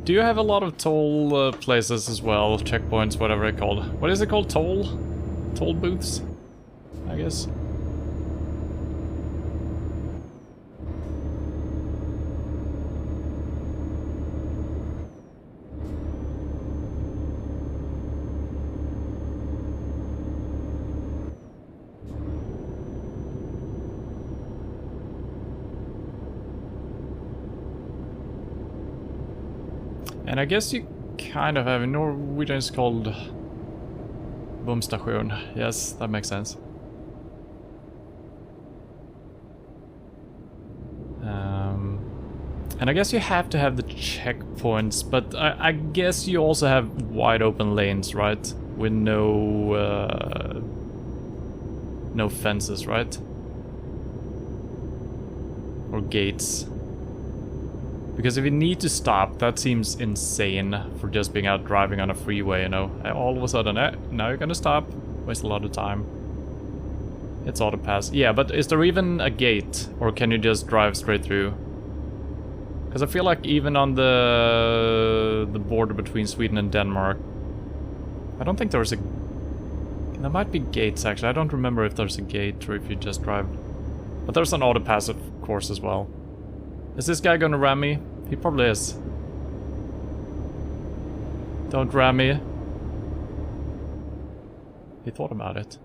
Do you have a lot of toll places as well? Checkpoints, whatever they're called. What is it called? Toll? Toll booths? I guess. And I guess you kind of have in Norwegian it's called Bomstation. Yes, that makes sense. And I guess you have to have the checkpoints, but I guess you also have wide open lanes, right? With no no fences, right? Or gates. Because if you need to stop, that seems insane for just being out driving on a freeway, you know. All of a sudden, now you're gonna stop. Waste a lot of time. It's auto pass. Yeah, but is there even a gate? Or can you just drive straight through? Because I feel like even on the border between Sweden and Denmark, I don't think there's a... There might be gates, actually. I don't remember if there's a gate or if you just drive. But there's an auto pass, of course, as well. Is this guy gonna ram me? He probably is. Don't ram me. He thought about it.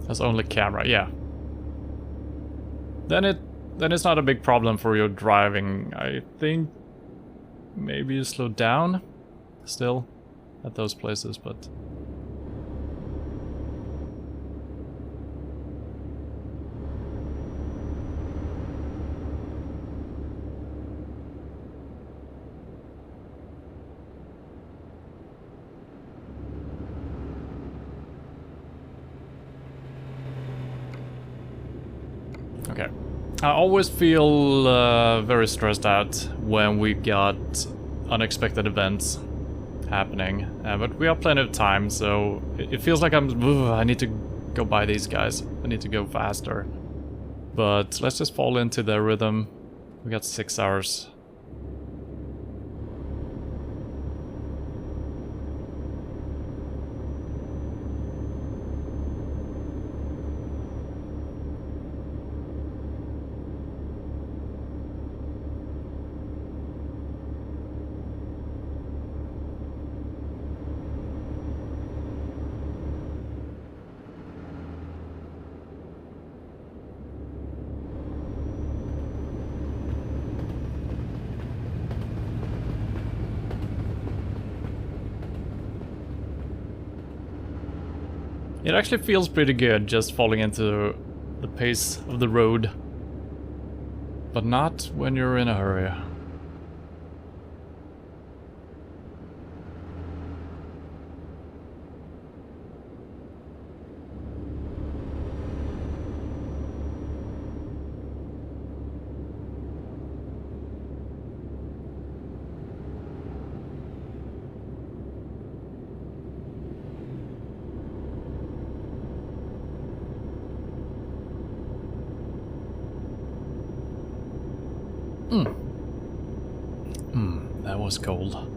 That's only camera, yeah. Then it's not a big problem for your driving, I think. Maybe you slow down still at those places, but okay. I always feel very stressed out when we got unexpected events happening. But we have plenty of time, so it feels like I need to go by these guys. I need to go faster. But let's just fall into their rhythm. We got 6 hours. It actually feels pretty good just falling into the pace of the road. But not when you're in a hurry. That was cold.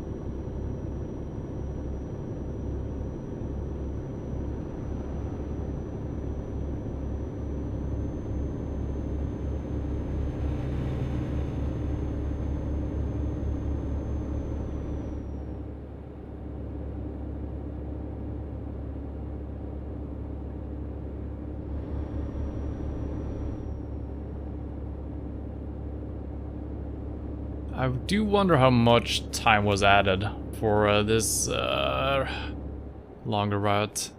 I do wonder how much time was added for this longer route.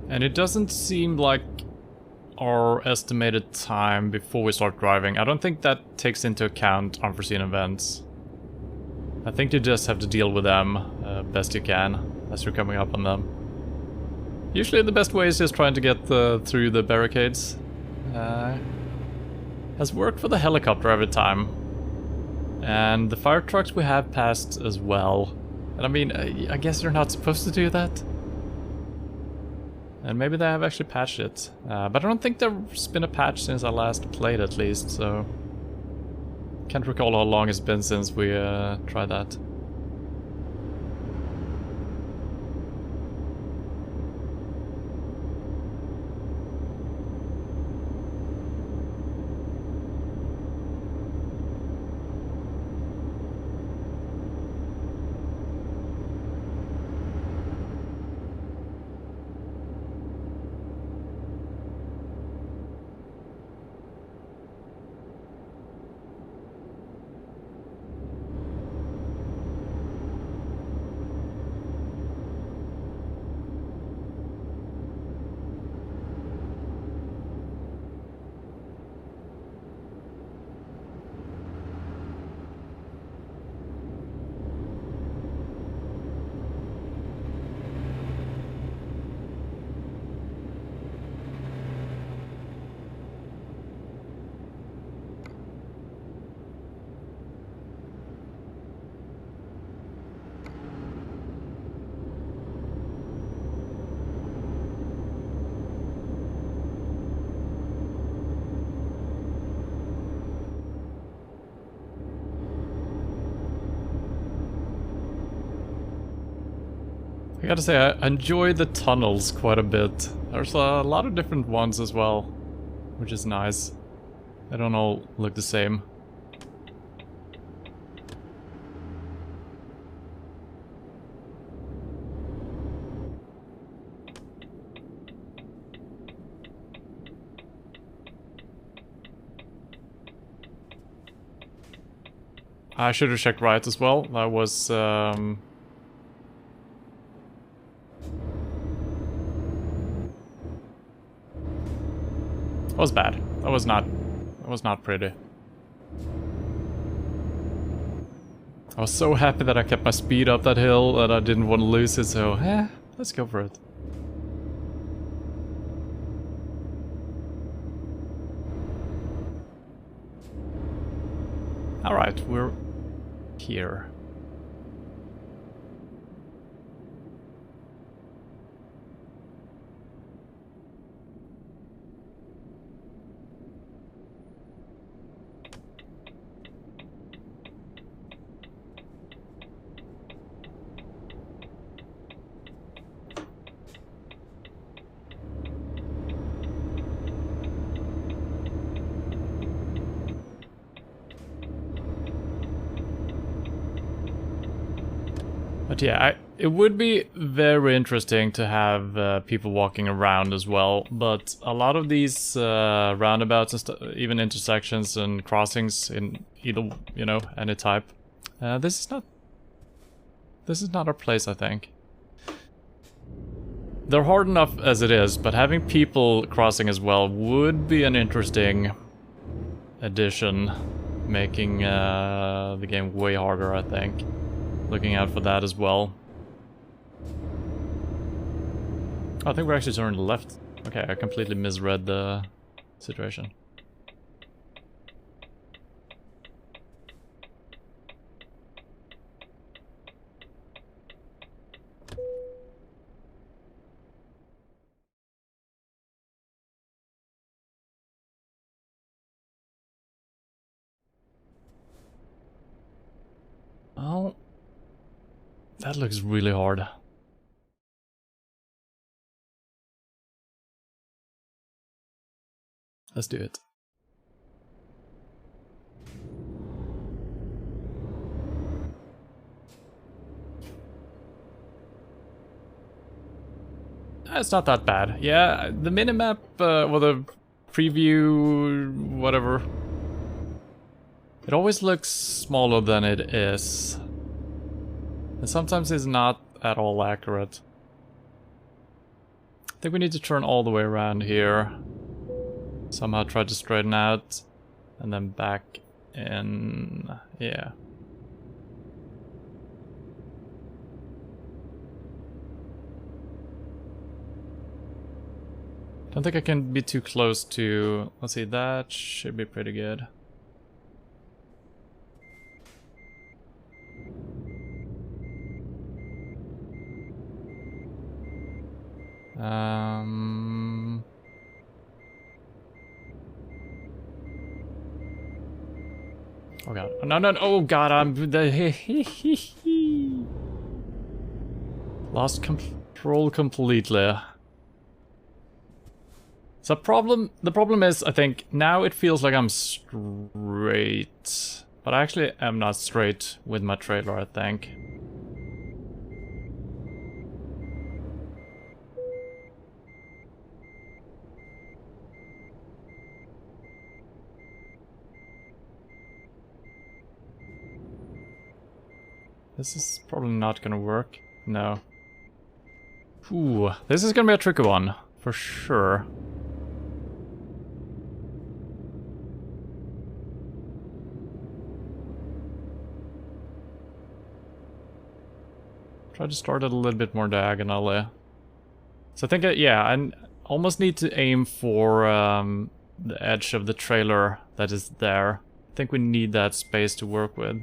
And it doesn't seem like our estimated time before we start driving. I don't think that takes into account unforeseen events. I think you just have to deal with them best you can as you're coming up on them. Usually the best way is just trying to get through the barricades. Has worked for the helicopter every time. And the fire trucks we have passed as well. And I mean, I guess you're not supposed to do that. And maybe they have actually patched it. But I don't think there's been a patch since I last played at least, so... Can't recall how long it's been since we tried that. I gotta say, I enjoy the tunnels quite a bit. There's a lot of different ones as well, which is nice. They don't all look the same. I should have checked right as well. That was that was bad. That was not pretty. I was so happy that I kept my speed up that hill that I didn't want to lose it, so let's go for it. Alright, we're here. But yeah, it would be very interesting to have people walking around as well, but a lot of these roundabouts and even intersections and crossings in either, you know, any type, this is not our place, I think. They're hard enough as it is, but having people crossing as well would be an interesting addition, making the game way harder, I think. Looking out for that as well. Oh, I think we're actually turning left. Okay, I completely misread the situation. Oh, that looks really hard. Let's do it. It's not that bad. Yeah, the minimap, or the preview, whatever. It always looks smaller than it is. And sometimes it's not at all accurate. I think we need to turn all the way around here. Somehow try to straighten out. And then back in... yeah. Don't think I can be too close to... let's see, that should be pretty good. Oh god. No, no, no. Oh god, I'm... lost control completely. So the problem is, I think, now it feels like I'm straight. But I actually am not straight with my trailer, I think. This is probably not gonna work. No. Ooh, this is gonna be a tricky one, for sure. Try to start it a little bit more diagonally. So I think, yeah, I almost need to aim for the edge of the trailer that is there. I think we need that space to work with.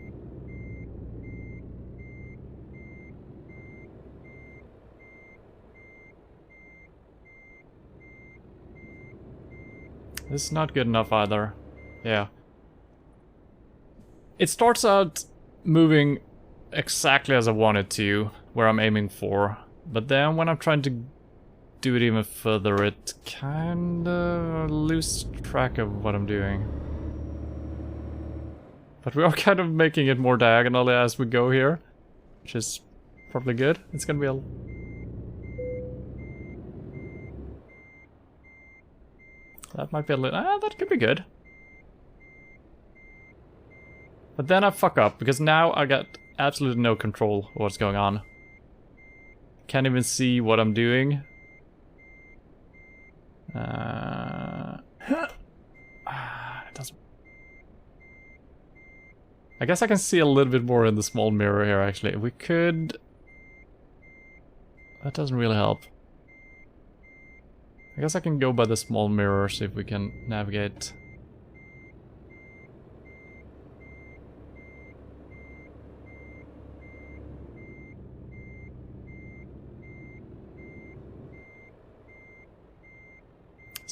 This is not good enough either. Yeah. It starts out moving exactly as I want it to, where I'm aiming for. But then when I'm trying to do it even further, it kinda lose track of what I'm doing. But we are kind of making it more diagonally as we go here, which is probably good. It's gonna be a... that might be a little... that could be good. But then I fuck up, because now I got absolutely no control of what's going on. Can't even see what I'm doing. It doesn't... I guess I can see a little bit more in the small mirror here, actually. We could... that doesn't really help. I guess I can go by the small mirror, see if we can navigate.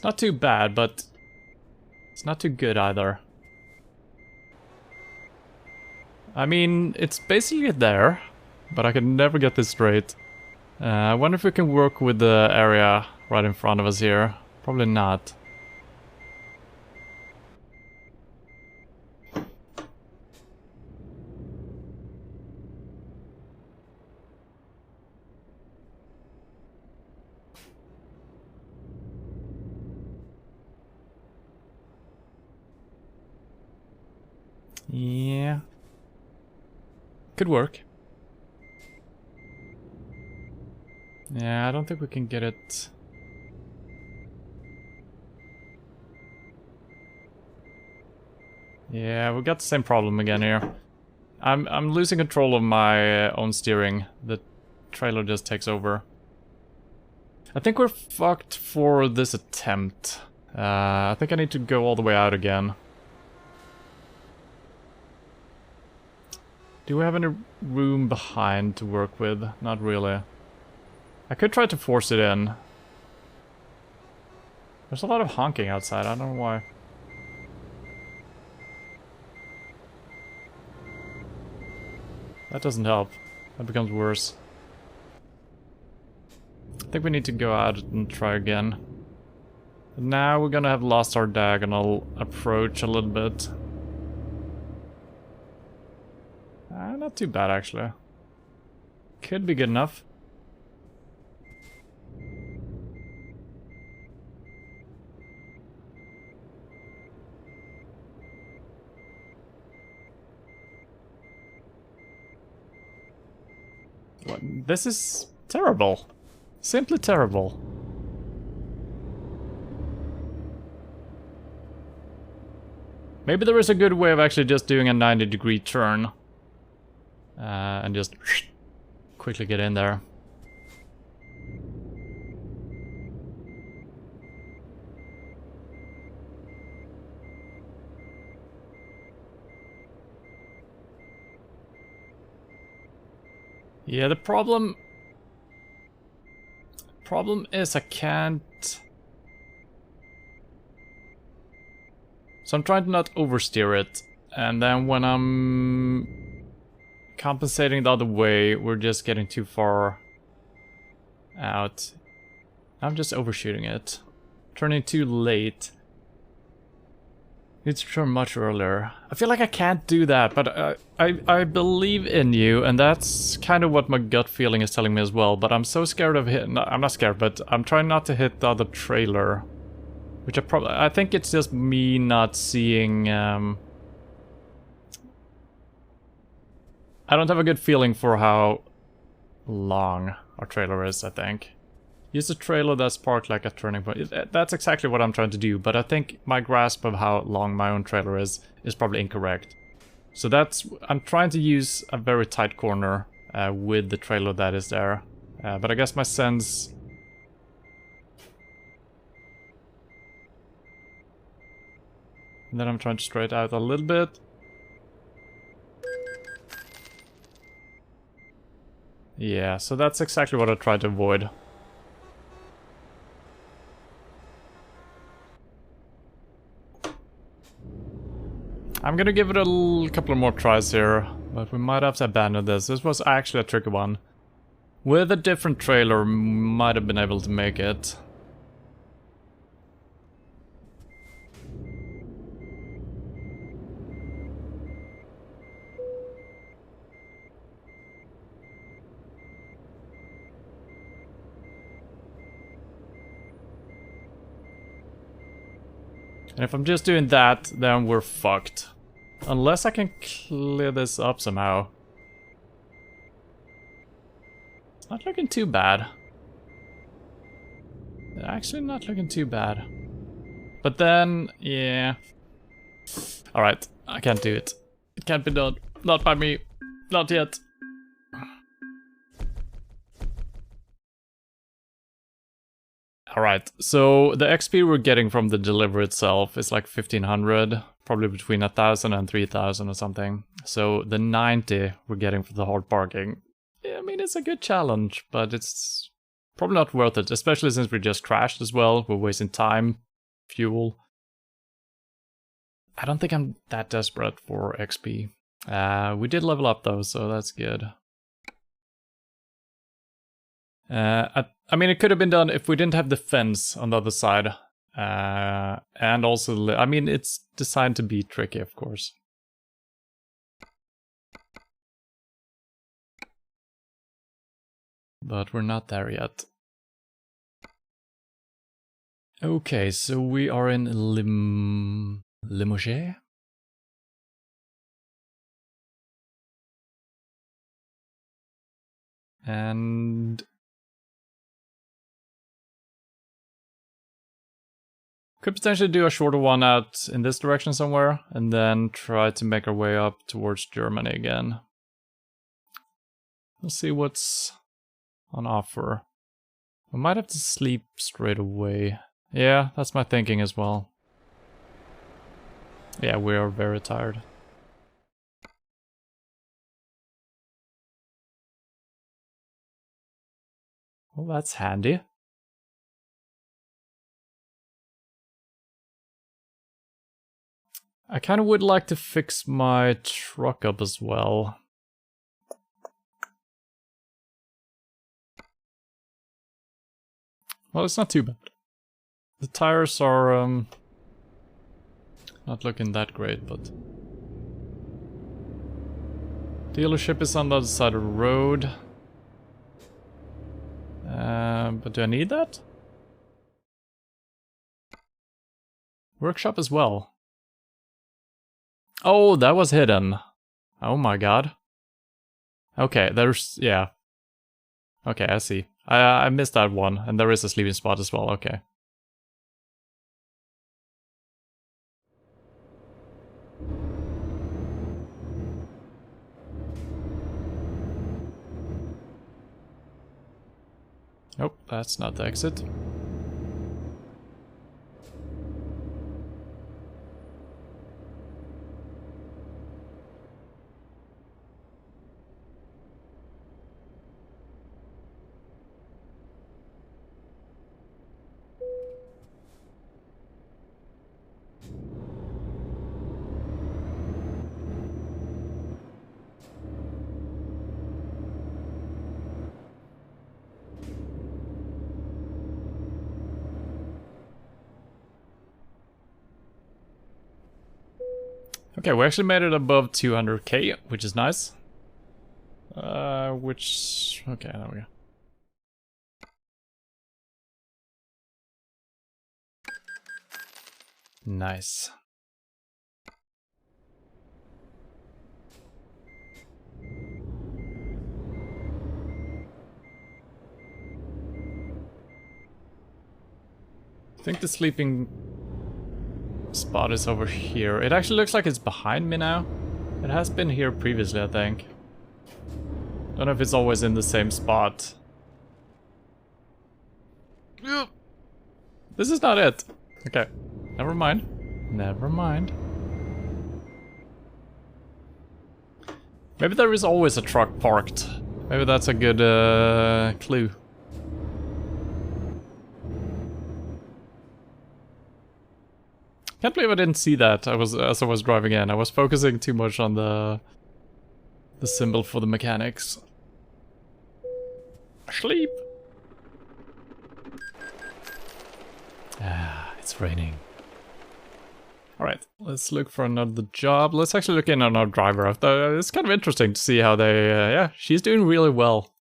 It's not too bad, but it's not too good either. I mean, it's basically there, but I can never get this straight. I wonder if we can work with the area right in front of us here. Probably not. Yeah. Could work. Yeah, I don't think we can get it. Yeah, we got the same problem again here. I'm losing control of my own steering. The trailer just takes over. I think we're fucked for this attempt. I think I need to go all the way out again. Do we have any room behind to work with? Not really. I could try to force it in. There's a lot of honking outside, I don't know why. That doesn't help. That becomes worse. I think we need to go out and try again. But now we're gonna have lost our diagonal approach a little bit. Not too bad, actually. Could be good enough. What? This is terrible. Simply terrible. Maybe there is a good way of actually just doing a 90-degree turn. And just quickly get in there. Yeah, the problem is I can't. So I'm trying to not oversteer it, and then when I'm compensating the other way, we're just getting too far out. I'm just overshooting it. Turning too late. Need to turn much earlier. I feel like I can't do that, but I believe in you, and that's kind of what my gut feeling is telling me as well, but I'm so scared of hitting... I'm not scared, but I'm trying not to hit the other trailer. Which I think it's just me not seeing... I don't have a good feeling for how long our trailer is, I think. Use a trailer that's parked like a turning point. That's exactly what I'm trying to do, but I think my grasp of how long my own trailer is probably incorrect. So that's... I'm trying to use a very tight corner with the trailer that is there. But I guess my sense... And then I'm trying to straight out a little bit. Yeah, so that's exactly what I tried to avoid. I'm gonna give it a couple of more tries here, but we might have to abandon this. This was actually a tricky one. With a different trailer, might have been able to make it. And if I'm just doing that, then we're fucked. Unless I can clear this up somehow. It's not looking too bad. Actually not looking too bad. But then, yeah. Alright, I can't do it. It can't be done. Not by me. Not yet. Alright, so the XP we're getting from the delivery itself is like 1500, probably between 1000 and 3000 or something. So the 90 we're getting for the hard parking, yeah, I mean, it's a good challenge, but it's probably not worth it, especially since we just crashed as well. We're wasting time fuel. I don't think I'm that desperate for XP. We did level up though, so that's good. I mean, it could have been done if we didn't have the fence on the other side. And also, I mean, it's designed to be tricky, of course. But we're not there yet. Okay, so we are in Limoges? And could potentially do a shorter one out in this direction somewhere, and then try to make our way up towards Germany again. We'll see what's on offer. We might have to sleep straight away. Yeah, that's my thinking as well. Yeah, we are very tired. Well, that's handy. I kind of would like to fix my truck up as well. Well, it's not too bad. The tires are not looking that great, but dealership is on the other side of the road. But do I need that? Workshop as well. Oh, that was hidden. Oh my god. Okay, there's... yeah. Okay, I see. I missed that one, and there is a sleeping spot as well, okay. Nope, that's not the exit. Okay, we actually made it above 200k, which is nice. Okay, there we go. Nice. I think the sleeping spot is over here. It actually looks like it's behind me now. It has been here previously, I think. Don't know if it's always in the same spot. This is not it. Okay, never mind. Never mind. Maybe there is always a truck parked. Maybe that's a good clue. Can't believe I didn't see that. As I was driving in. I was focusing too much on the symbol for the mechanics. Sleep. Ah, it's raining. Alright, let's look for another job. Let's actually look in on our driver. It's kind of interesting to see how they... yeah, she's doing really well.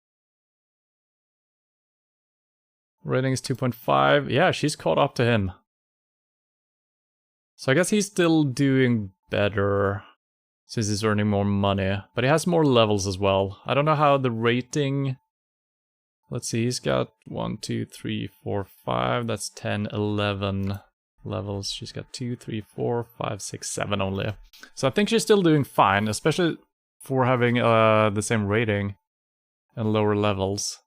Rating is 2.5. Yeah, she's caught up to him. So I guess he's still doing better since he's earning more money. But he has more levels as well. I don't know how the rating... Let's see, he's got 1, 2, 3, 4, 5. That's 10, 11 levels. She's got 2, 3, 4, 5, 6, 7 only. So I think she's still doing fine, especially for having the same rating and lower levels.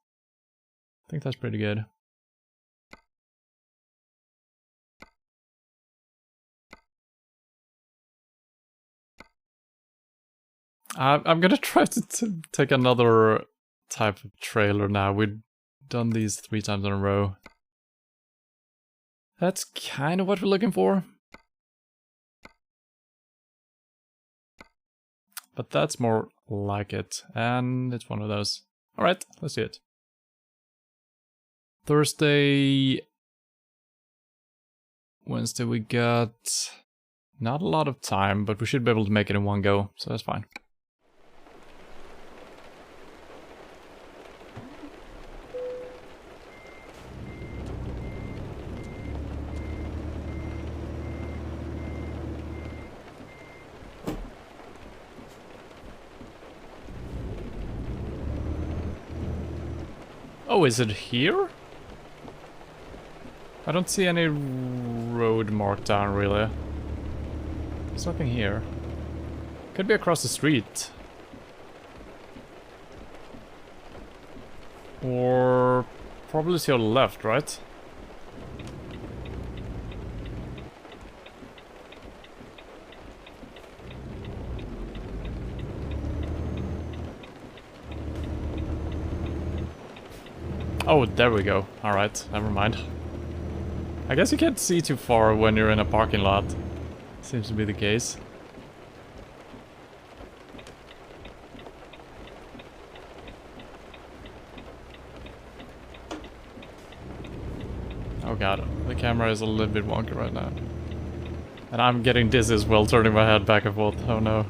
I think that's pretty good. I'm gonna try to take another type of trailer now. We've done these 3 times in a row. That's kind of what we're looking for. But that's more like it. And it's one of those. Alright, let's do it. Thursday... Wednesday we got... Not a lot of time, but we should be able to make it in one go, so that's fine. Oh, is it here? I don't see any road marked down, really. There's nothing here. Could be across the street. Or probably to your left, right? Oh, there we go. Alright, never mind. I guess you can't see too far when you're in a parking lot. Seems to be the case. Oh god, the camera is a little bit wonky right now. And I'm getting dizzy as well, turning my head back and forth. Oh no.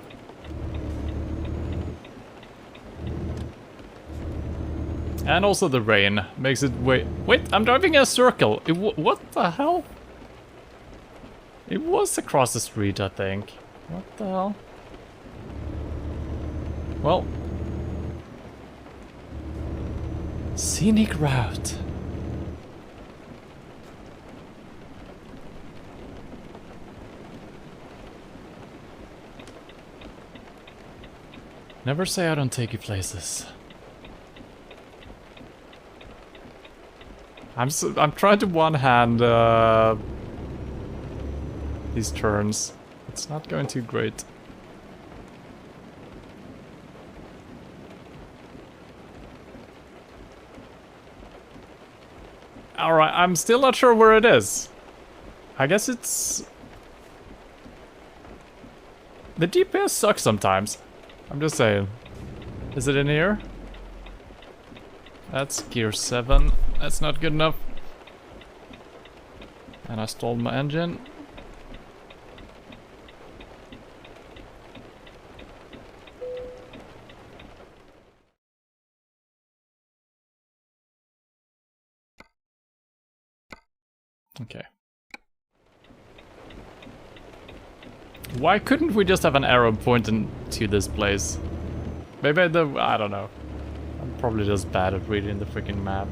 And also the rain makes it wait, I'm driving in a circle. What the hell? It was across the street, I think. What the hell? Well. Scenic route. Never say I don't take you places. I'm trying to one-hand these turns. It's not going too great. Alright, I'm still not sure where it is. I guess it's... The GPS sucks sometimes. I'm just saying. Is it in here? That's gear 7. That's not good enough. And I stalled my engine. Okay. Why couldn't we just have an arrow pointing to this place? Maybe I don't know. I'm probably just bad at reading the freaking map.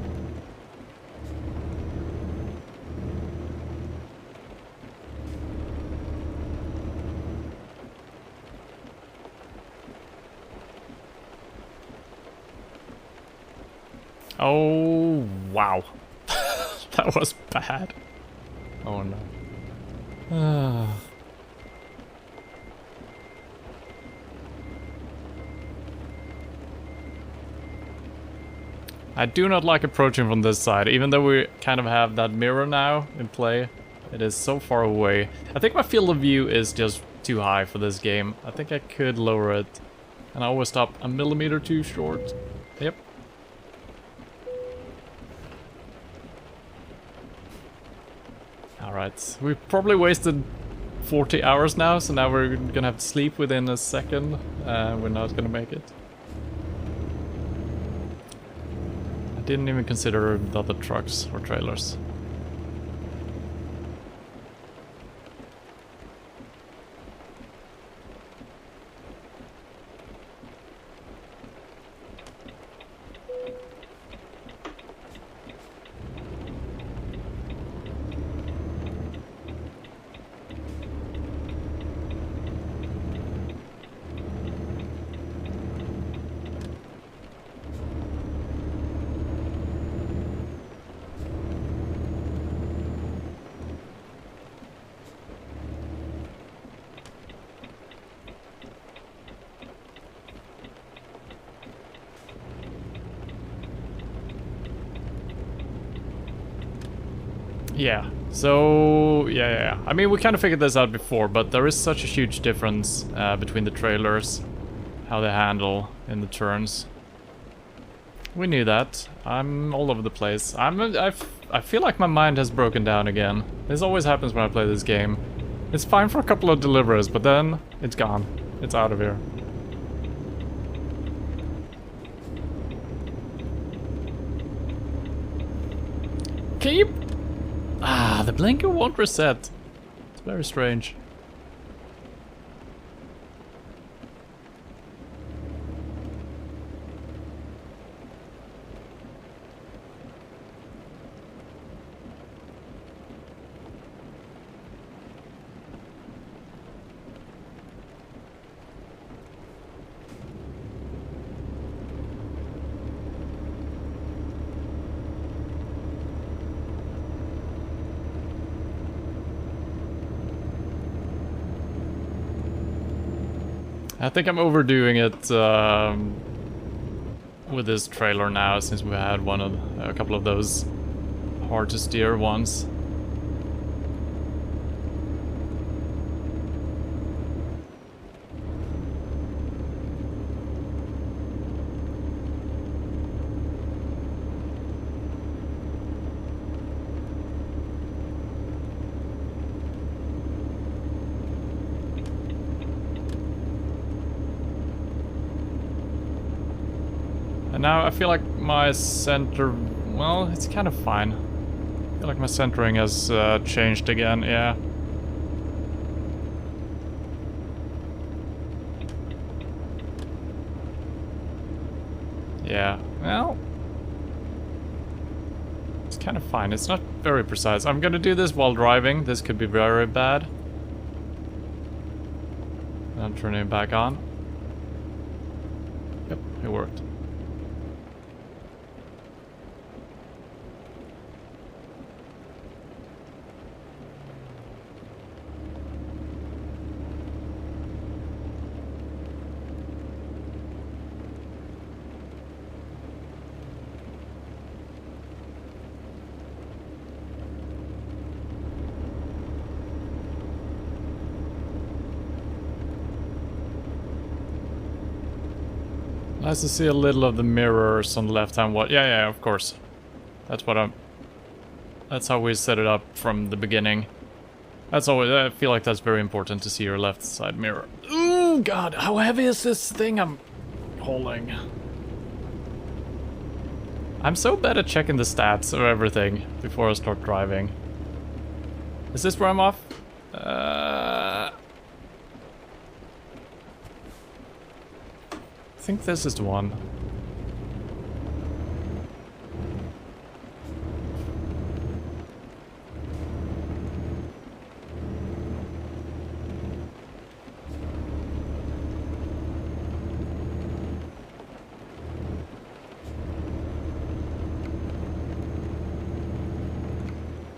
Oh, wow. That was bad. Oh no. I do not like approaching from this side, even though we kind of have that mirror now in play. It is so far away. I think my field of view is just too high for this game. I think I could lower it. And I always stop a millimeter too short. Yep. Alright, we probably wasted 40 hours now, so now we're gonna have to sleep within a second. We're not gonna make it. I didn't even consider the other trucks or trailers. Yeah, So, yeah. I mean, we kind of figured this out before, but there is such a huge difference between the trailers, how they handle in the turns. We knew that. I'm all over the place. I feel like my mind has broken down again. This always happens when I play this game. It's fine for a couple of deliveries, but then it's gone. It's out of here. Can you... Ah, the blinker won't reset. It's very strange. I think I'm overdoing it with this trailer now, since we had a couple of those hard to steer ones. And now I feel like my center, well, it's kind of fine. I feel like my centering has changed again, yeah. Yeah, well, it's kind of fine. It's not very precise. I'm gonna do this while driving. This could be very bad. I'm turning it back on. Yep, it worked. Nice to see a little of the mirrors on the left-hand wall. Yeah, of course. That's how we set it up from the beginning. That's always, I feel like that's very important to see your left side mirror. Ooh, God, how heavy is this thing I'm holding? I'm so bad at checking the stats of everything before I start driving. Is this where I'm off? I think this is the one.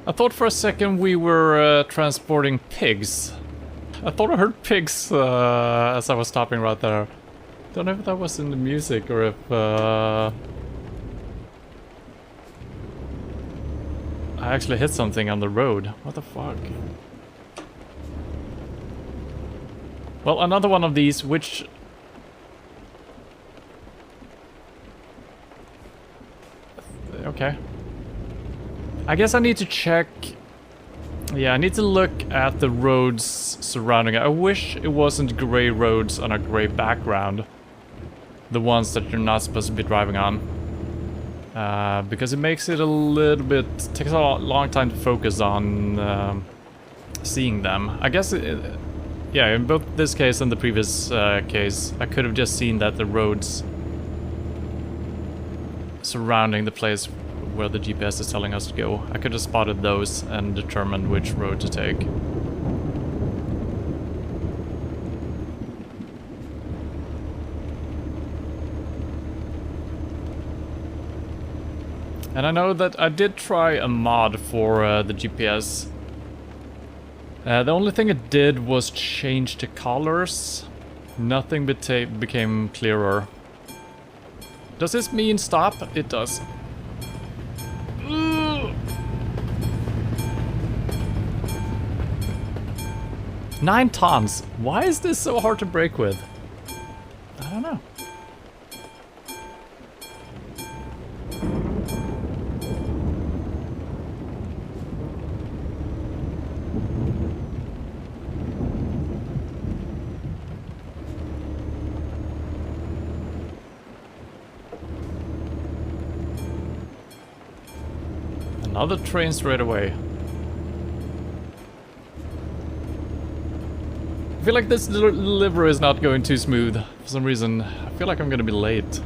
I thought for a second we were transporting pigs. I thought I heard pigs as I was stopping right there. Don't know if that was in the music or if I actually hit something on the road. What the fuck? Well, another one of these, which... Okay. I guess I need to check... Yeah, I need to look at the roads surrounding it. I wish it wasn't grey roads on a grey background. The ones that you're not supposed to be driving on. Because it makes it a little bit... takes a long time to focus on seeing them. I guess, yeah, in both this case and the previous case, I could have just seen that the roads surrounding the place where the GPS is telling us to go. I could have spotted those and determined which road to take. And I know that I did try a mod for the GPS. The only thing it did was change the colors. Nothing became clearer. Does this mean stop? It does. 9 tons. Why is this so hard to break with? I don't know. Another train straight away. I feel like this delivery is not going too smooth. For some reason, I feel like I'm gonna be late.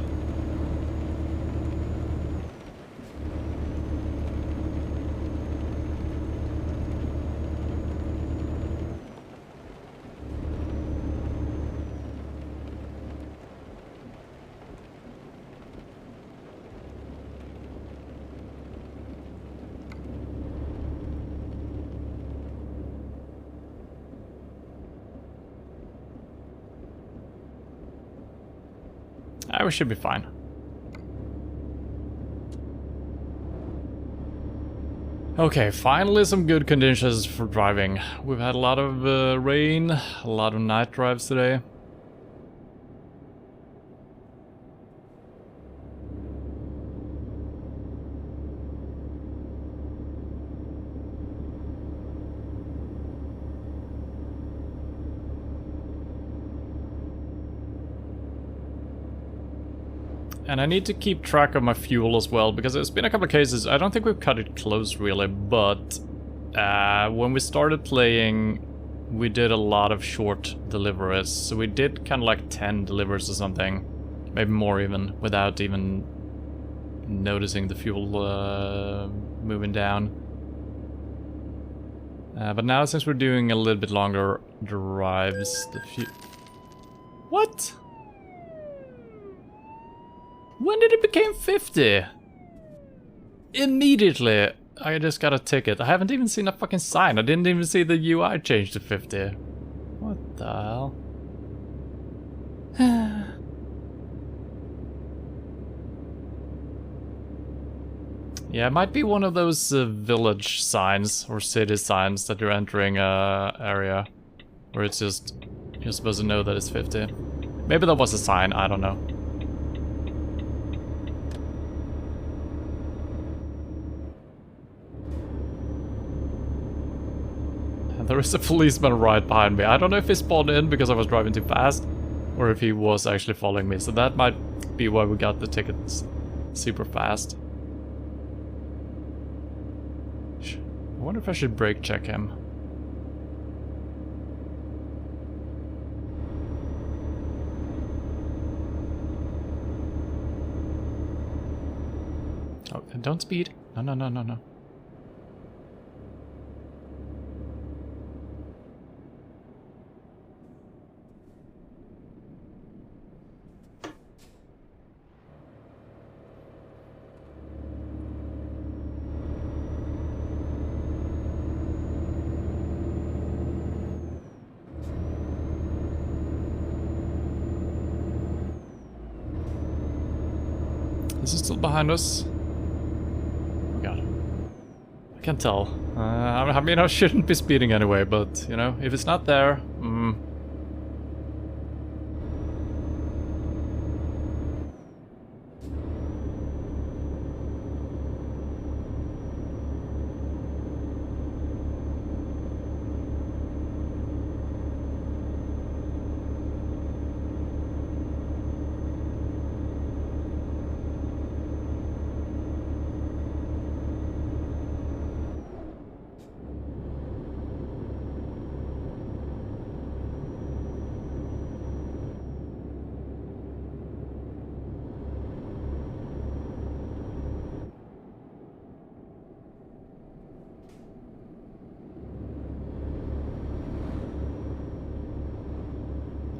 We should be fine. Okay, finally some good conditions for driving. We've had a lot of rain, a lot of night drives today. And I need to keep track of my fuel as well, because there's been a couple of cases, I don't think we've cut it close really, but when we started playing, we did a lot of short deliveries. So we did kind of like 10 deliveries or something, maybe more even, without even noticing the fuel moving down. But now since we're doing a little bit longer drives, the fuel... What? When did it become 50? Immediately. I just got a ticket. I haven't even seen a fucking sign. I didn't even see the UI change to 50. What the hell? Yeah, it might be one of those village signs or city signs that you're entering a area where it's just, you're supposed to know that it's 50. Maybe that was a sign, I don't know. There is a policeman right behind me. I don't know if he spawned in because I was driving too fast, or if he was actually following me. So that might be why we got the tickets super fast. I wonder if I should brake check him. Oh, don't speed. No, no, no, no, no. Is it still behind us? Oh god. I can't tell. I mean, I shouldn't be speeding anyway, but, you know, if it's not there...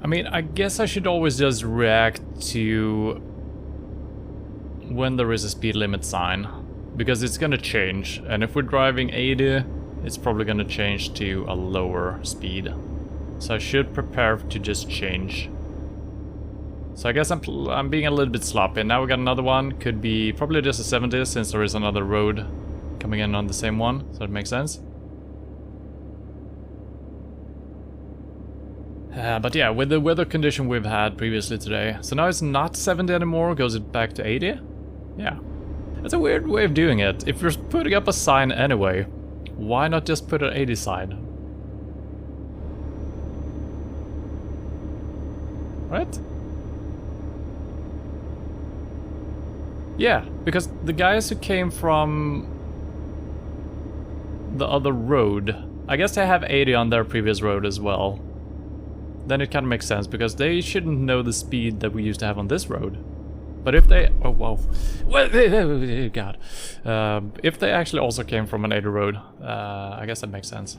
I mean, I guess I should always just react to when there is a speed limit sign, because it's gonna change, and if we're driving 80, it's probably gonna change to a lower speed. So I should prepare to just change. So I guess I'm being a little bit sloppy. Now we got another one, could be probably just a 70 since there is another road coming in on the same one, so it makes sense. But yeah, with the weather condition we've had previously today, so now it's not 70 anymore, goes it back to 80? Yeah. That's a weird way of doing it. If you're putting up a sign anyway, why not just put an 80 sign? Right? Yeah, because the guys who came from the other road, I guess they have 80 on their previous road as well. Then it kind of makes sense, because they shouldn't know the speed that we used to have on this road. But if they... oh, wow. God. If they actually also came from an 80 road, I guess that makes sense.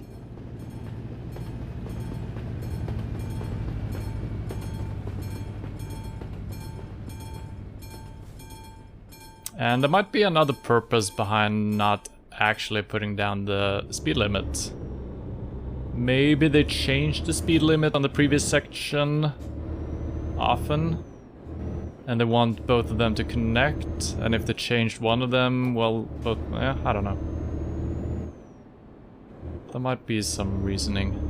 And there might be another purpose behind not actually putting down the speed limit. Maybe they changed the speed limit on the previous section often, and they want both of them to connect, and if they changed one of them, well, both, yeah, I don't know. There might be some reasoning.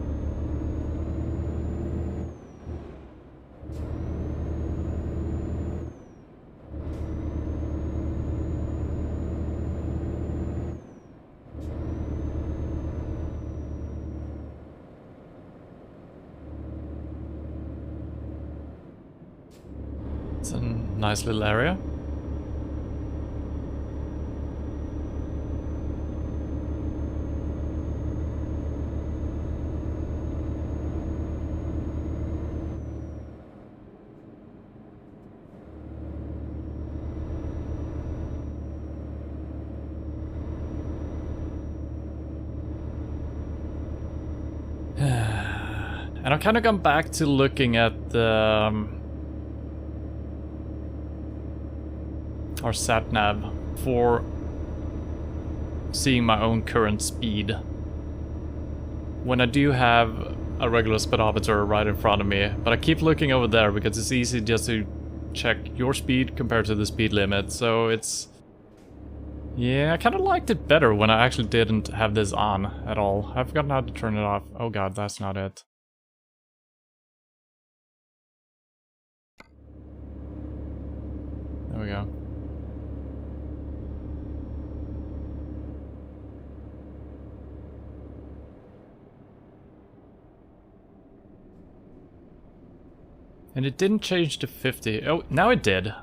It's a nice little area. And I've kind of gone back to looking at the... our sat-nav for seeing my own current speed. When I do have a regular speedometer right in front of me, but I keep looking over there because it's easy just to check your speed compared to the speed limit, so it's... yeah, I kind of liked it better when I actually didn't have this on at all. I've forgotten how to turn it off. Oh god, that's not it. There we go. And it didn't change to 50. Oh, now it did.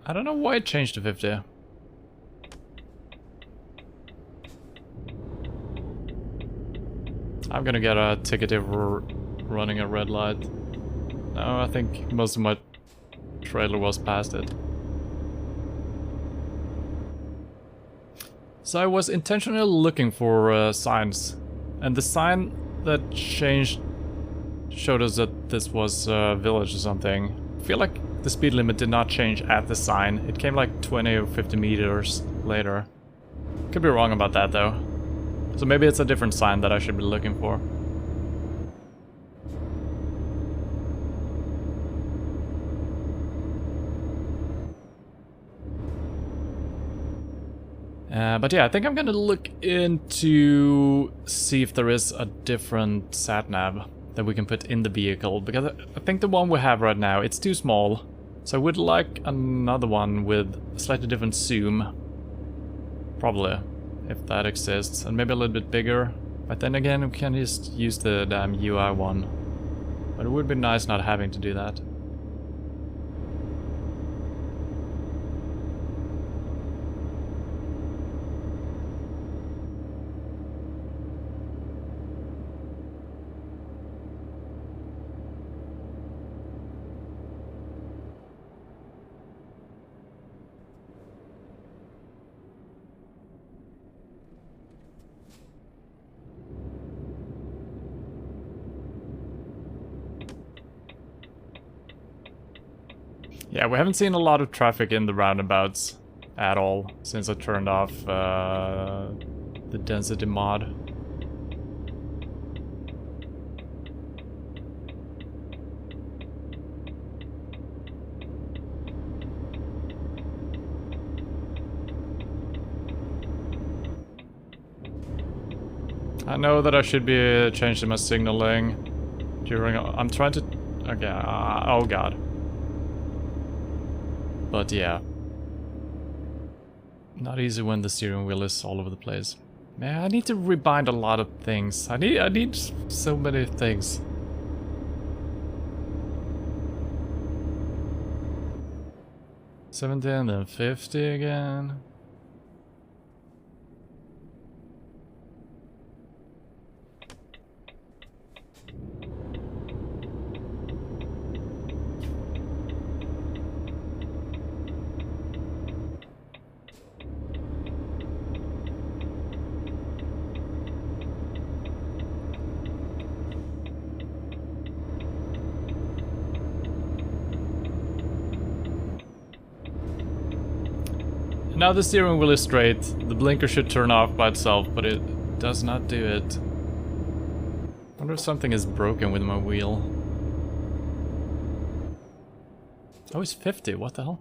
I don't know why it changed to 50. I'm gonna get a ticket if we're running a red light. No, I think most of my trailer was past it. So I was intentionally looking for signs, and the sign that changed showed us that this was a village or something. I feel like the speed limit did not change at the sign. It came like 20 or 50 meters later. Could be wrong about that though. So maybe it's a different sign that I should be looking for. But yeah, I think I'm gonna look into see if there is a different sat-nav that we can put in the vehicle, because I think the one we have right now, it's too small. So I would like another one with a slightly different zoom. Probably, if that exists, and maybe a little bit bigger. But then again, we can just use the damn UI one. But it would be nice not having to do that. Yeah, we haven't seen a lot of traffic in the roundabouts at all since I turned off the density mod. I know that I should be changing my signaling during... I'm trying to... Okay, oh god. But yeah. Not easy when the steering wheel is all over the place. Man, I need to rebind a lot of things. I need so many things. $70 and then $50 again. Now the steering wheel is straight. The blinker should turn off by itself, but it does not do it. I wonder if something is broken with my wheel. Oh, it's 50. What the hell?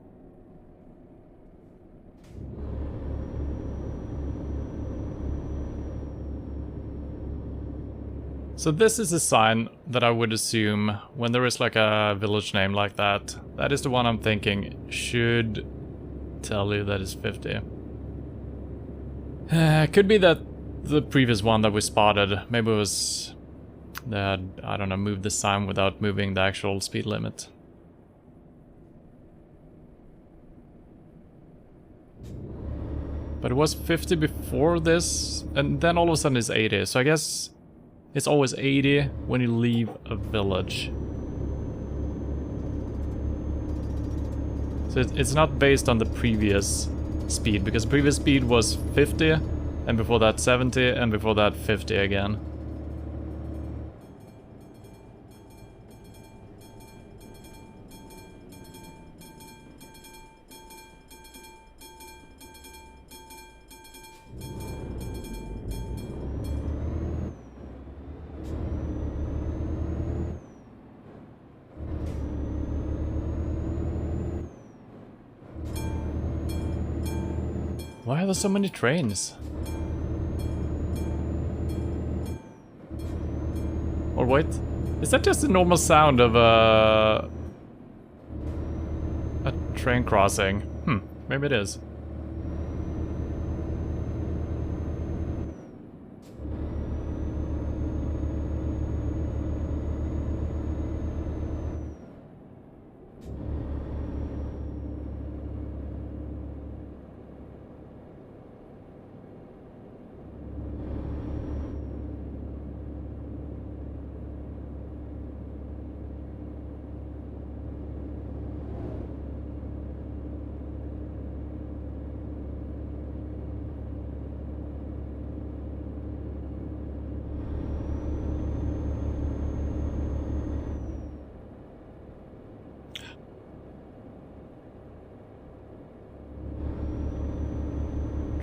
So this is a sign that I would assume when there is like a village name like that. That is the one I'm thinking should tell you that it's 50. Could be that the previous one that we spotted, maybe it was that, I don't know, moved the sign without moving the actual speed limit. But it was 50 before this, and then all of a sudden it's 80, so I guess it's always 80 when you leave a village. So it's not based on the previous speed, because the previous speed was 50, and before that 70, and before that 50 again. Why are there so many trains? Or wait, is that just the normal sound of a train crossing? Maybe it is.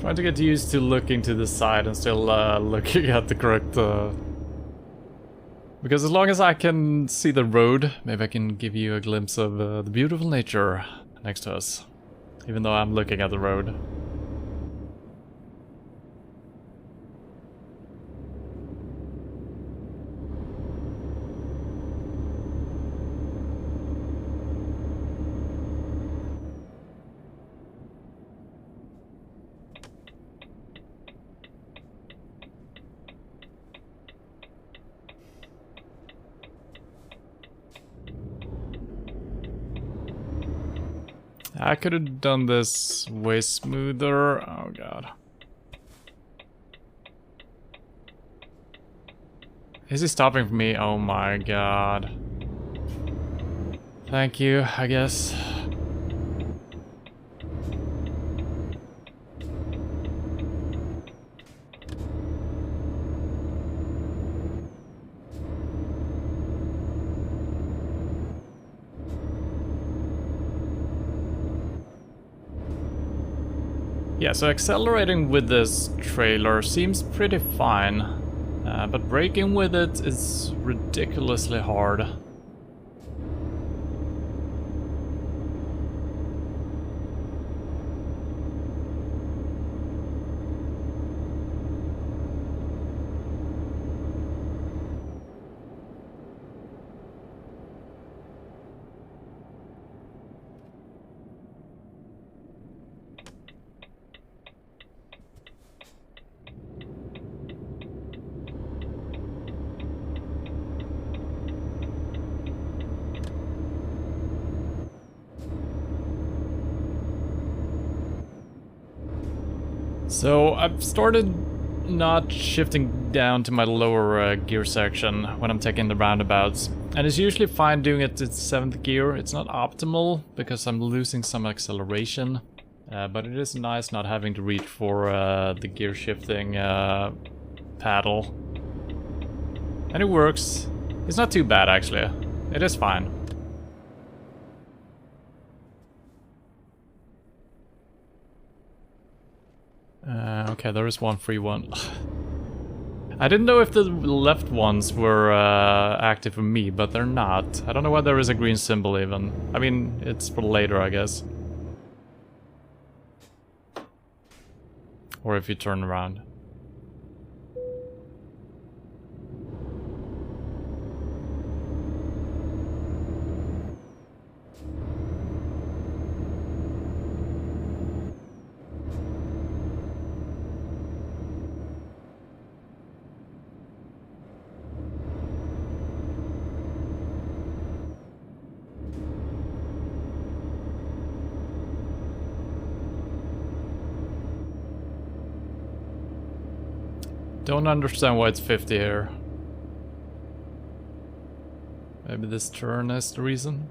Trying to get used to looking to the side and still looking at the correct... Because as long as I can see the road, maybe I can give you a glimpse of the beautiful nature next to us. Even though I'm looking at the road. I could have done this way smoother. Oh god. Is he stopping for me? Oh my god. Thank you, I guess. Yeah, so accelerating with this trailer seems pretty fine, but braking with it is ridiculously hard. So I've started not shifting down to my lower gear section when I'm taking the roundabouts. And it's usually fine doing it in 7th gear. It's not optimal because I'm losing some acceleration. But it is nice not having to reach for the gear shifting paddle. And it works. It's not too bad actually. It is fine. Okay, there is one free one. I didn't know if the left ones were active for me, but they're not. I don't know why there is a green symbol even. I mean, it's for later, I guess. Or if you turn around. Don't understand why it's 50 here. Maybe this turn is the reason?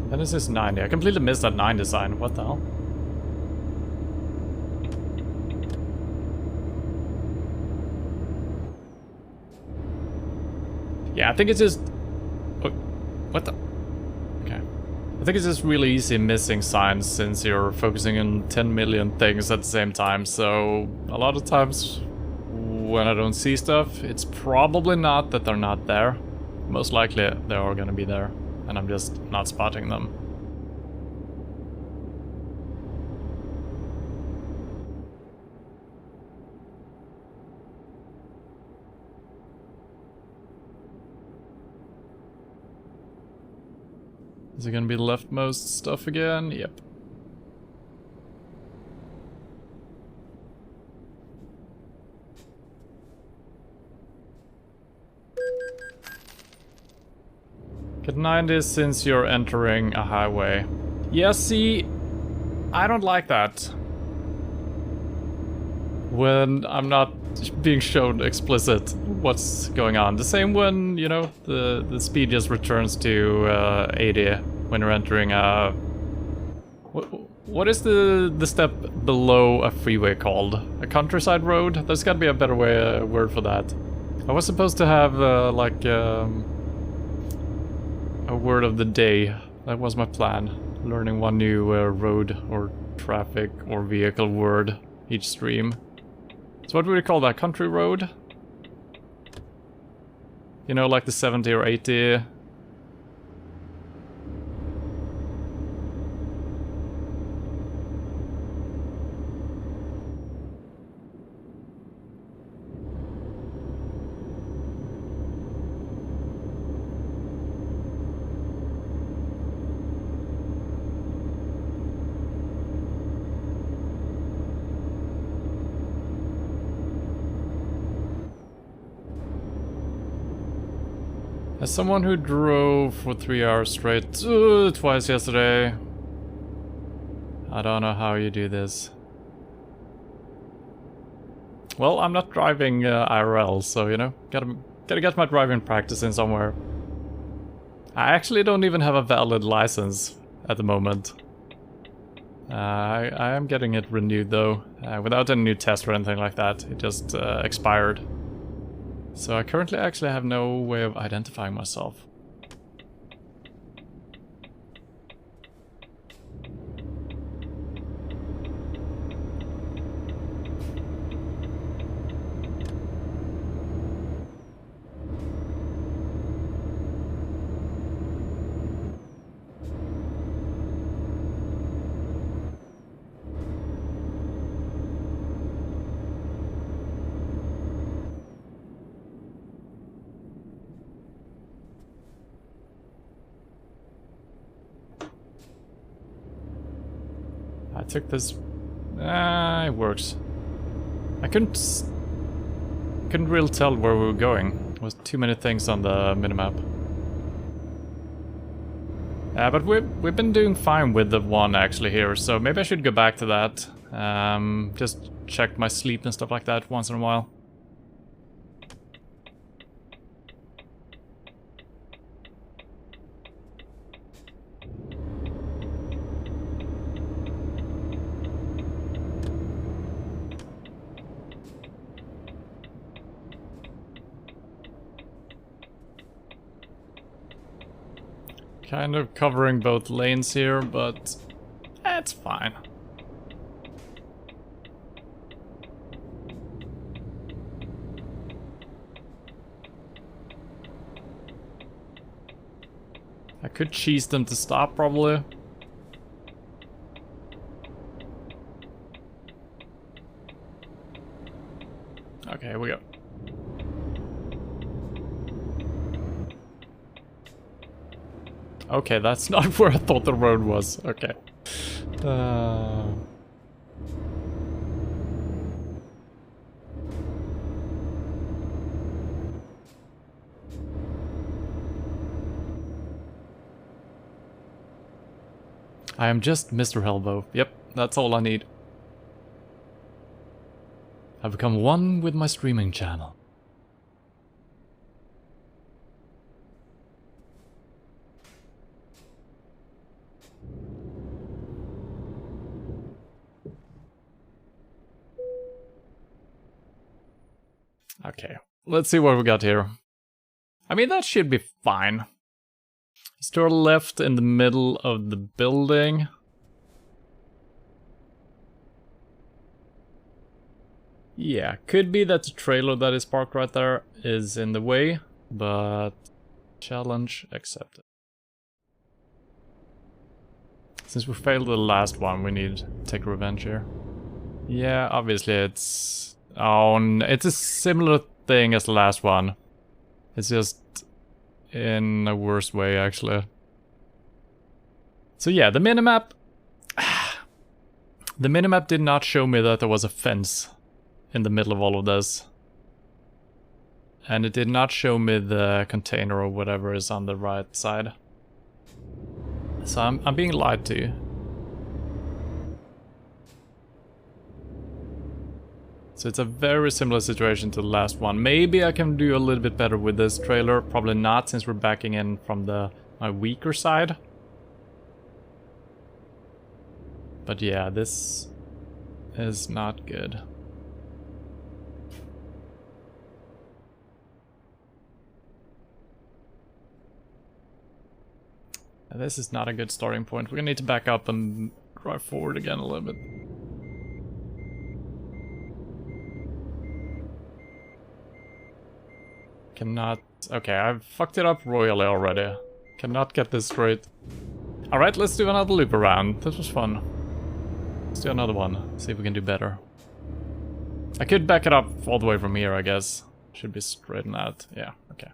Then this is 90. I completely missed that 9 design. What the hell? Yeah, I think it's just... What the... Okay. I think it's just really easy missing signs since you're focusing on 10 million things at the same time, so a lot of times when I don't see stuff, it's probably not that they're not there. Most likely they are gonna be there, and I'm just not spotting them. Is it gonna be the leftmost stuff again? Yep. Get 90 since you're entering a highway. Yeah, see, I don't like that. When I'm not being shown explicit what's going on. The same when, you know, the speed just returns to 80 when you're entering a... What is the step below a freeway called? A countryside road? There's gotta be a better word for that. I was supposed to have like a word of the day. That was my plan. Learning one new road or traffic or vehicle word each stream. So what would we call that? Country road? You know, like the 70 or 80. As someone who drove for 3 hours straight twice yesterday, I don't know how you do this. Well, I'm not driving IRL, so you know, gotta get my driving practice in somewhere. I actually don't even have a valid license at the moment. I am getting it renewed though, without any new test or anything like that. It just expired. So I currently actually have no way of identifying myself. I took this It works. I couldn't really tell where we were going. There was too many things on the minimap. But we've been doing fine with the one actually here, so maybe I should go back to that. Just check my sleep and stuff like that once in a while. Kind of covering both lanes here, but that's fine. I could cheese them to stop, probably. Okay, here we go. Okay, that's not where I thought the road was. Okay. I am just Mr. Helvo. Yep, that's all I need. I've become one with my streaming channel. Okay, let's see what we got here. I mean, that should be fine. Store left in the middle of the building. Yeah, could be that the trailer that is parked right there is in the way, but challenge accepted. Since we failed the last one, we need to take revenge here. Yeah, obviously it's... Oh, it's a similar thing as the last one. It's just in a worse way, actually. So yeah, the minimap... The minimap did not show me that there was a fence in the middle of all of this. And it did not show me the container or whatever is on the right side. So I'm being lied to. So it's a very similar situation to the last one. Maybe I can do a little bit better with this trailer. Probably not, since we're backing in from my weaker side. But yeah, this is not good. This is not a good starting point. We're gonna need to back up and drive forward again a little bit. Cannot... Okay, I've fucked it up royally already. Cannot get this straight. Alright, let's do another loop around. This was fun. Let's do another one. See if we can do better. I could back it up all the way from here, I guess. Should be straightened out. Yeah, okay.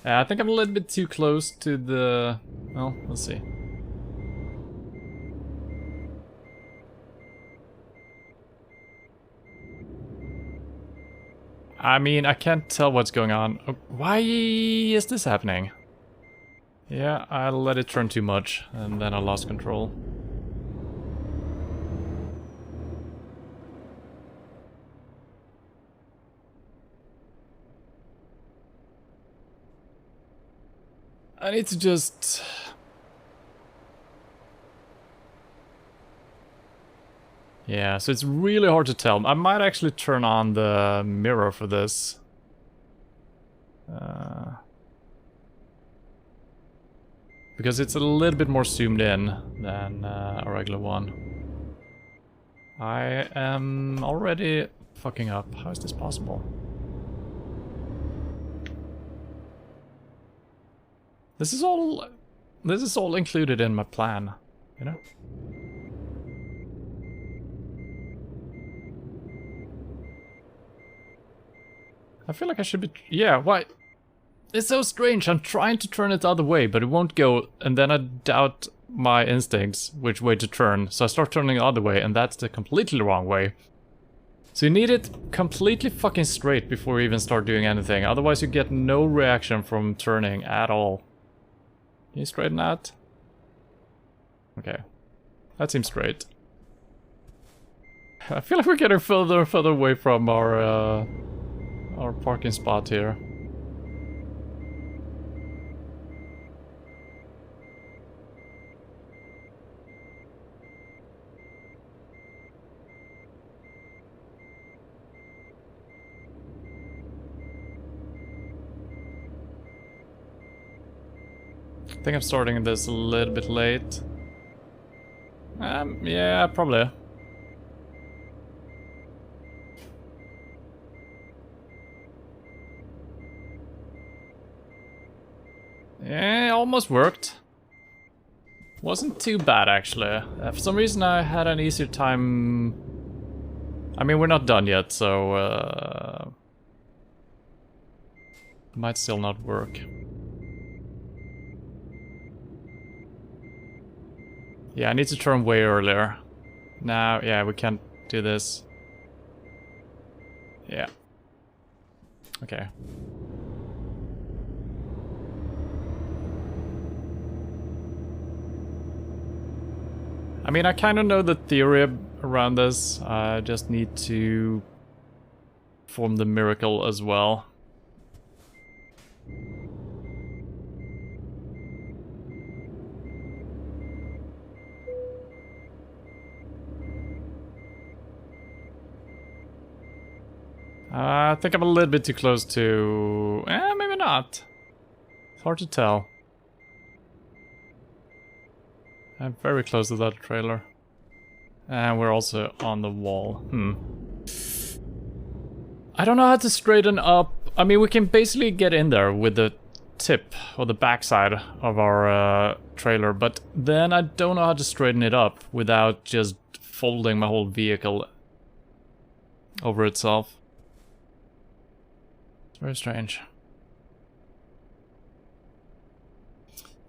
I think I'm a little bit too close to the... Well, we'll see. I mean, I can't tell what's going on. Oh, why is this happening? Yeah, I let it turn too much, and then I lost control. I need to just... Yeah, so it's really hard to tell. I might actually turn on the mirror for this. Because it's a little bit more zoomed in than a regular one. I am already fucking up. How is this possible? This is all included in my plan, you know? I feel like I should be... Yeah, why? It's so strange. I'm trying to turn it the other way, but it won't go. And then I doubt my instincts which way to turn, so I start turning the other way, and that's the completely wrong way. So you need it completely fucking straight before you even start doing anything, otherwise you get no reaction from turning at all. Can you straighten that? Okay. That seems straight. I feel like we're getting further and further away from our parking spot here. I think I'm starting this a little bit late. Yeah, probably. Yeah, it almost worked. Wasn't too bad, actually. For some reason I had an easier time... I mean, we're not done yet, so... might still not work. Yeah, I need to turn way earlier. Now, yeah, we can't do this. Yeah. Okay. I mean, I kind of know the theory around this. I just need to perform the miracle as well. I think I'm a little bit too close to... maybe not. It's hard to tell. I'm very close to that trailer. And we're also on the wall. I don't know how to straighten up. I mean, we can basically get in there with the tip or the backside of our trailer, but then I don't know how to straighten it up without just folding my whole vehicle over itself. It's very strange.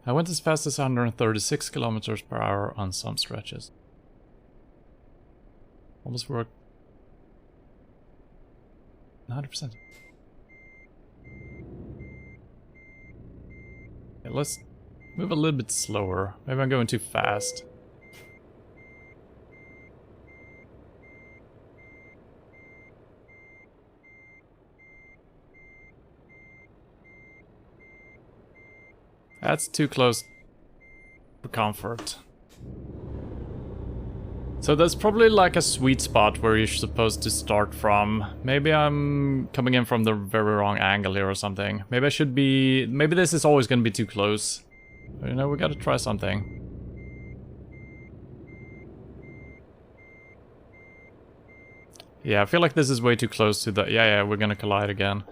I went as fast as 136 kilometers per hour on some stretches. Almost worked. 100%. Yeah, let's move a little bit slower. Maybe I'm going too fast. That's too close for comfort. So there's probably like a sweet spot where you're supposed to start from. Maybe I'm coming in from the very wrong angle here or something. Maybe I should be... Maybe this is always going to be too close. But, you know, we gotta try something. Yeah, I feel like this is way too close to the... Yeah, we're gonna collide again.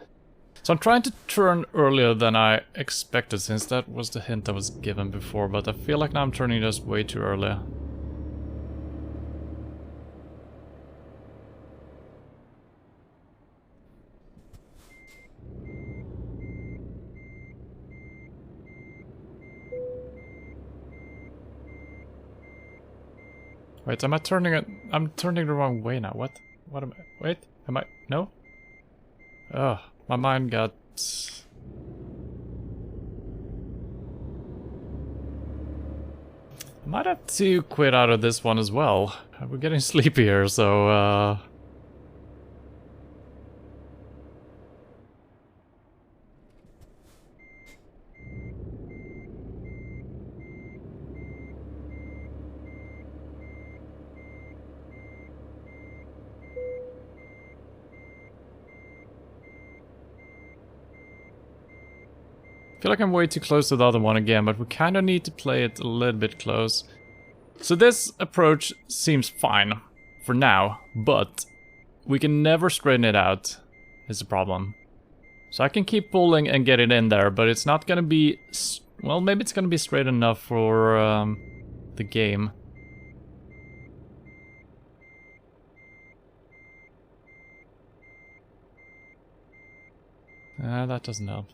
So I'm trying to turn earlier than I expected, since that was the hint I was given before, but I feel like now I'm turning just way too early. Wait, am I turning it? I'm turning the wrong way now. What? What am I? Wait, am I? No? Oh, my mind got... I might have to quit out of this one as well. We're getting sleepy here, so I feel like I'm way too close to the other one again, but we kind of need to play it a little bit close. So this approach seems fine for now, but we can never straighten it out, is the problem. So I can keep pulling and get it in there, but it's not gonna be... Well, maybe it's gonna be straight enough for the game. That doesn't help.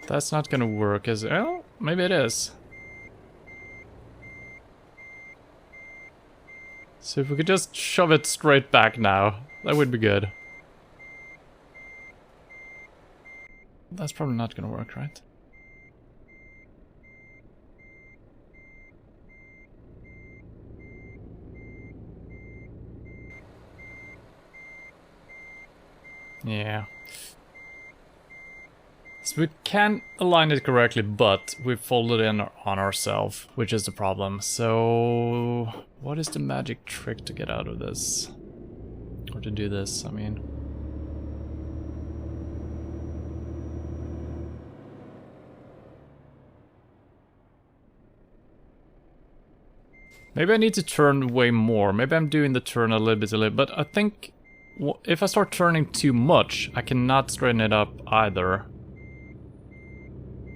That's not gonna work, is it? Well, maybe it is. So if we could just shove it straight back now, that would be good. That's probably not gonna work, right? Yeah. So we can align it correctly, but we folded in on ourselves, which is the problem. So what is the magic trick to get out of this? Or to do this, I mean. Maybe I need to turn way more. Maybe I'm doing the turn a little bit, but I think if I start turning too much, I cannot straighten it up either.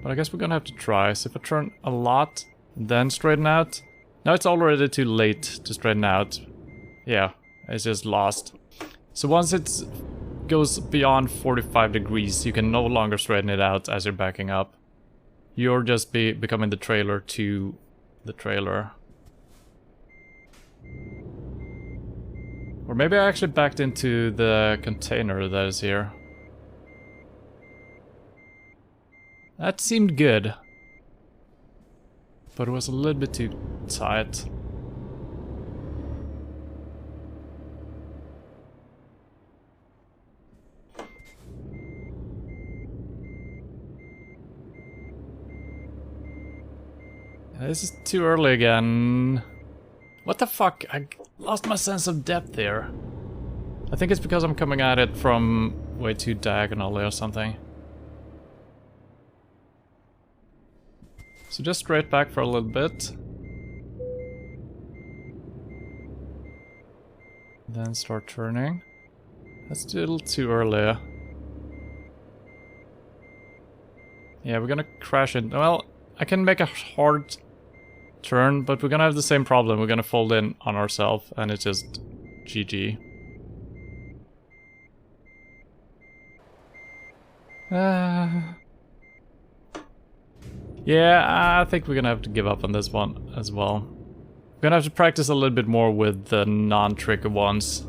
But I guess we're gonna have to try. So if I turn a lot, then straighten out. Now it's already too late to straighten out. Yeah, it's just lost. So once it goes beyond 45 degrees, you can no longer straighten it out as you're backing up. You're just becoming the trailer to the trailer. Or maybe I actually backed into the container that is here. That seemed good. But it was a little bit too tight. This is too early again. What the fuck? I lost my sense of depth here. I think it's because I'm coming at it from way too diagonally or something. So just straight back for a little bit. Then start turning. That's a little too early. Yeah, we're gonna crash it. Well, I can make a hard turn, but we're gonna have the same problem. We're gonna fold in on ourselves, and it's just GG. Yeah, I think we're gonna have to give up on this one as well. We're gonna have to practice a little bit more with the non-tricky ones.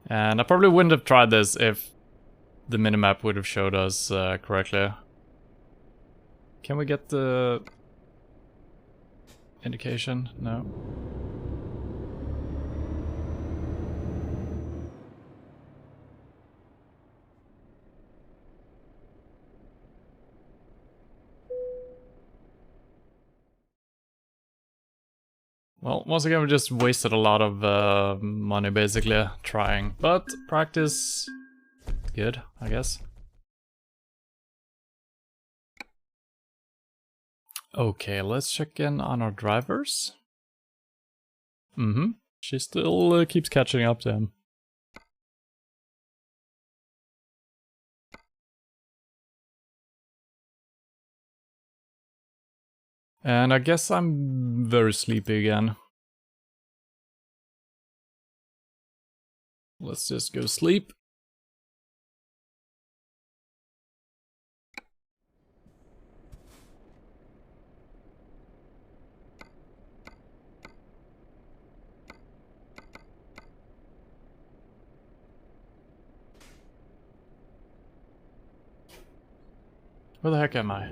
And I probably wouldn't have tried this if the minimap would have showed us correctly. Can we get the indication? No. Well, once again, we just wasted a lot of money basically trying, but practice good, I guess. Okay, let's check in on our drivers. She still keeps catching up to him. And I guess I'm very sleepy again. Let's just go sleep. Where the heck am I?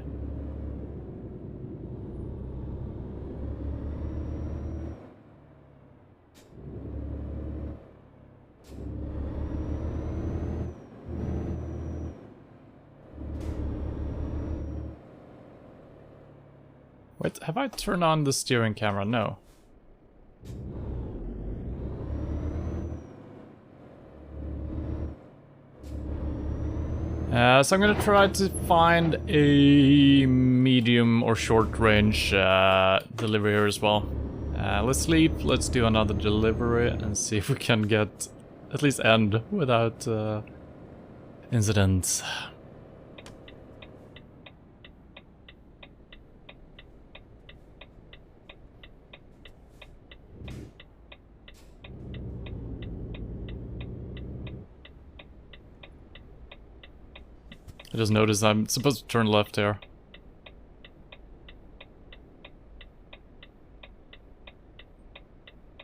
Wait, have I turned on the steering camera? No. So I'm gonna try to find a medium or short range delivery here as well. Let's sleep, let's do another delivery and see if we can get at least end without incidents. I just noticed I'm supposed to turn left here.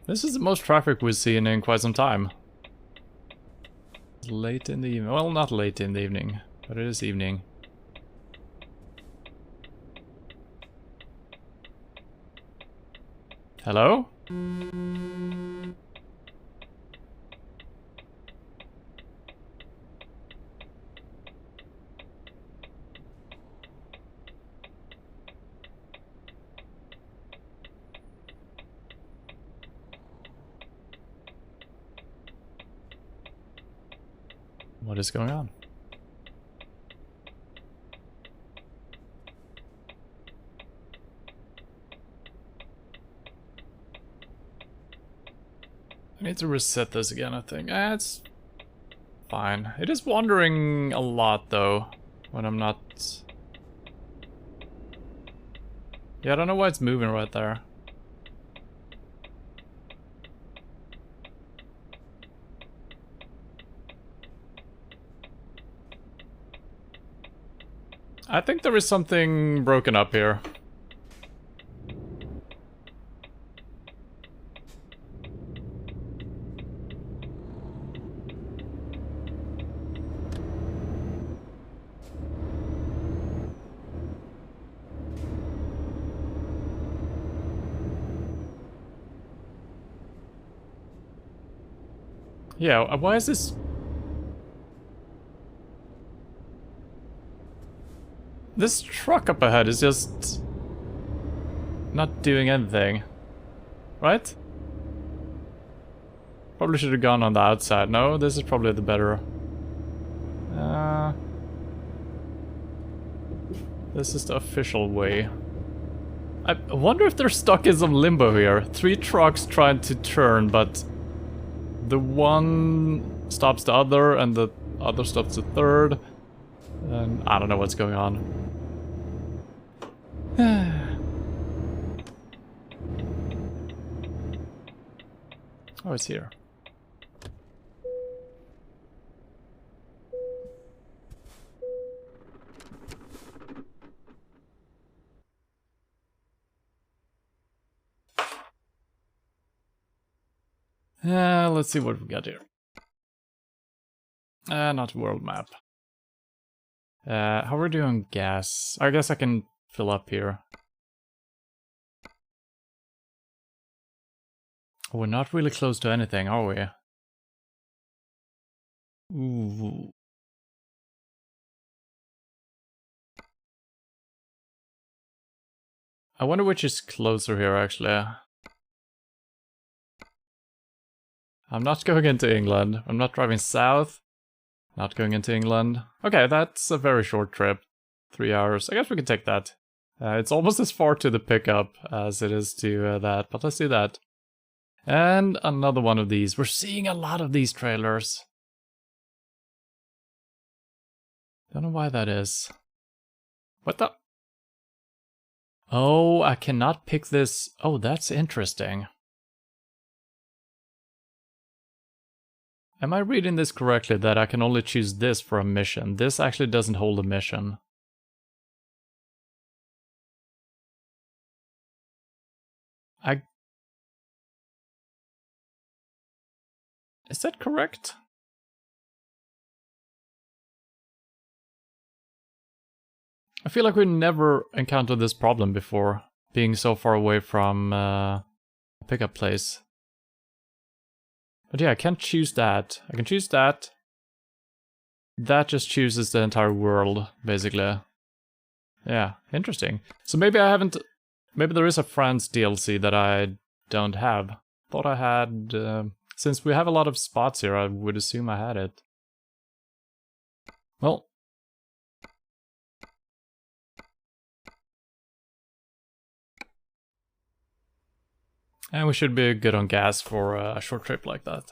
This is the most traffic we've seen in quite some time. Late in the evening. Well, not late in the evening, but it is evening. Hello? What is going on? I need to reset this again, I think. It's fine. It is wandering a lot, though, when I'm not... Yeah, I don't know why it's moving right there. I think there is something broken up here. Yeah, why is this... This truck up ahead is just... not doing anything. Right? Probably should have gone on the outside. No, this is probably the better... This is the official way. I wonder if they're stuck in some limbo here. 3 trucks trying to turn, but... the one stops the other, and the other stops the third. And I don't know what's going on. Oh, it's here. Let's see what we got here. Not world map. How are we doing gas? I guess I can fill up here. We're not really close to anything, are we? Ooh. I wonder which is closer here, actually. I'm not going into England. I'm not driving south. Not going into England. Okay, that's a very short trip. 3 hours. I guess we can take that. It's almost as far to the pickup as it is to that, but let's do that. And another one of these. We're seeing a lot of these trailers. Don't know why that is. What the? Oh, I cannot pick this. Oh, that's interesting. Am I reading this correctly that I can only choose this for a mission? This actually doesn't hold a mission. Is that correct? I feel like we never encountered this problem before, being so far away from a pickup place. But yeah, I can't choose that. I can choose that. That just chooses the entire world, basically. Yeah, interesting. So maybe I haven't... Maybe there is a France DLC that I don't have. Thought I had... since we have a lot of spots here, I would assume I had it. Well... And we should be good on gas for a short trip like that.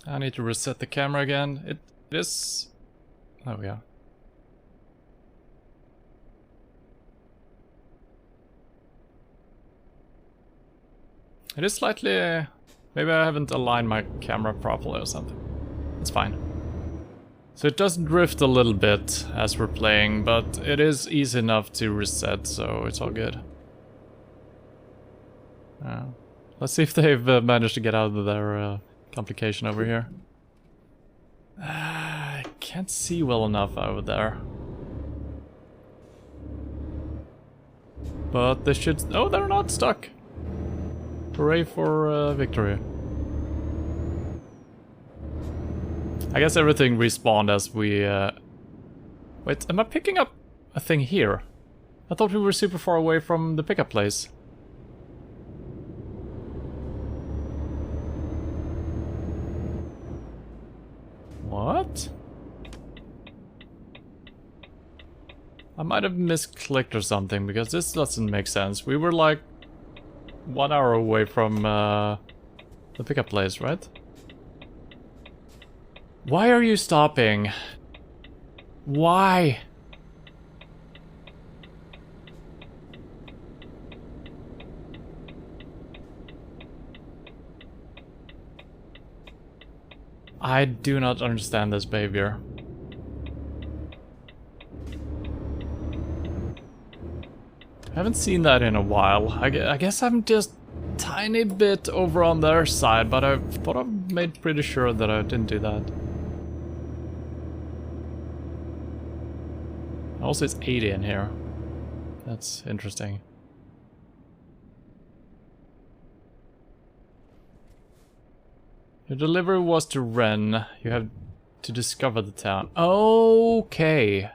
I need to reset the camera again. It is... Oh yeah. It is slightly Maybe I haven't aligned my camera properly or something. It's fine. So it does drift a little bit as we're playing, but it is easy enough to reset, so it's all good. Let's see if they've managed to get out of their complication over here. I can't see well enough over there. But they should... Oh, they're not stuck! Hooray for victory. I guess everything respawned as we... Wait, am I picking up a thing here? I thought we were super far away from the pickup place. What? I might have misclicked or something, because this doesn't make sense. We were like 1 hour away from the pickup place, right? Why are you stopping? Why? I do not understand this behavior. I haven't seen that in a while. I guess I'm just a tiny bit over on their side, but I thought I made pretty sure that I didn't do that. Also, it's 80 in here. That's interesting. Your delivery was to Ren. You have to discover the town. Okay.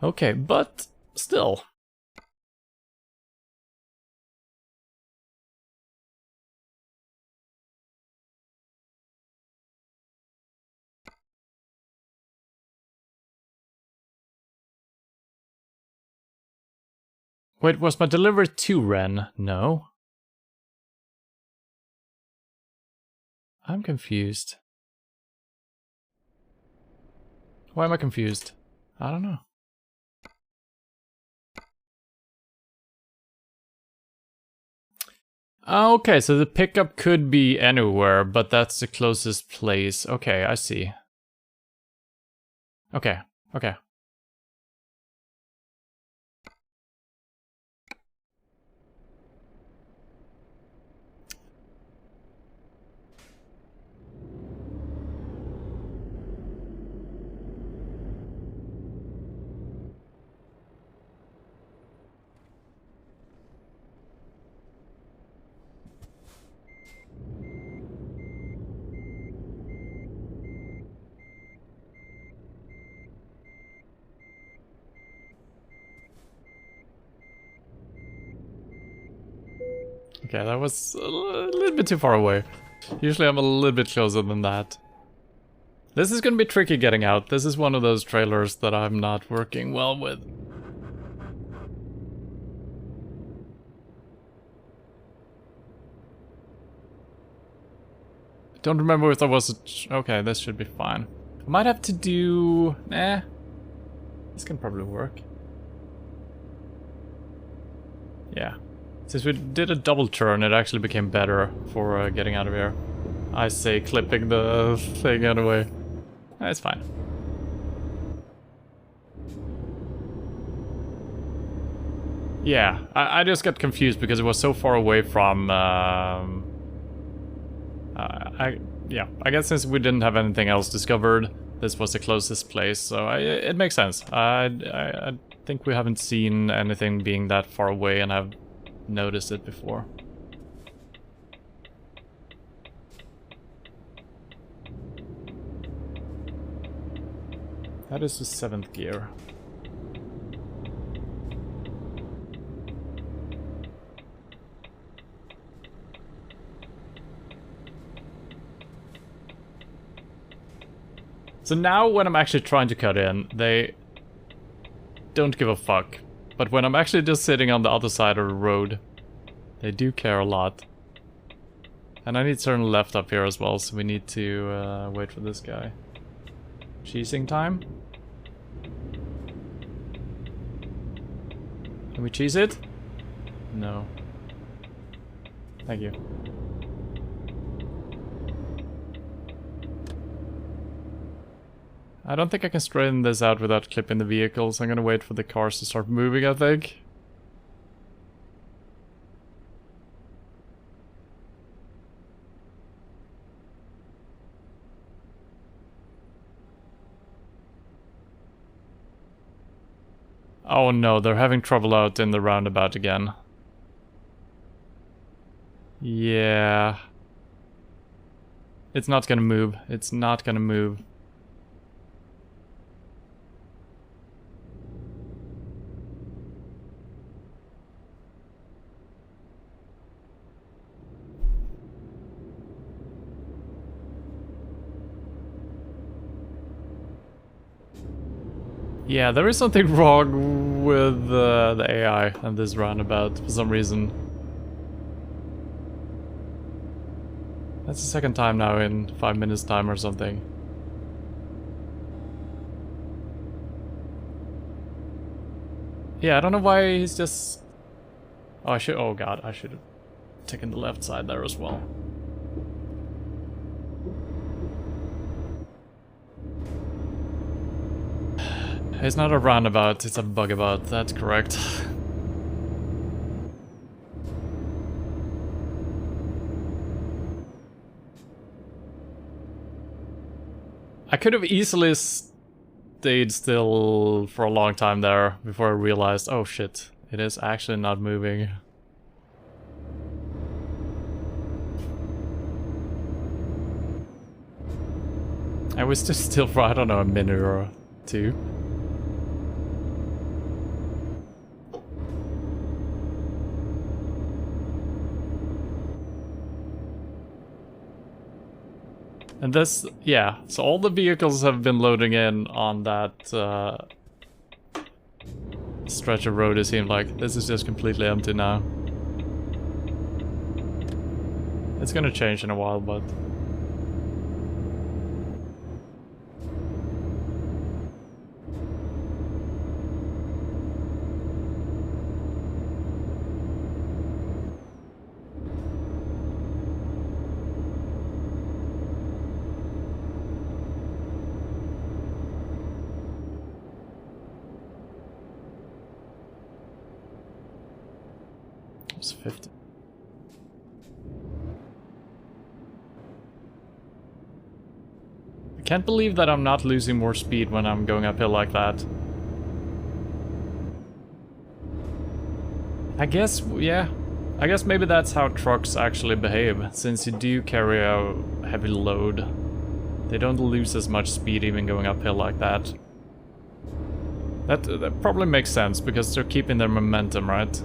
Okay, but still. Wait, was my delivery to Ren? No. I'm confused. Why am I confused? I don't know. Okay, so the pickup could be anywhere, but that's the closest place. Okay, I see. Okay, okay. Okay, that was a little bit too far away. Usually I'm a little bit closer than that. This is gonna be tricky getting out. This is one of those trailers that I'm not working well with. Don't remember if there was a... Okay, this should be fine. I might have to do... Nah. This can probably work. Yeah. Since we did a double turn, it actually became better for getting out of here. I say clipping the thing anyway. It's fine. Yeah, I just got confused because it was so far away from... yeah, I guess since we didn't have anything else discovered, this was the closest place, so it makes sense. I think we haven't seen anything being that far away, and I've noticed it before. That is the 7th gear. So now when I'm actually trying to cut in, they don't give a fuck. But when I'm actually just sitting on the other side of the road, they do care a lot. And I need to turn left up here as well, so we need to wait for this guy. Cheesing time? Can we cheese it? No. Thank you. I don't think I can straighten this out without clipping the vehicles. I'm gonna wait for the cars to start moving, I think. Oh no, they're having trouble out in the roundabout again. Yeah. It's not gonna move. It's not gonna move. Yeah, there is something wrong with the AI and this roundabout for some reason. That's the second time now in 5 minutes time or something. Yeah, I don't know why he's just... Oh, oh god, I should have taken the left side there as well. It's not a roundabout, it's a bugabout, that's correct. I could have easily stayed still for a long time there before I realized, oh shit, it is actually not moving. I was just still for, I don't know, a minute or two. And this, yeah, so all the vehicles have been loading in on that stretch of road, it seemed like. This is just completely empty now. It's gonna change in a while, but... It's 50. I can't believe that I'm not losing more speed when I'm going uphill like that. I guess, yeah. I guess maybe that's how trucks actually behave, since you do carry a heavy load. They don't lose as much speed even going uphill like that. That probably makes sense, because they're keeping their momentum, right?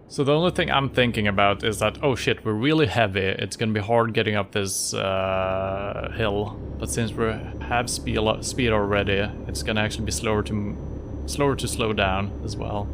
So the only thing I'm thinking about is that, oh shit, we're really heavy, it's gonna be hard getting up this hill. But since we have speed already, it's gonna actually be slower to slow down as well.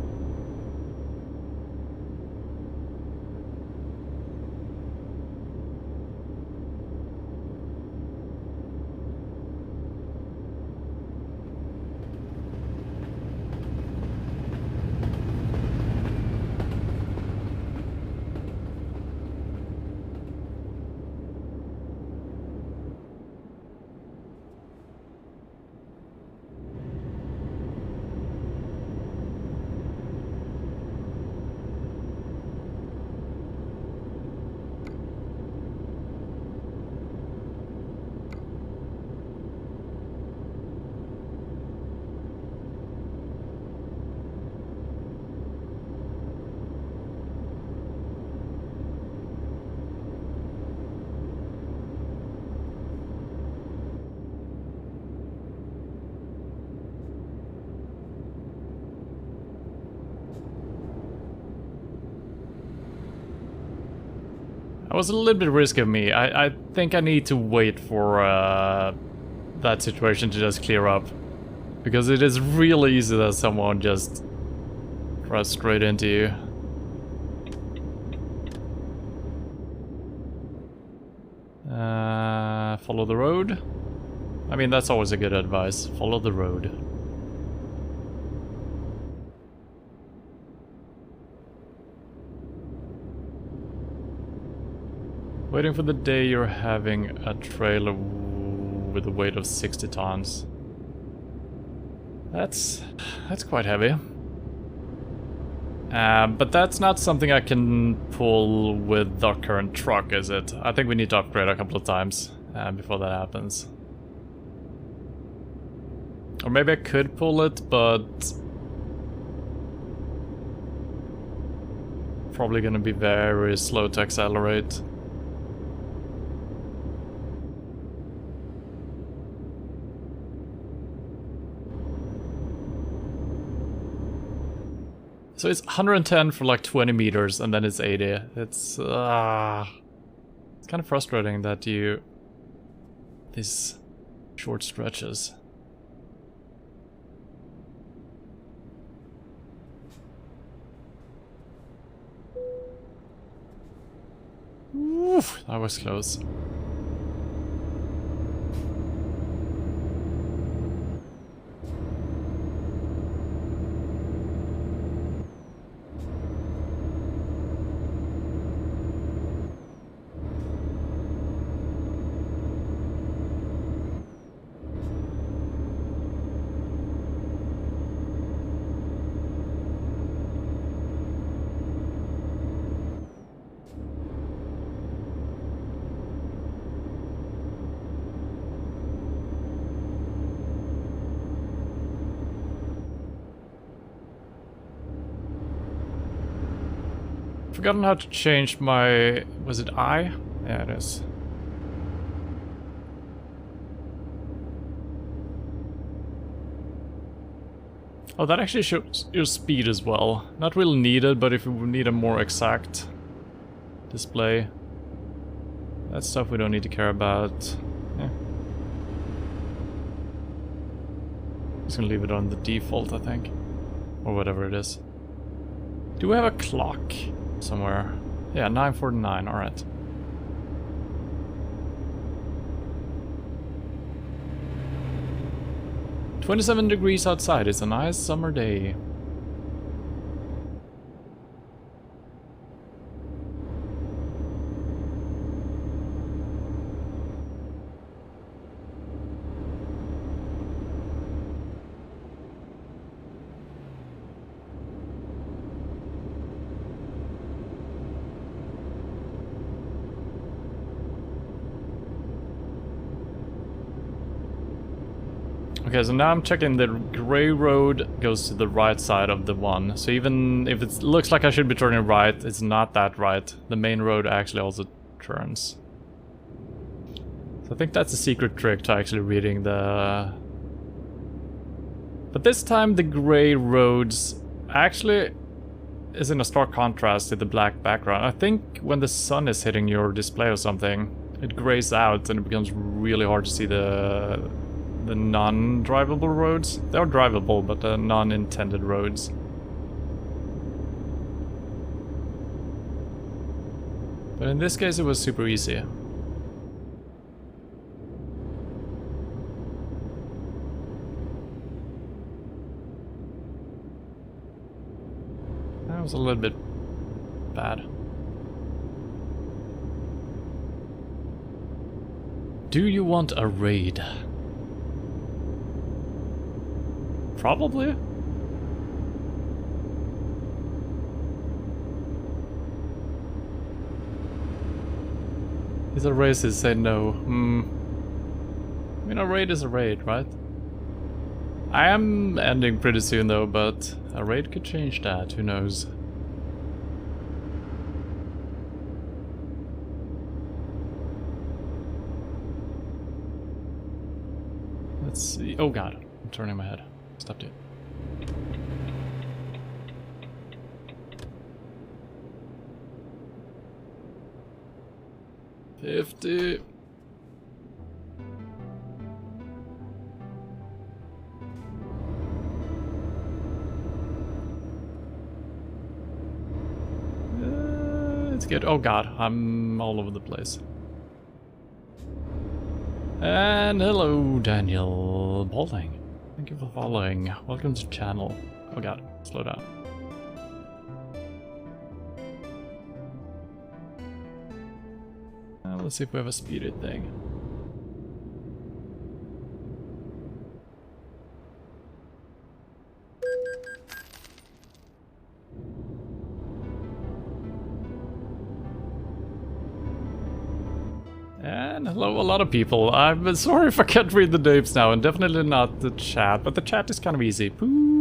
That was a little bit risky of me. I think I need to wait for that situation to just clear up. Because it is really easy that someone just drives straight into you. Follow the road. I mean, that's always a good advice. Follow the road. Waiting for the day you're having a trailer with a weight of 60 tons. That's quite heavy. But that's not something I can pull with our current truck, is it? I think we need to upgrade a couple of times before that happens. Or maybe I could pull it, but probably gonna be very slow to accelerate. So it's 110 for like 20 meters and then it's 80. It's kind of frustrating that these short stretches. Oof, that was close. Forgotten how to change my... was it I? Yeah, it is. Oh, that actually shows your speed as well. Not really needed, but if you need a more exact display. That's stuff we don't need to care about. Yeah. Just gonna leave it on the default, I think. Or whatever it is. Do we have a clock somewhere? Yeah, 9:49, alright. "27 degrees outside, it's a nice summer day." Okay, so now I'm checking the gray road goes to the right side of the one. So even if it looks like I should be turning right, it's not that right. The main road actually also turns. So I think that's a secret trick to actually reading the... But this time the gray roads actually is in a stark contrast to the black background. I think when the sun is hitting your display or something, it grays out and it becomes really hard to see the non-drivable roads. They are drivable, but the non-intended roads. But in this case it was super easy. That was a little bit bad. Do you want a raid? Probably. These are races say no. I mean, a raid is a raid, right? I am ending pretty soon though, but a raid could change that, who knows? Let's see. Oh god, I'm turning my head. Stopped it. $50. It's good. Oh god, I'm all over the place. And hello, Daniel Balding. Thank you for following. Welcome to the channel. Oh god, slow down. Let's see if we have a speeded thing. And hello, a lot of people. I'm sorry if I can't read the names now, and definitely not the chat, but the chat is kind of easy. Pooh.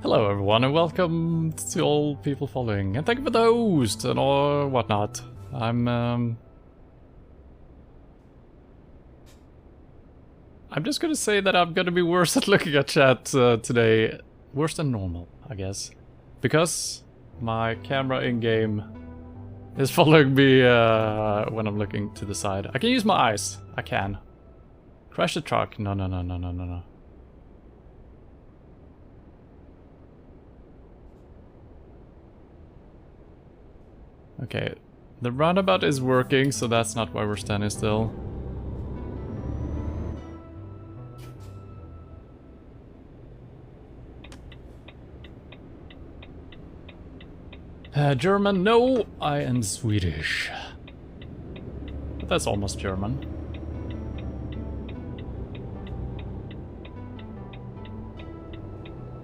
Hello everyone, and welcome to all people following, and thank you for the host and all whatnot. I'm just gonna say that I'm gonna be worse at looking at chat today. Worse than normal, I guess. Because my camera in-game is following me when I'm looking to the side. I can use my eyes. I can. Crash the truck. No. Okay. The roundabout is working, so that's not why we're standing still. German, no, I am Swedish. But that's almost German.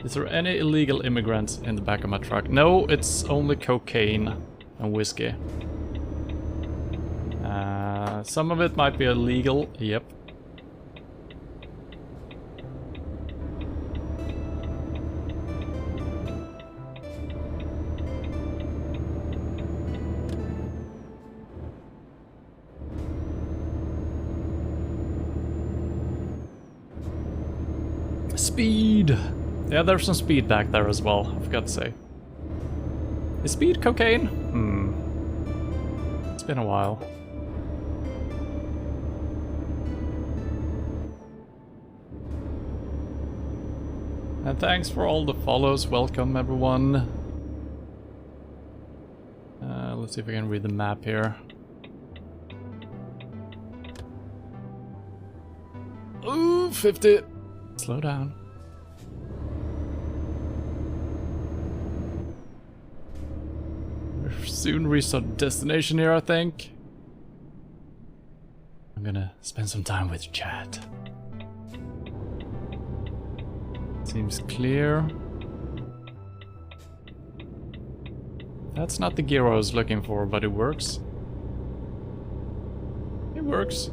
Is there any illegal immigrants in the back of my truck? No, it's only cocaine and whiskey. Some of it might be illegal, yep. Speed! Yeah, there's some speed back there as well, I forgot to say. Is speed cocaine? It's been a while. And thanks for all the follows, welcome everyone. Let's see if we can read the map here. Ooh, 50! Slow down. We'll soon reach our destination here, I think. I'm gonna spend some time with chat. Seems clear. That's not the gear I was looking for, but it works. It works.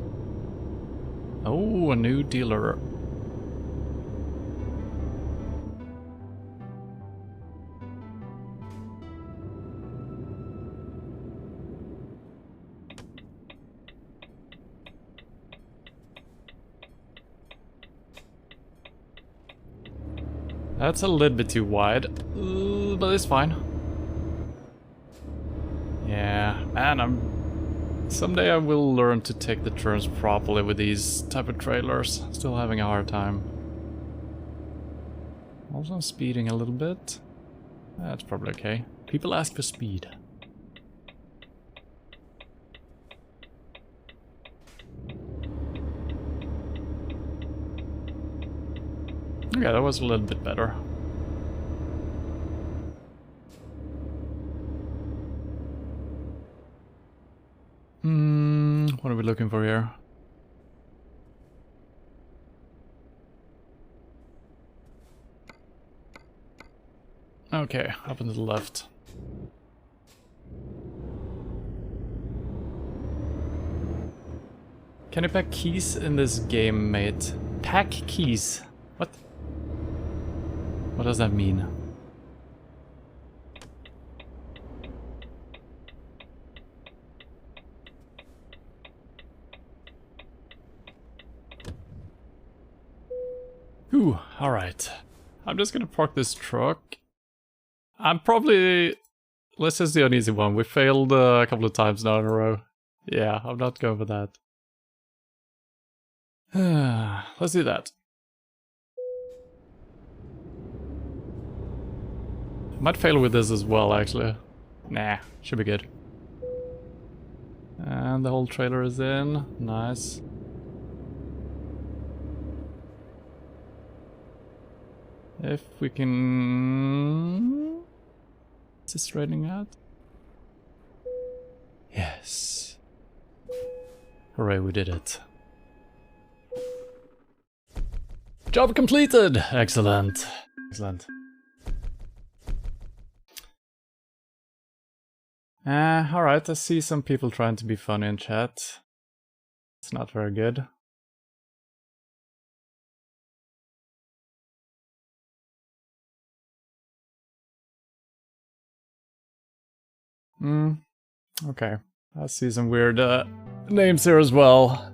Oh, a new dealer. That's a little bit too wide, but it's fine. Yeah, man, someday I will learn to take the turns properly with these type of trailers. Still having a hard time. Also I'm speeding a little bit. That's probably okay. People ask for speed. Okay, that was a little bit better. What are we looking for here? Okay, up and to the left. Can you pack keys in this game, mate? Pack keys? What? What does that mean? Ooh, alright. I'm just gonna park this truck. I'm probably... Let's just do an easy one. We failed a couple of times now in a row. Yeah, I'm not going for that. Let's do that. Might fail with this as well, actually. Nah, should be good. And the whole trailer is in. Nice. If we can... Is this straightening out? Yes. Hooray, we did it. Job completed! Excellent. Excellent. Alright, I see some people trying to be funny in chat. It's not very good. Okay. I see some weird names here as well.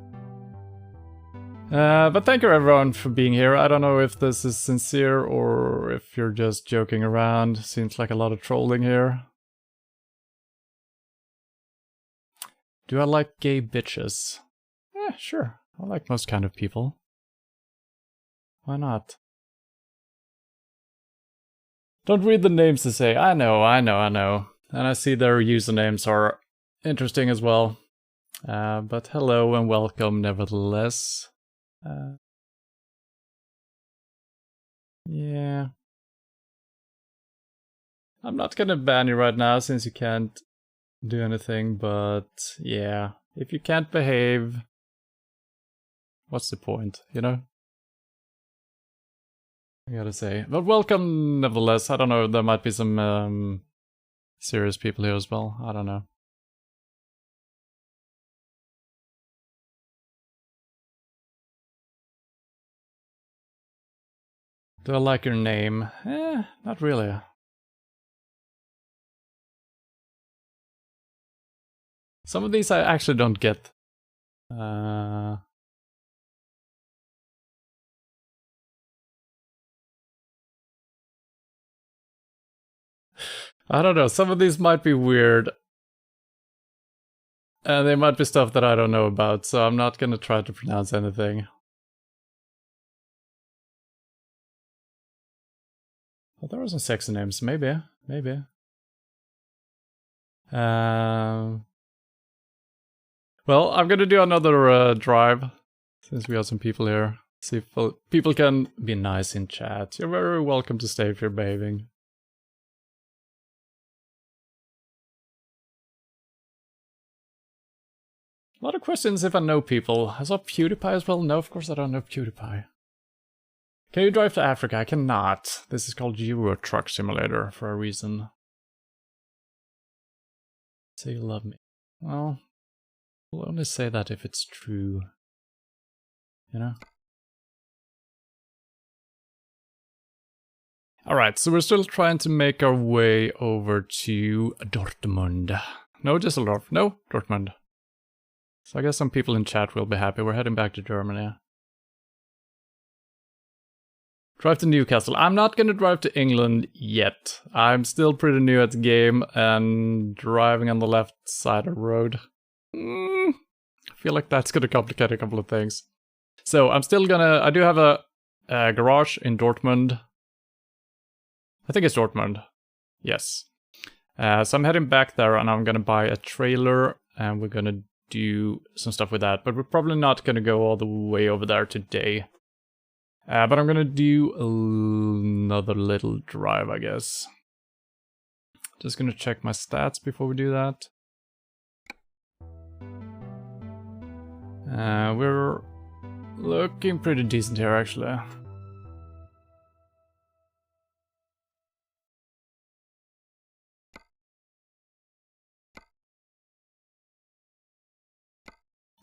But thank you everyone for being here. I don't know if this is sincere or if you're just joking around. Seems like a lot of trolling here. Do I like gay bitches? Sure. I like most kind of people. Why not? Don't read the names to say, I know. And I see their usernames are interesting as well. But hello and welcome nevertheless. Yeah. I'm not gonna ban you right now since you can't do anything, but yeah. If you can't behave, what's the point, you know? I gotta say. But welcome nevertheless. I don't know, there might be some serious people here as well. I don't know. Do I like your name? Not really. Some of these I actually don't get. I don't know, some of these might be weird. And they might be stuff that I don't know about, so I'm not gonna try to pronounce anything. But there are some sexy names, maybe. Well, I'm gonna do another drive, since we have some people here. See if people can be nice in chat. You're very welcome to stay if you're behaving. A lot of questions if I know people. I saw PewDiePie as well. No, of course I don't know PewDiePie. Can you drive to Africa? I cannot. This is called Euro Truck Simulator for a reason. Say you love me. Well, we'll only say that if it's true. You know? Alright, so we're still trying to make our way over to Dortmund. No, Düsseldorf. No, Dortmund. So I guess some people in chat will be happy. We're heading back to Germany. Drive to Newcastle. I'm not gonna drive to England yet. I'm still pretty new at the game and driving on the left side of the road. I feel like that's gonna complicate a couple of things. So I'm still gonna... I do have a garage in Dortmund. I think it's Dortmund. Yes. So I'm heading back there and I'm gonna buy a trailer and we're gonna do some stuff with that. But we're probably not gonna go all the way over there today. But I'm gonna do another little drive, I guess. Just gonna check my stats before we do that. We're looking pretty decent here, actually.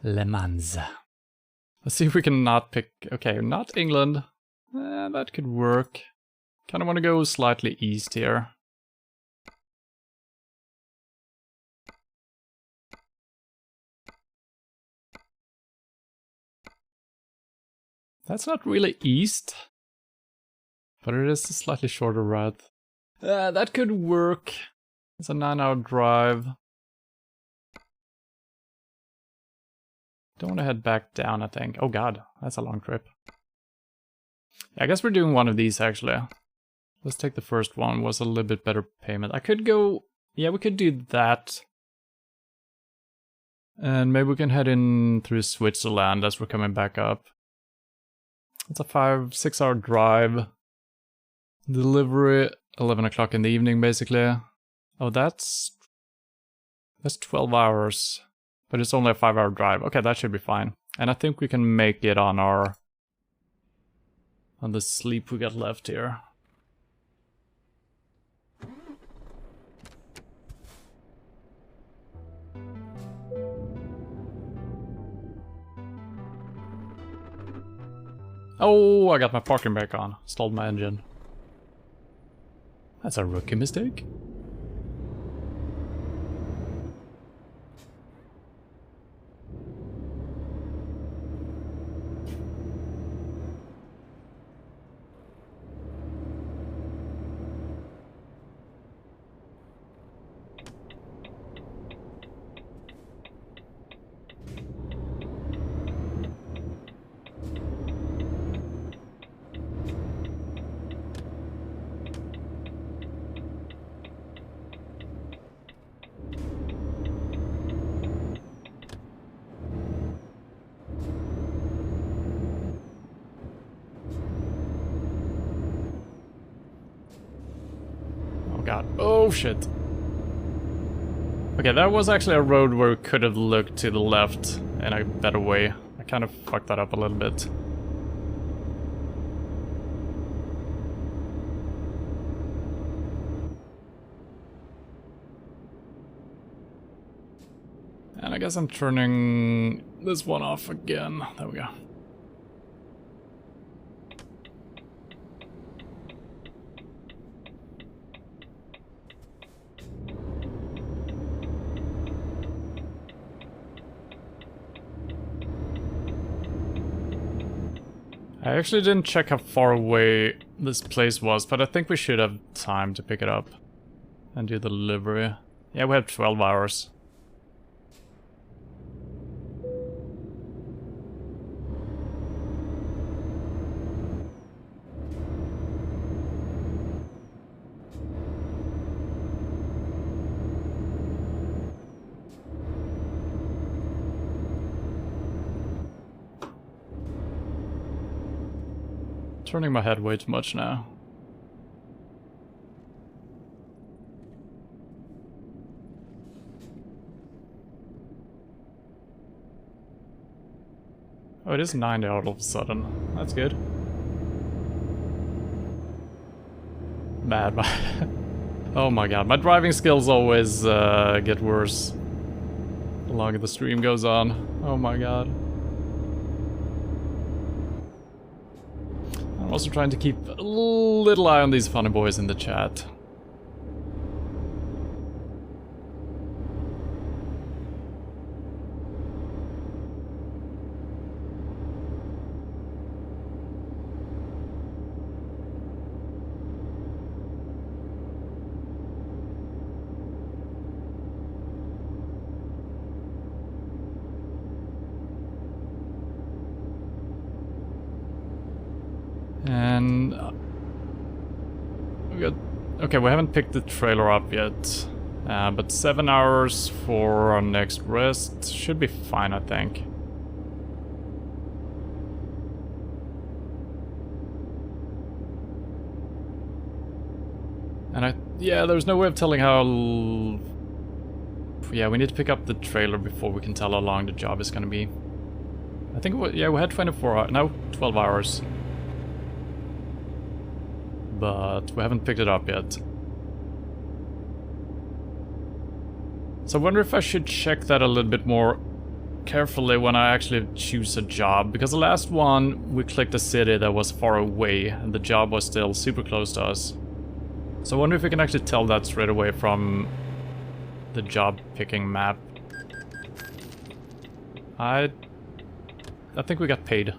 Le Mans. Let's see if we can not pick... Okay, not England. That could work. Kinda wanna go slightly east here. That's not really east. But it is a slightly shorter route. That could work. It's a 9-hour drive. Don't want to head back down, I think. Oh god, that's a long trip. I guess we're doing one of these, actually. Let's take the first one. Was a little bit better payment. I could go... Yeah, we could do that. And maybe we can head in through Switzerland as we're coming back up. It's a 5-6 hour drive. Delivery 11 o'clock in the evening, basically. Oh, that's 12 hours. But it's only a 5-hour drive. Okay, that should be fine. And I think we can make it on the sleep we got left here. Oh, I got my parking brake on. Stalled my engine. That's a rookie mistake. God. Oh shit. Okay, that was actually a road where we could have looked to the left in a better way. I kind of fucked that up a little bit. And I guess I'm turning this one off again. There we go. I actually didn't check how far away this place was, but I think we should have time to pick it up and do the delivery. Yeah, we have 12 hours. Turning my head way too much now. Oh, it is 90 all of a sudden. That's good. Bad. Oh my god, my driving skills always get worse the longer the stream goes on. Oh my god. I'm also trying to keep a little eye on these funny boys in the chat. And we got, okay, we haven't picked the trailer up yet, but 7 hours for our next rest should be fine, I think. And yeah, there's no way of telling how. Yeah, we need to pick up the trailer before we can tell how long the job is gonna be. I think yeah, we had 24 hours, no, 12 hours. But we haven't picked it up yet. So I wonder if I should check that a little bit more carefully when I actually choose a job, because the last one we clicked a city that was far away and the job was still super close to us. So I wonder if we can actually tell that straight away from the job picking map. I think we got paid. It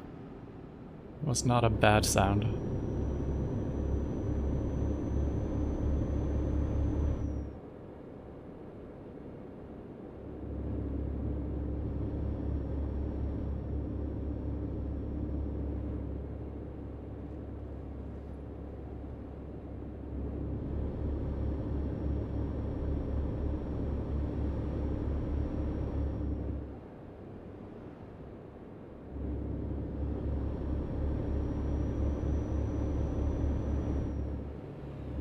was not a bad sound.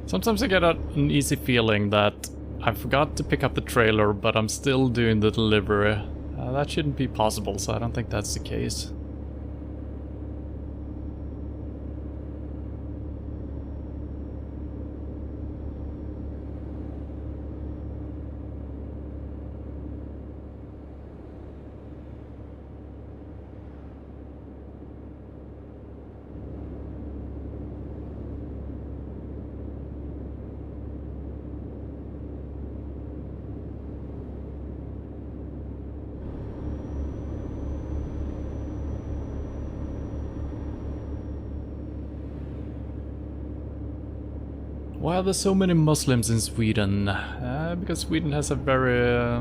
Sometimes I get an easy feeling that I forgot to pick up the trailer, but I'm still doing the delivery. That shouldn't be possible, so I don't think that's the case. Why are there so many Muslims in Sweden? Because Sweden has a very... I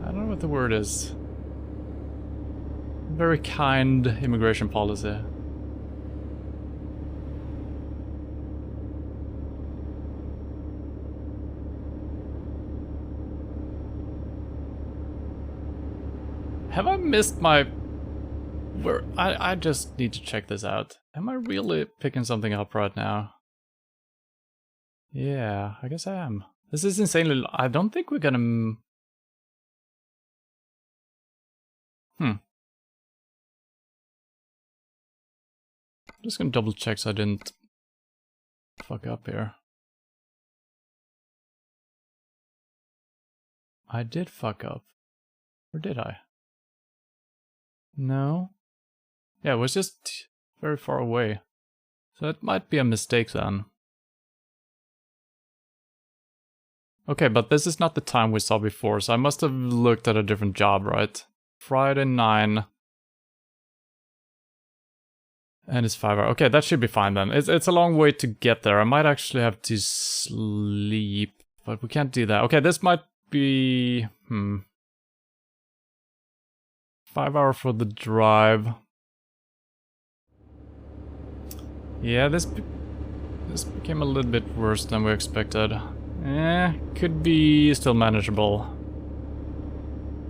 don't know what the word is. Very kind immigration policy. Have I missed my... Where I just need to check this out. Am I really picking something up right now? Yeah, I guess I am. This is insanely... I don't think we're gonna... I'm just gonna double check so I didn't fuck up here. I did fuck up. Or did I? No. Yeah, it was just very far away. So it might be a mistake then. Okay, but this is not the time we saw before, so I must have looked at a different job, right? Friday 9. And it's 5 hours. Okay, that should be fine then. It's a long way to get there. I might actually have to sleep, but we can't do that. Okay, this might be... 5 hours for the drive. Yeah, this became a little bit worse than we expected. Could be still manageable.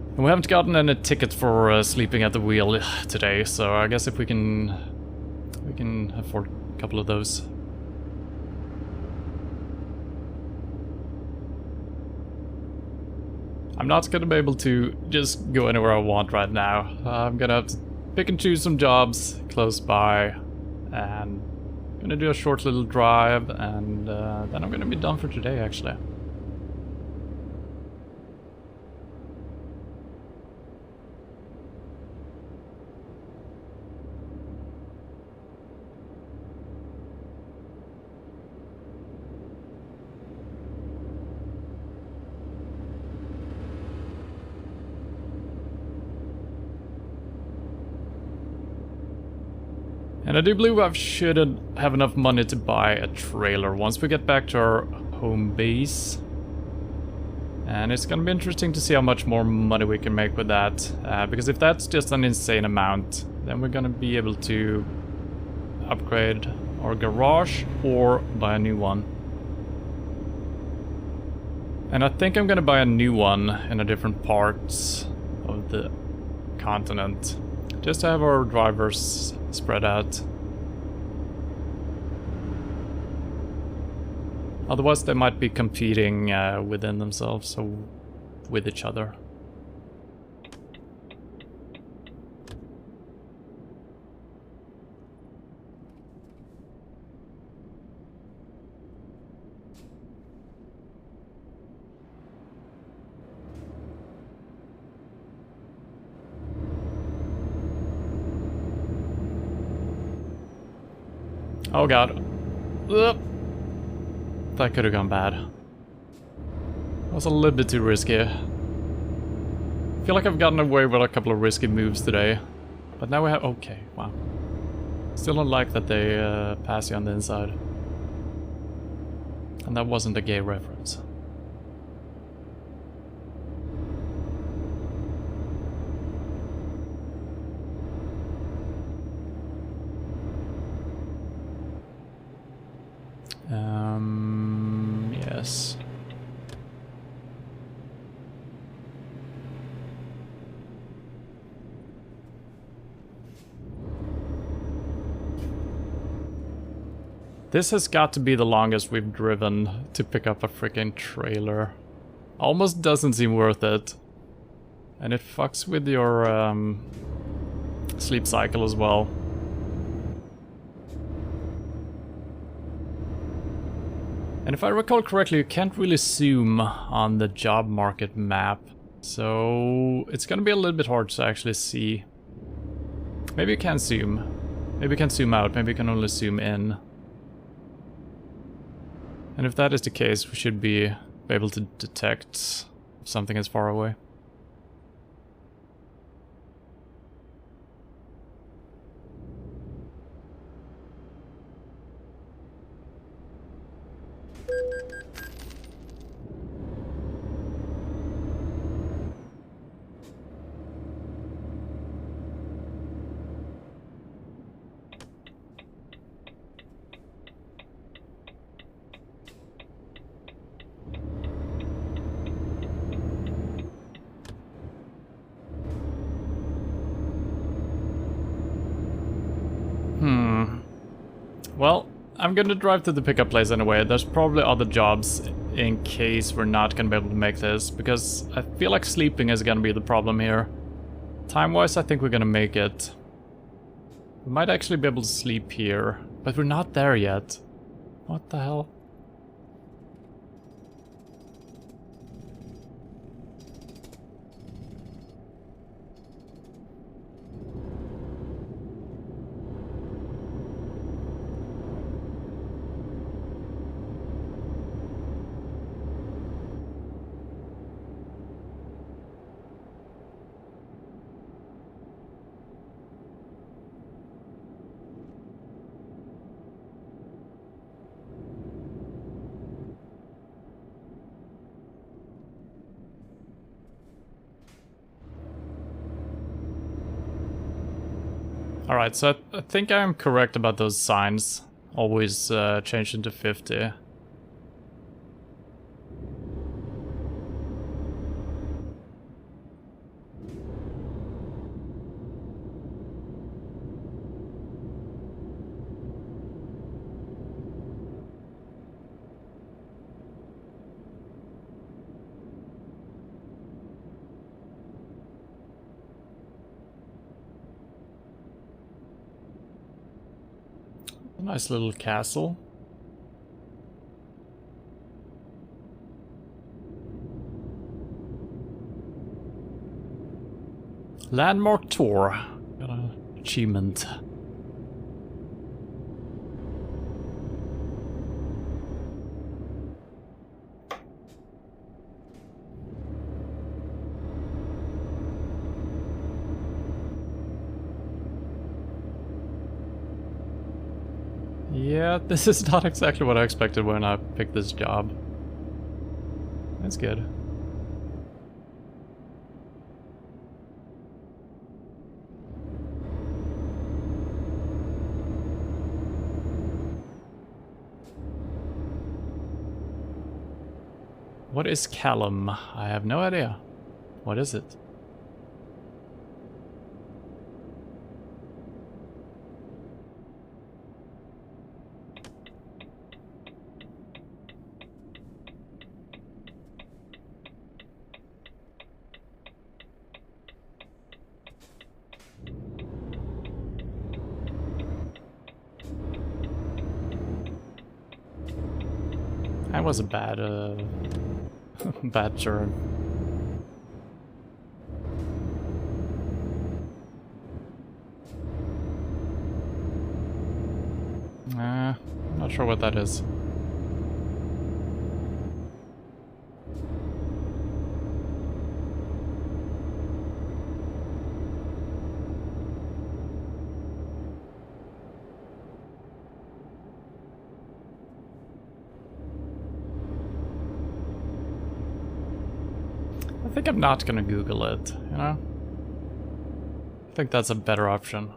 And we haven't gotten any tickets for sleeping at the wheel today, so I guess if we can afford a couple of those. I'm not gonna be able to just go anywhere I want right now. I'm gonna have to pick and choose some jobs close by, and gonna do a short little drive, and then I'm gonna be done for today, actually. And I do believe I should have enough money to buy a trailer once we get back to our home base. And it's gonna be interesting to see how much more money we can make with that. Because if that's just an insane amount, then we're gonna be able to upgrade our garage or buy a new one. And I think I'm gonna buy a new one in a different parts of the continent. Just to have our drivers spread out. Otherwise they might be competing within themselves, so with each other. Oh god. Ugh. That could have gone bad. That was a little bit too risky. I feel like I've gotten away with a couple of risky moves today. But now we have... Okay, wow. Still don't like that they pass you on the inside. And that wasn't a gay reference. Yes. This has got to be the longest we've driven to pick up a freaking trailer. Almost doesn't seem worth it. And it fucks with your sleep cycle as well. And if I recall correctly, you can't really zoom on the job market map. So it's gonna be a little bit hard to actually see. Maybe you can zoom. Maybe you can zoom out, maybe you can only zoom in. And if that is the case, we should be able to detect if something is far away. Well, I'm gonna drive to the pickup place anyway. There's probably other jobs in case we're not gonna be able to make this, because I feel like sleeping is gonna be the problem here. Time-wise, I think we're gonna make it. We might actually be able to sleep here, but we're not there yet. What the hell? Alright, so I think I'm correct about those signs. Always change into 50. Nice little castle. Landmark tour. Got an achievement. Yeah, this is not exactly what I expected when I picked this job. That's good. What is Callum? I have no idea. What is it? That was a bad, bad turn. I'm not sure what that is. I think I'm not gonna Google it, you know? I think that's a better option.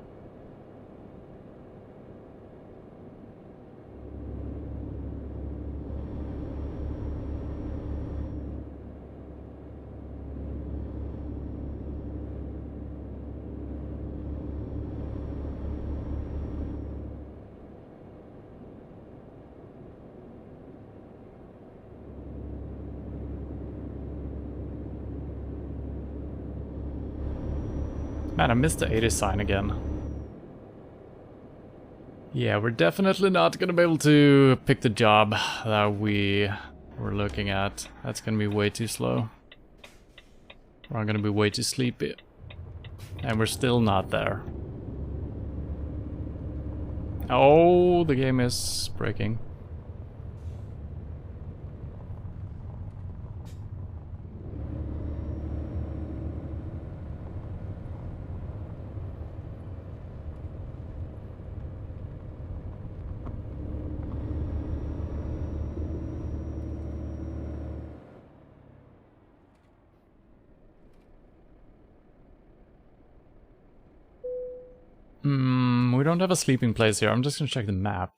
Man, I missed the 80 sign again. Yeah, we're definitely not gonna be able to pick the job that we were looking at. That's gonna be way too slow. Or I'm gonna be way too sleepy. And we're still not there. Oh, the game is breaking. We don't have a sleeping place here. I'm just gonna check the map.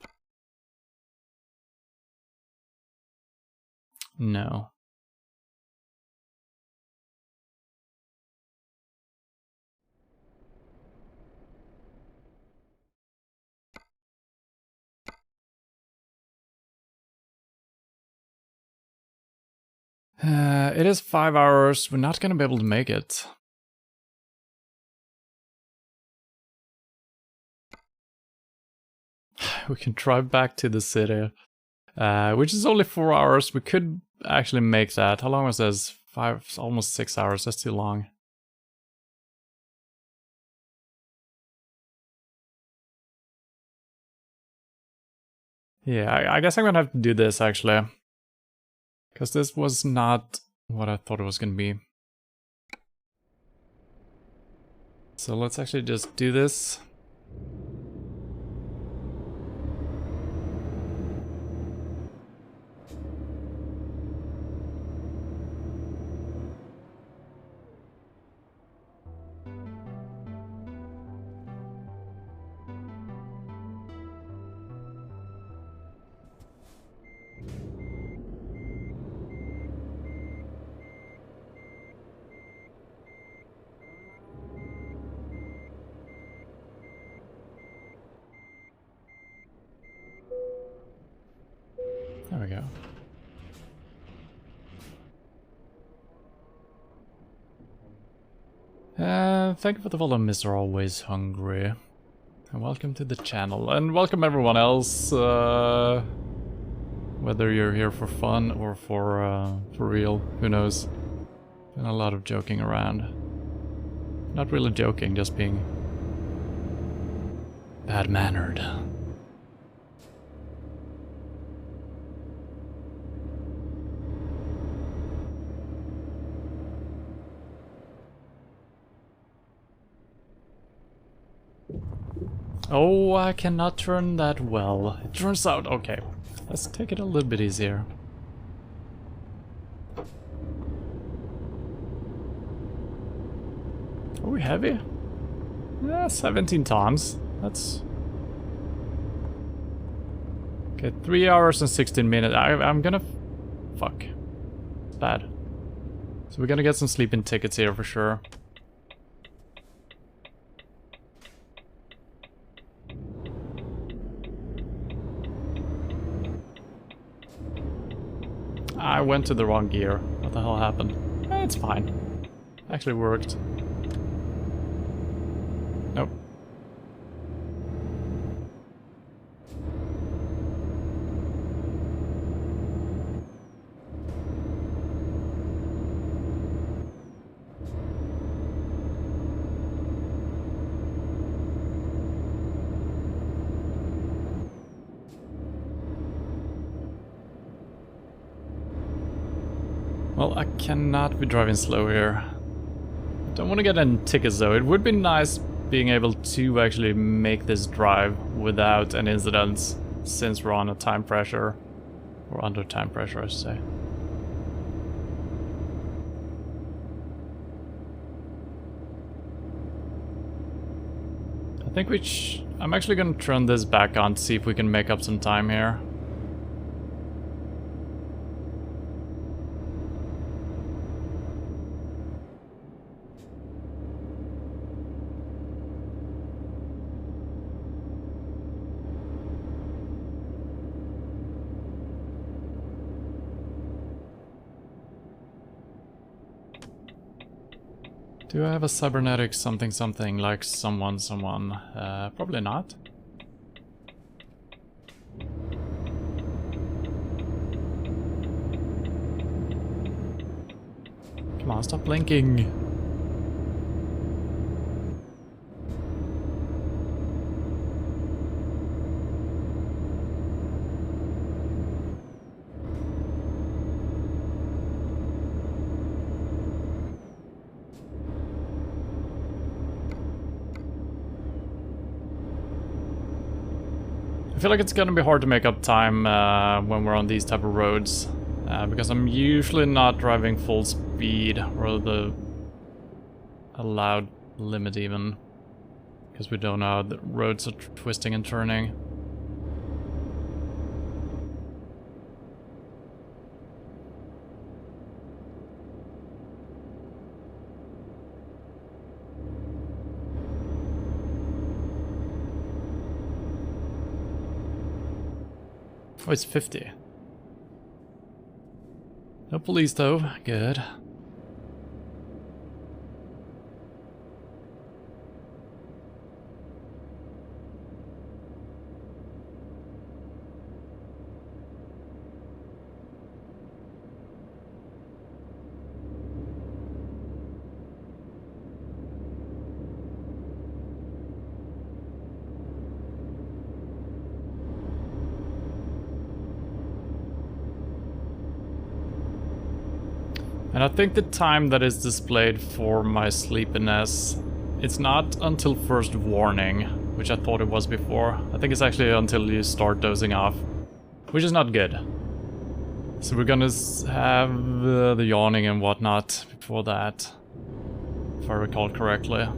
No. It is 5 hours. We're not gonna be able to make it. We can drive back to the city, which is only 4 hours. We could actually make that. How long was this? 5, almost 6 hours. That's too long. Yeah, I guess I'm gonna have to do this actually. Because this was not what I thought it was gonna be. So let's actually just do this. There we go. Thank you for the follow, Mr. Always Hungry. And welcome to the channel. And welcome everyone else. Whether you're here for fun or for real, who knows. Been a lot of joking around. Not really joking, just being bad-mannered. Oh, I cannot turn that well. It turns out, okay. Let's take it a little bit easier. Are we heavy? Yeah, 17 tons. That's... Okay, 3 hours and 16 minutes. I'm gonna... Fuck. It's bad. So we're gonna get some sleeping tickets here for sure. I went to the wrong gear. What the hell happened? It's fine. Actually worked. Nope. Well, I cannot be driving slow here. Don't want to get any tickets though. It would be nice being able to actually make this drive without any incidents, since we're on a time pressure. Or under time pressure, I should say. I think I'm actually gonna turn this back on to see if we can make up some time here. Do I have a cybernetic something something like someone? Probably not. Come on, stop blinking. I feel like it's gonna be hard to make up time when we're on these type of roads, because I'm usually not driving full speed, or the allowed limit even, because we don't know how the roads are twisting and turning. Oh, it's 50. No police though, good. And I think the time that is displayed for my sleepiness, it's not until first warning, which I thought it was before. I think it's actually until you start dozing off, which is not good. So we're gonna have the yawning and whatnot before that, if I recall correctly.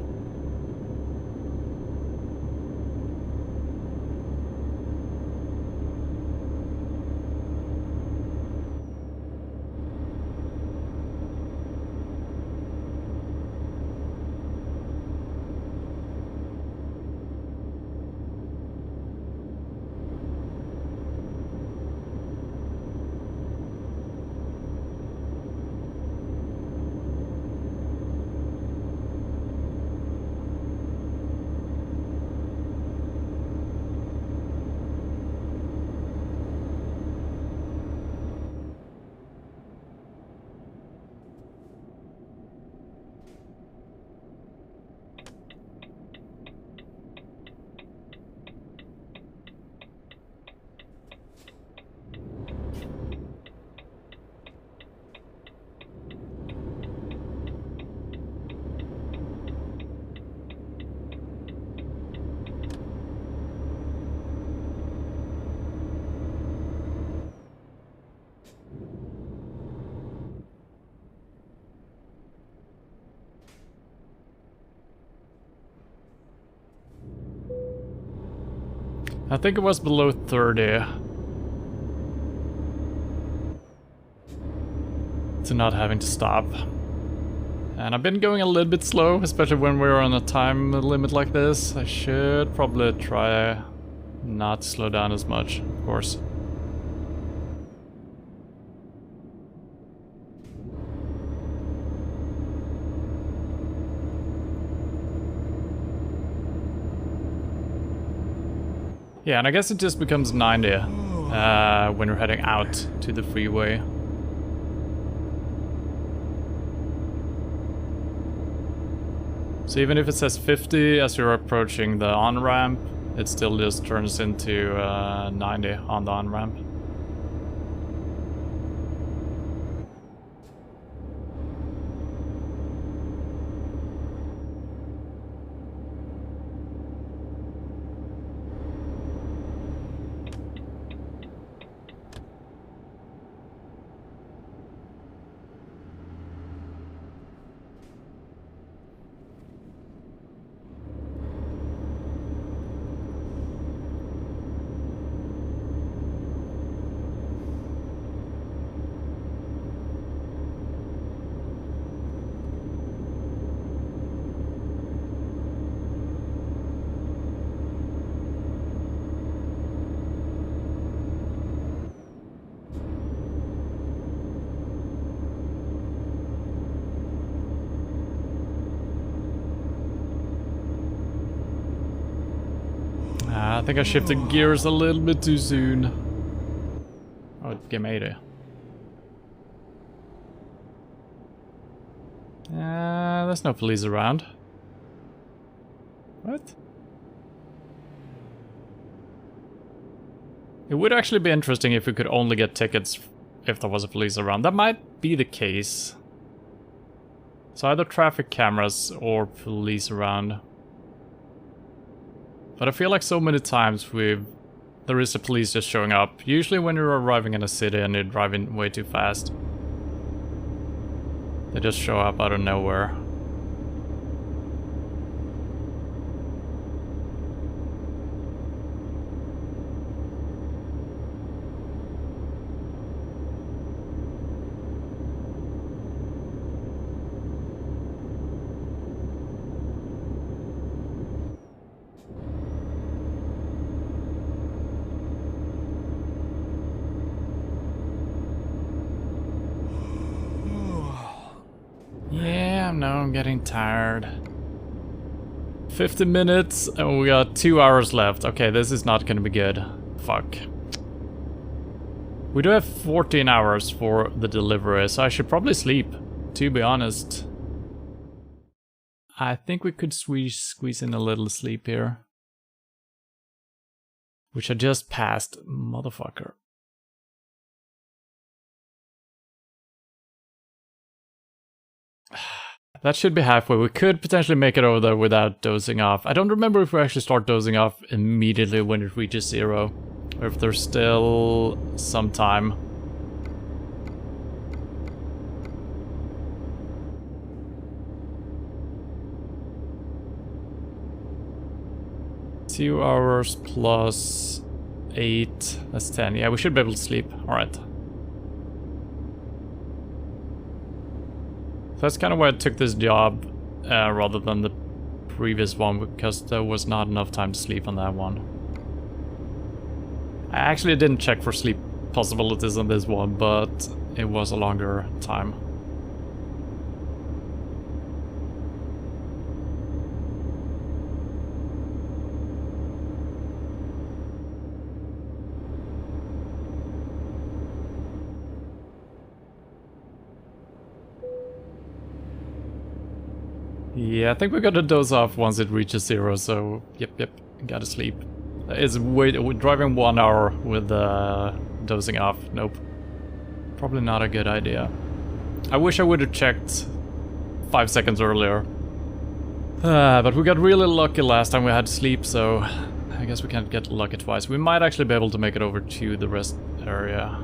I think it was below 30. To not having to stop. And I've been going a little bit slow, especially when we're on a time limit like this. I should probably try not to slow down as much, of course. Yeah, and I guess it just becomes 90 when you're heading out to the freeway. So even if it says 50 as you're approaching the on-ramp, it still just turns into 90 on the on-ramp. think I shifted gears a little bit too soon. Oh, game 8. There's no police around. What? It would actually be interesting if we could only get tickets if there was a police around. That might be the case. So either traffic cameras or police around. But I feel like so many times there is a police just showing up. Usually when you're arriving in a city and you're driving way too fast. They just show up out of nowhere. Now I'm getting tired. 50 minutes and we got 2 hours left. Okay, this is not gonna be good. Fuck. We do have 14 hours for the delivery, so I should probably sleep, to be honest. I think we could squeeze in a little sleep here. Which I just passed, motherfucker. That should be halfway. We could potentially make it over there without dozing off. I don't remember if we actually start dozing off immediately when it reaches 0. Or if there's still some time. Two hours plus 8. That's 10. Yeah, we should be able to sleep. Alright. So that's kind of why I took this job rather than the previous one, because there was not enough time to sleep on that one. I actually didn't check for sleep possibilities on this one, but it was a longer time. Yeah, I think we're gonna doze off once it reaches 0, so yep, gotta sleep. It's driving 1 hour with dozing off. Nope. Probably not a good idea. I wish I would have checked 5 seconds earlier. But we got really lucky last time we had to sleep, so I guess we can't get lucky twice. We might actually be able to make it over to the rest area.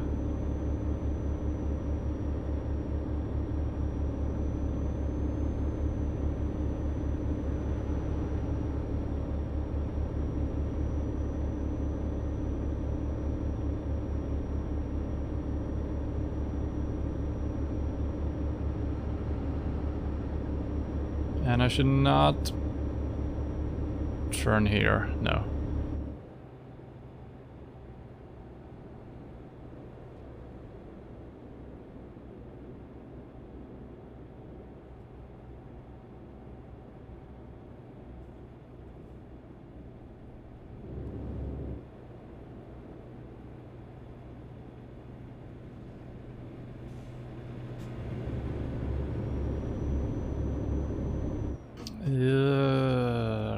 And I should not turn here, no.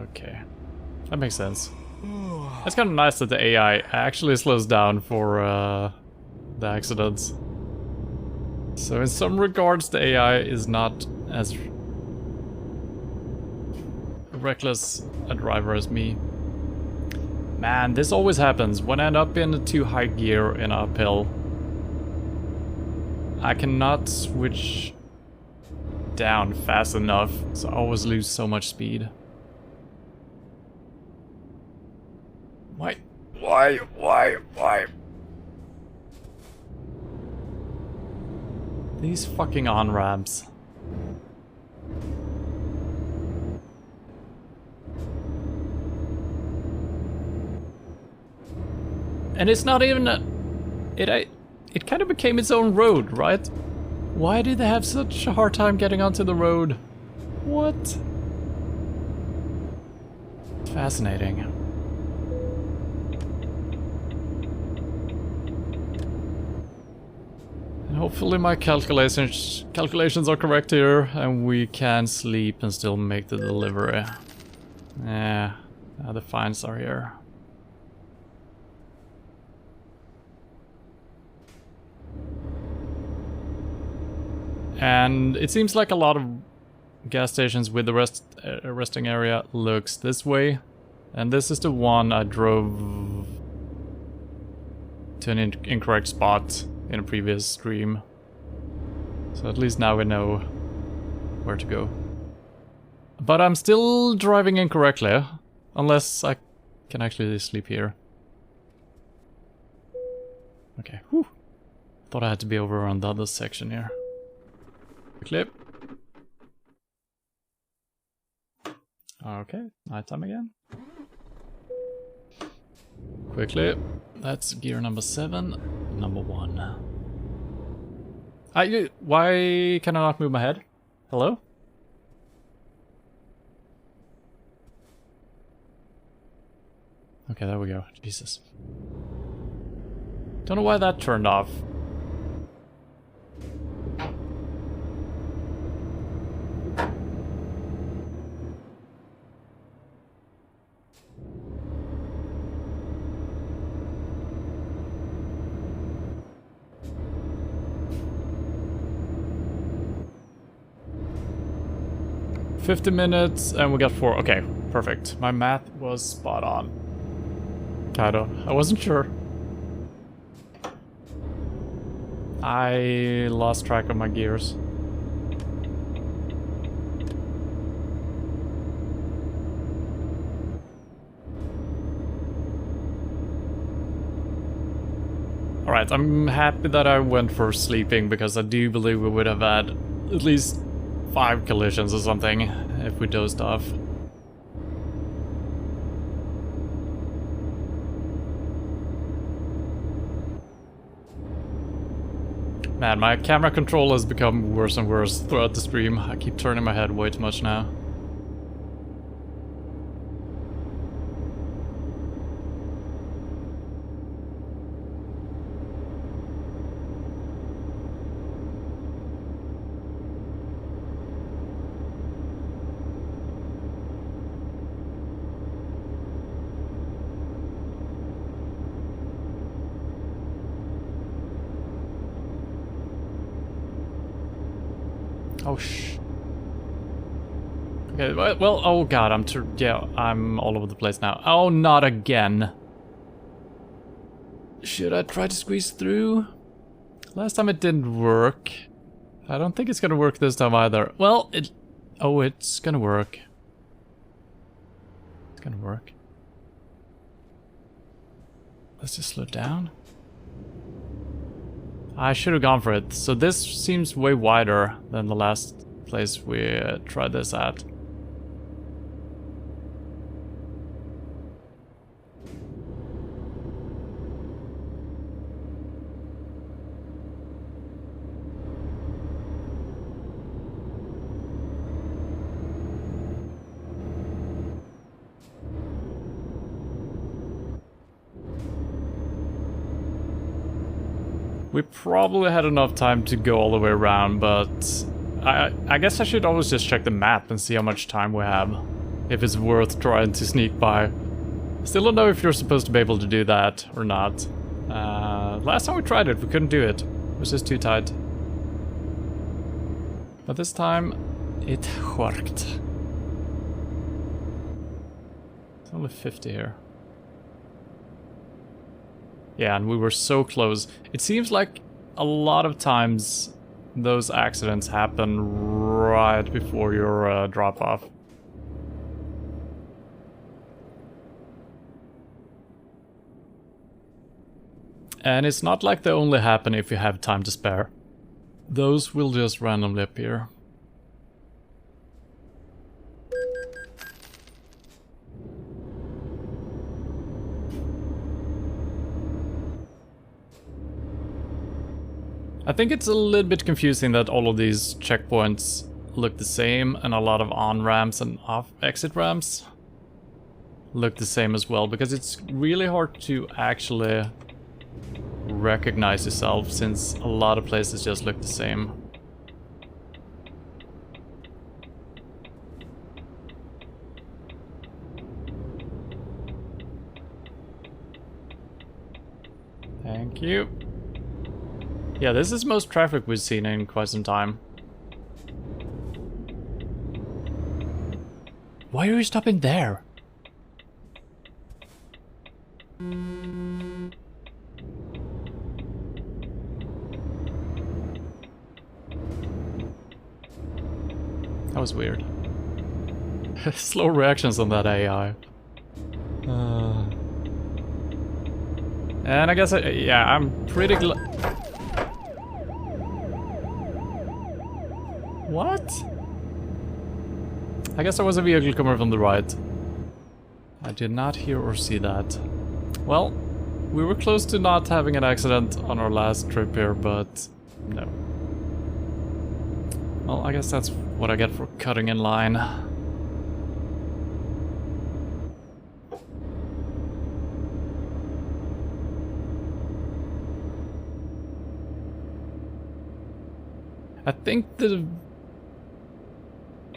Okay. That makes sense. It's kind of nice that the AI actually slows down for the accidents. So in some regards the AI is not as reckless a driver as me. Man, this always happens. When I end up in too high gear in uphill, I cannot switch down fast enough, so I always lose so much speed. Why? These fucking on-ramps. And it's not even a... It kind of became its own road, right? Why did they have such a hard time getting onto the road? What? Fascinating. Hopefully my calculations are correct here, and we can sleep and still make the delivery. Yeah, the fines are here. And it seems like a lot of gas stations with the resting area looks this way. And this is the one I drove to an incorrect spot in a previous stream. So at least now we know where to go. But I'm still driving incorrectly, unless I can actually sleep here. Okay, whew. Thought I had to be over on the other section here. Clip. Okay, nighttime again. Quickly, that's gear number 7, number 1. Why can I not move my head? Hello? Okay, there we go. Jesus. Don't know why that turned off. $50 minutes and we got 4. Okay, perfect. My math was spot on. Kinda. I wasn't sure. I lost track of my gears. Alright, I'm happy that I went for sleeping because I do believe we would have had at least 5 collisions or something if we dozed off. Man, my camera control has become worse and worse throughout the stream. I keep turning my head way too much now. Oh okay, well, oh god, I'm all over the place now. Oh, not again. Should I try to squeeze through? Last time it didn't work. I don't think it's gonna work this time either. Well, it's gonna work. It's gonna work. Let's just slow down. I should have gone for it. So this seems way wider than the last place we tried this at. We probably had enough time to go all the way around, but I guess I should always just check the map and see how much time we have. If it's worth trying to sneak by. Still don't know if you're supposed to be able to do that or not. Last time we tried it, we couldn't do it. It was just too tight. But this time, it worked. It's only 50 here. Yeah, and we were so close. It seems like a lot of times those accidents happen right before your drop-off. And it's not like they only happen if you have time to spare. Those will just randomly appear. I think it's a little bit confusing that all of these checkpoints look the same and a lot of on-ramps and off-exit ramps look the same as well, because it's really hard to actually recognize yourself, since a lot of places just look the same. Thank you. Yeah, this is most traffic we've seen in quite some time. Why are you stopping there? That was weird. Slow reactions on that AI. And I guess, yeah, I'm pretty What? I guess there was a vehicle coming from the right. I did not hear or see that. Well, we were close to not having an accident on our last trip here, but no. Well, I guess that's what I get for cutting in line. I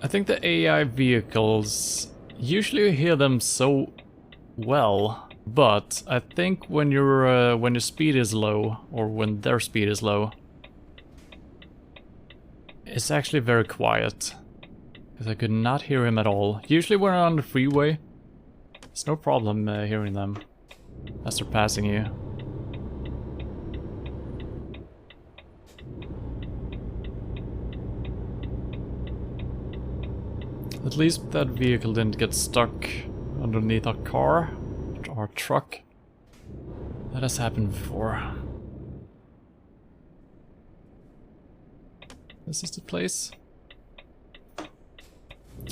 think the AI vehicles, usually you hear them so well, but I think when your speed is low, or when their speed is low, it's actually very quiet. Because I could not hear him at all. Usually when I'm on the freeway, it's no problem hearing them as they're passing you. At least that vehicle didn't get stuck underneath our car, our truck. That has happened before. This is the place.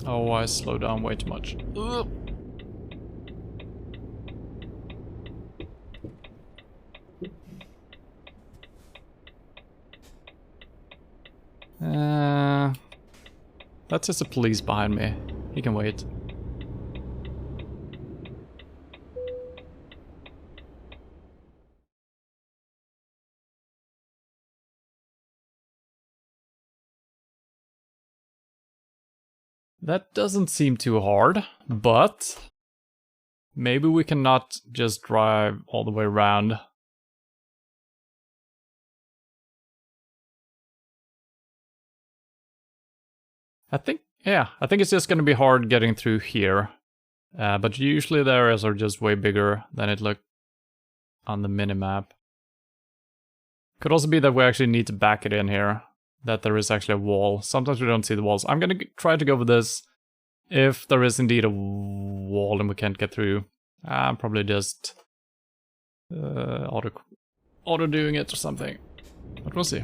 Oh, I slowed down way too much. Ugh. That's just the police behind me. He can wait. That doesn't seem too hard, but maybe we cannot just drive all the way around. I think it's just gonna be hard getting through here. But usually the areas are just way bigger than it looked on the minimap. Could also be that we actually need to back it in here. That there is actually a wall. Sometimes we don't see the walls. I'm gonna try to go with this. If there is indeed a wall and we can't get through, I'm probably just auto doing it or something. But we'll see.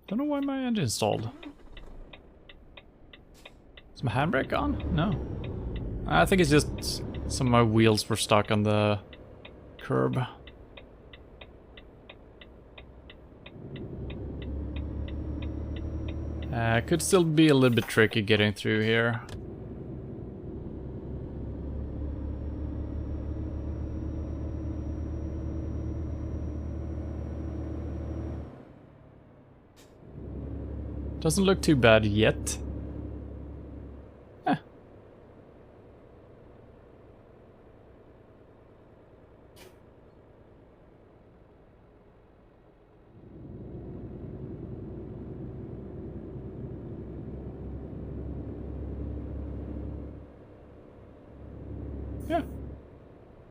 Don't know why my engine stalled. Is my handbrake on? No. I think it's just some of my wheels were stuck on the curb. Could still be a little bit tricky getting through here. Doesn't look too bad yet. Yeah.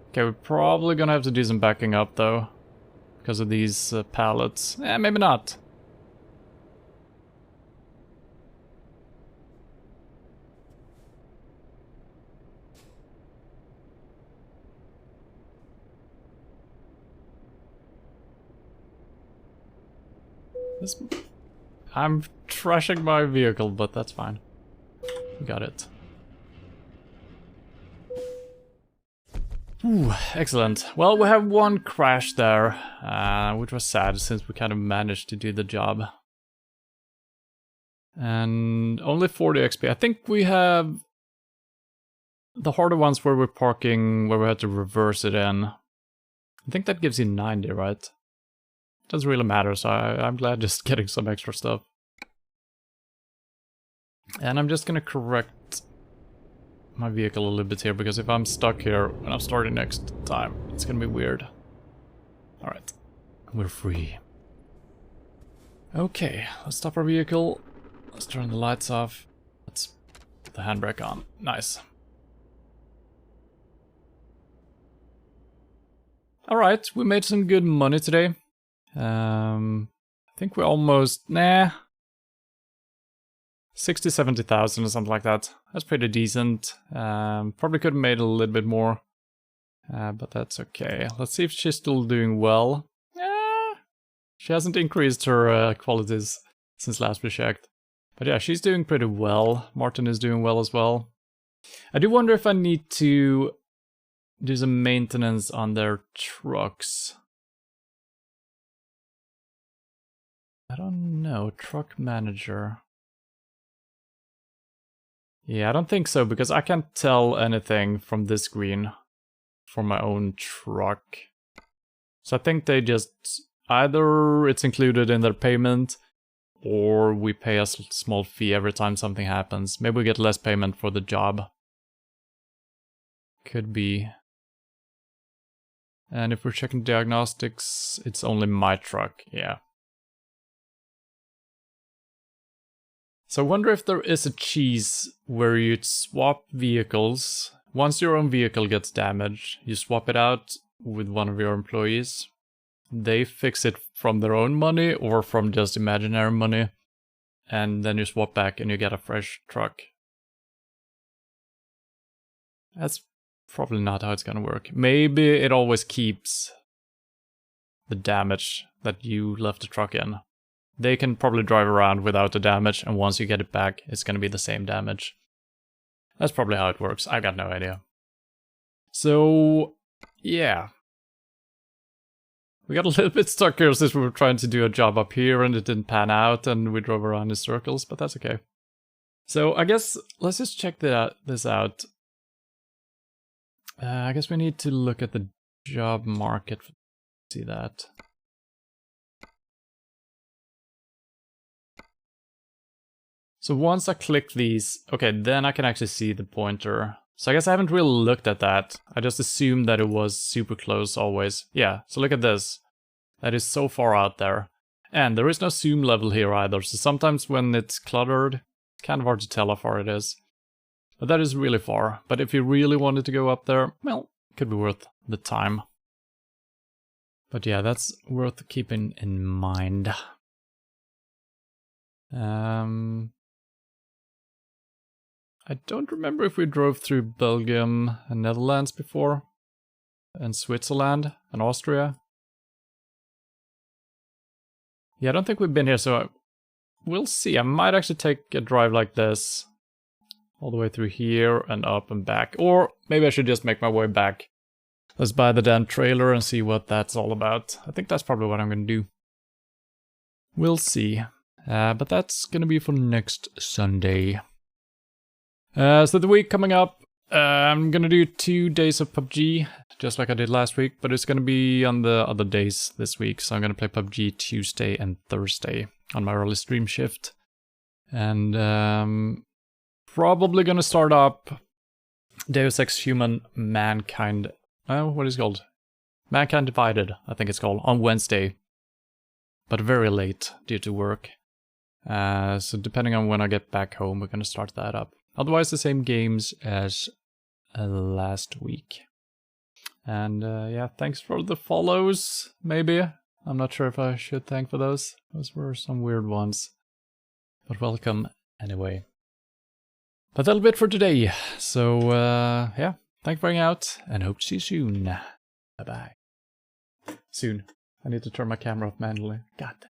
Okay, we're probably gonna have to do some backing up though, because of these pallets. Maybe not. I'm trashing my vehicle, but that's fine. Got it. Ooh, excellent. Well, we have one crash there, which was sad since we kind of managed to do the job. And only 40 XP. I think we have the harder ones where we're parking, where we had to reverse it in. I think that gives you 90, right? Doesn't really matter, so I'm glad just getting some extra stuff. And I'm just gonna correct my vehicle a little bit here, because if I'm stuck here when I'm starting next time, it's gonna be weird. Alright, we're free. Okay, let's stop our vehicle. Let's turn the lights off. Let's put the handbrake on. Nice. Alright, we made some good money today. I think we're almost... 60, 70,000 or something like that. That's pretty decent. Probably could have made a little bit more. But that's okay. Let's see if she's still doing well. She hasn't increased her qualities since last we checked. But yeah, she's doing pretty well. Martin is doing well as well. I do wonder if I need to do some maintenance on their trucks. I don't know. Truck manager. Yeah, I don't think so, because I can't tell anything from this screen for my own truck. So I think they just... either it's included in their payment, or we pay a small fee every time something happens. Maybe we get less payment for the job. Could be. And if we're checking diagnostics, it's only my truck, yeah. So I wonder if there is a cheese where you swap vehicles. Once your own vehicle gets damaged, you swap it out with one of your employees. They fix it from their own money or from just imaginary money. And then you swap back and you get a fresh truck. That's probably not how it's gonna work. Maybe it always keeps the damage that you left the truck in. They can probably drive around without the damage, and once you get it back, it's gonna be the same damage. That's probably how it works. I got no idea. So, yeah. We got a little bit stuck here since we were trying to do a job up here and it didn't pan out and we drove around in circles, but that's okay. So I guess let's just check this out. I guess we need to look at the job market to see that. So once I click these, okay, then I can actually see the pointer. So I guess I haven't really looked at that. I just assumed that it was super close always. Yeah, so look at this. That is so far out there. And there is no zoom level here either, so sometimes when it's cluttered, it's kind of hard to tell how far it is. But that is really far. But if you really wanted to go up there, well, it could be worth the time. But yeah, that's worth keeping in mind. I don't remember if we drove through Belgium and Netherlands before. And Switzerland and Austria. Yeah, I don't think we've been here, so we'll see. I might actually take a drive like this. All the way through here and up and back. Or maybe I should just make my way back. Let's buy the damn trailer and see what that's all about. I think that's probably what I'm going to do. We'll see. But that's going to be for next Sunday. So the week coming up, I'm going to do 2 days of PUBG, just like I did last week, but it's going to be on the other days this week. So I'm going to play PUBG Tuesday and Thursday on my early stream shift. And probably going to start up Deus Ex Human Mankind, what is it called? Mankind Divided, I think it's called, on Wednesday. But very late due to work. So depending on when I get back home, we're going to start that up. Otherwise, the same games as last week. And yeah, thanks for the follows, maybe. I'm not sure if I should thank for those. Those were some weird ones. But welcome anyway. But that'll be it for today. So yeah, thanks for hanging out and hope to see you soon. Bye-bye. Soon. I need to turn my camera off manually. God damn.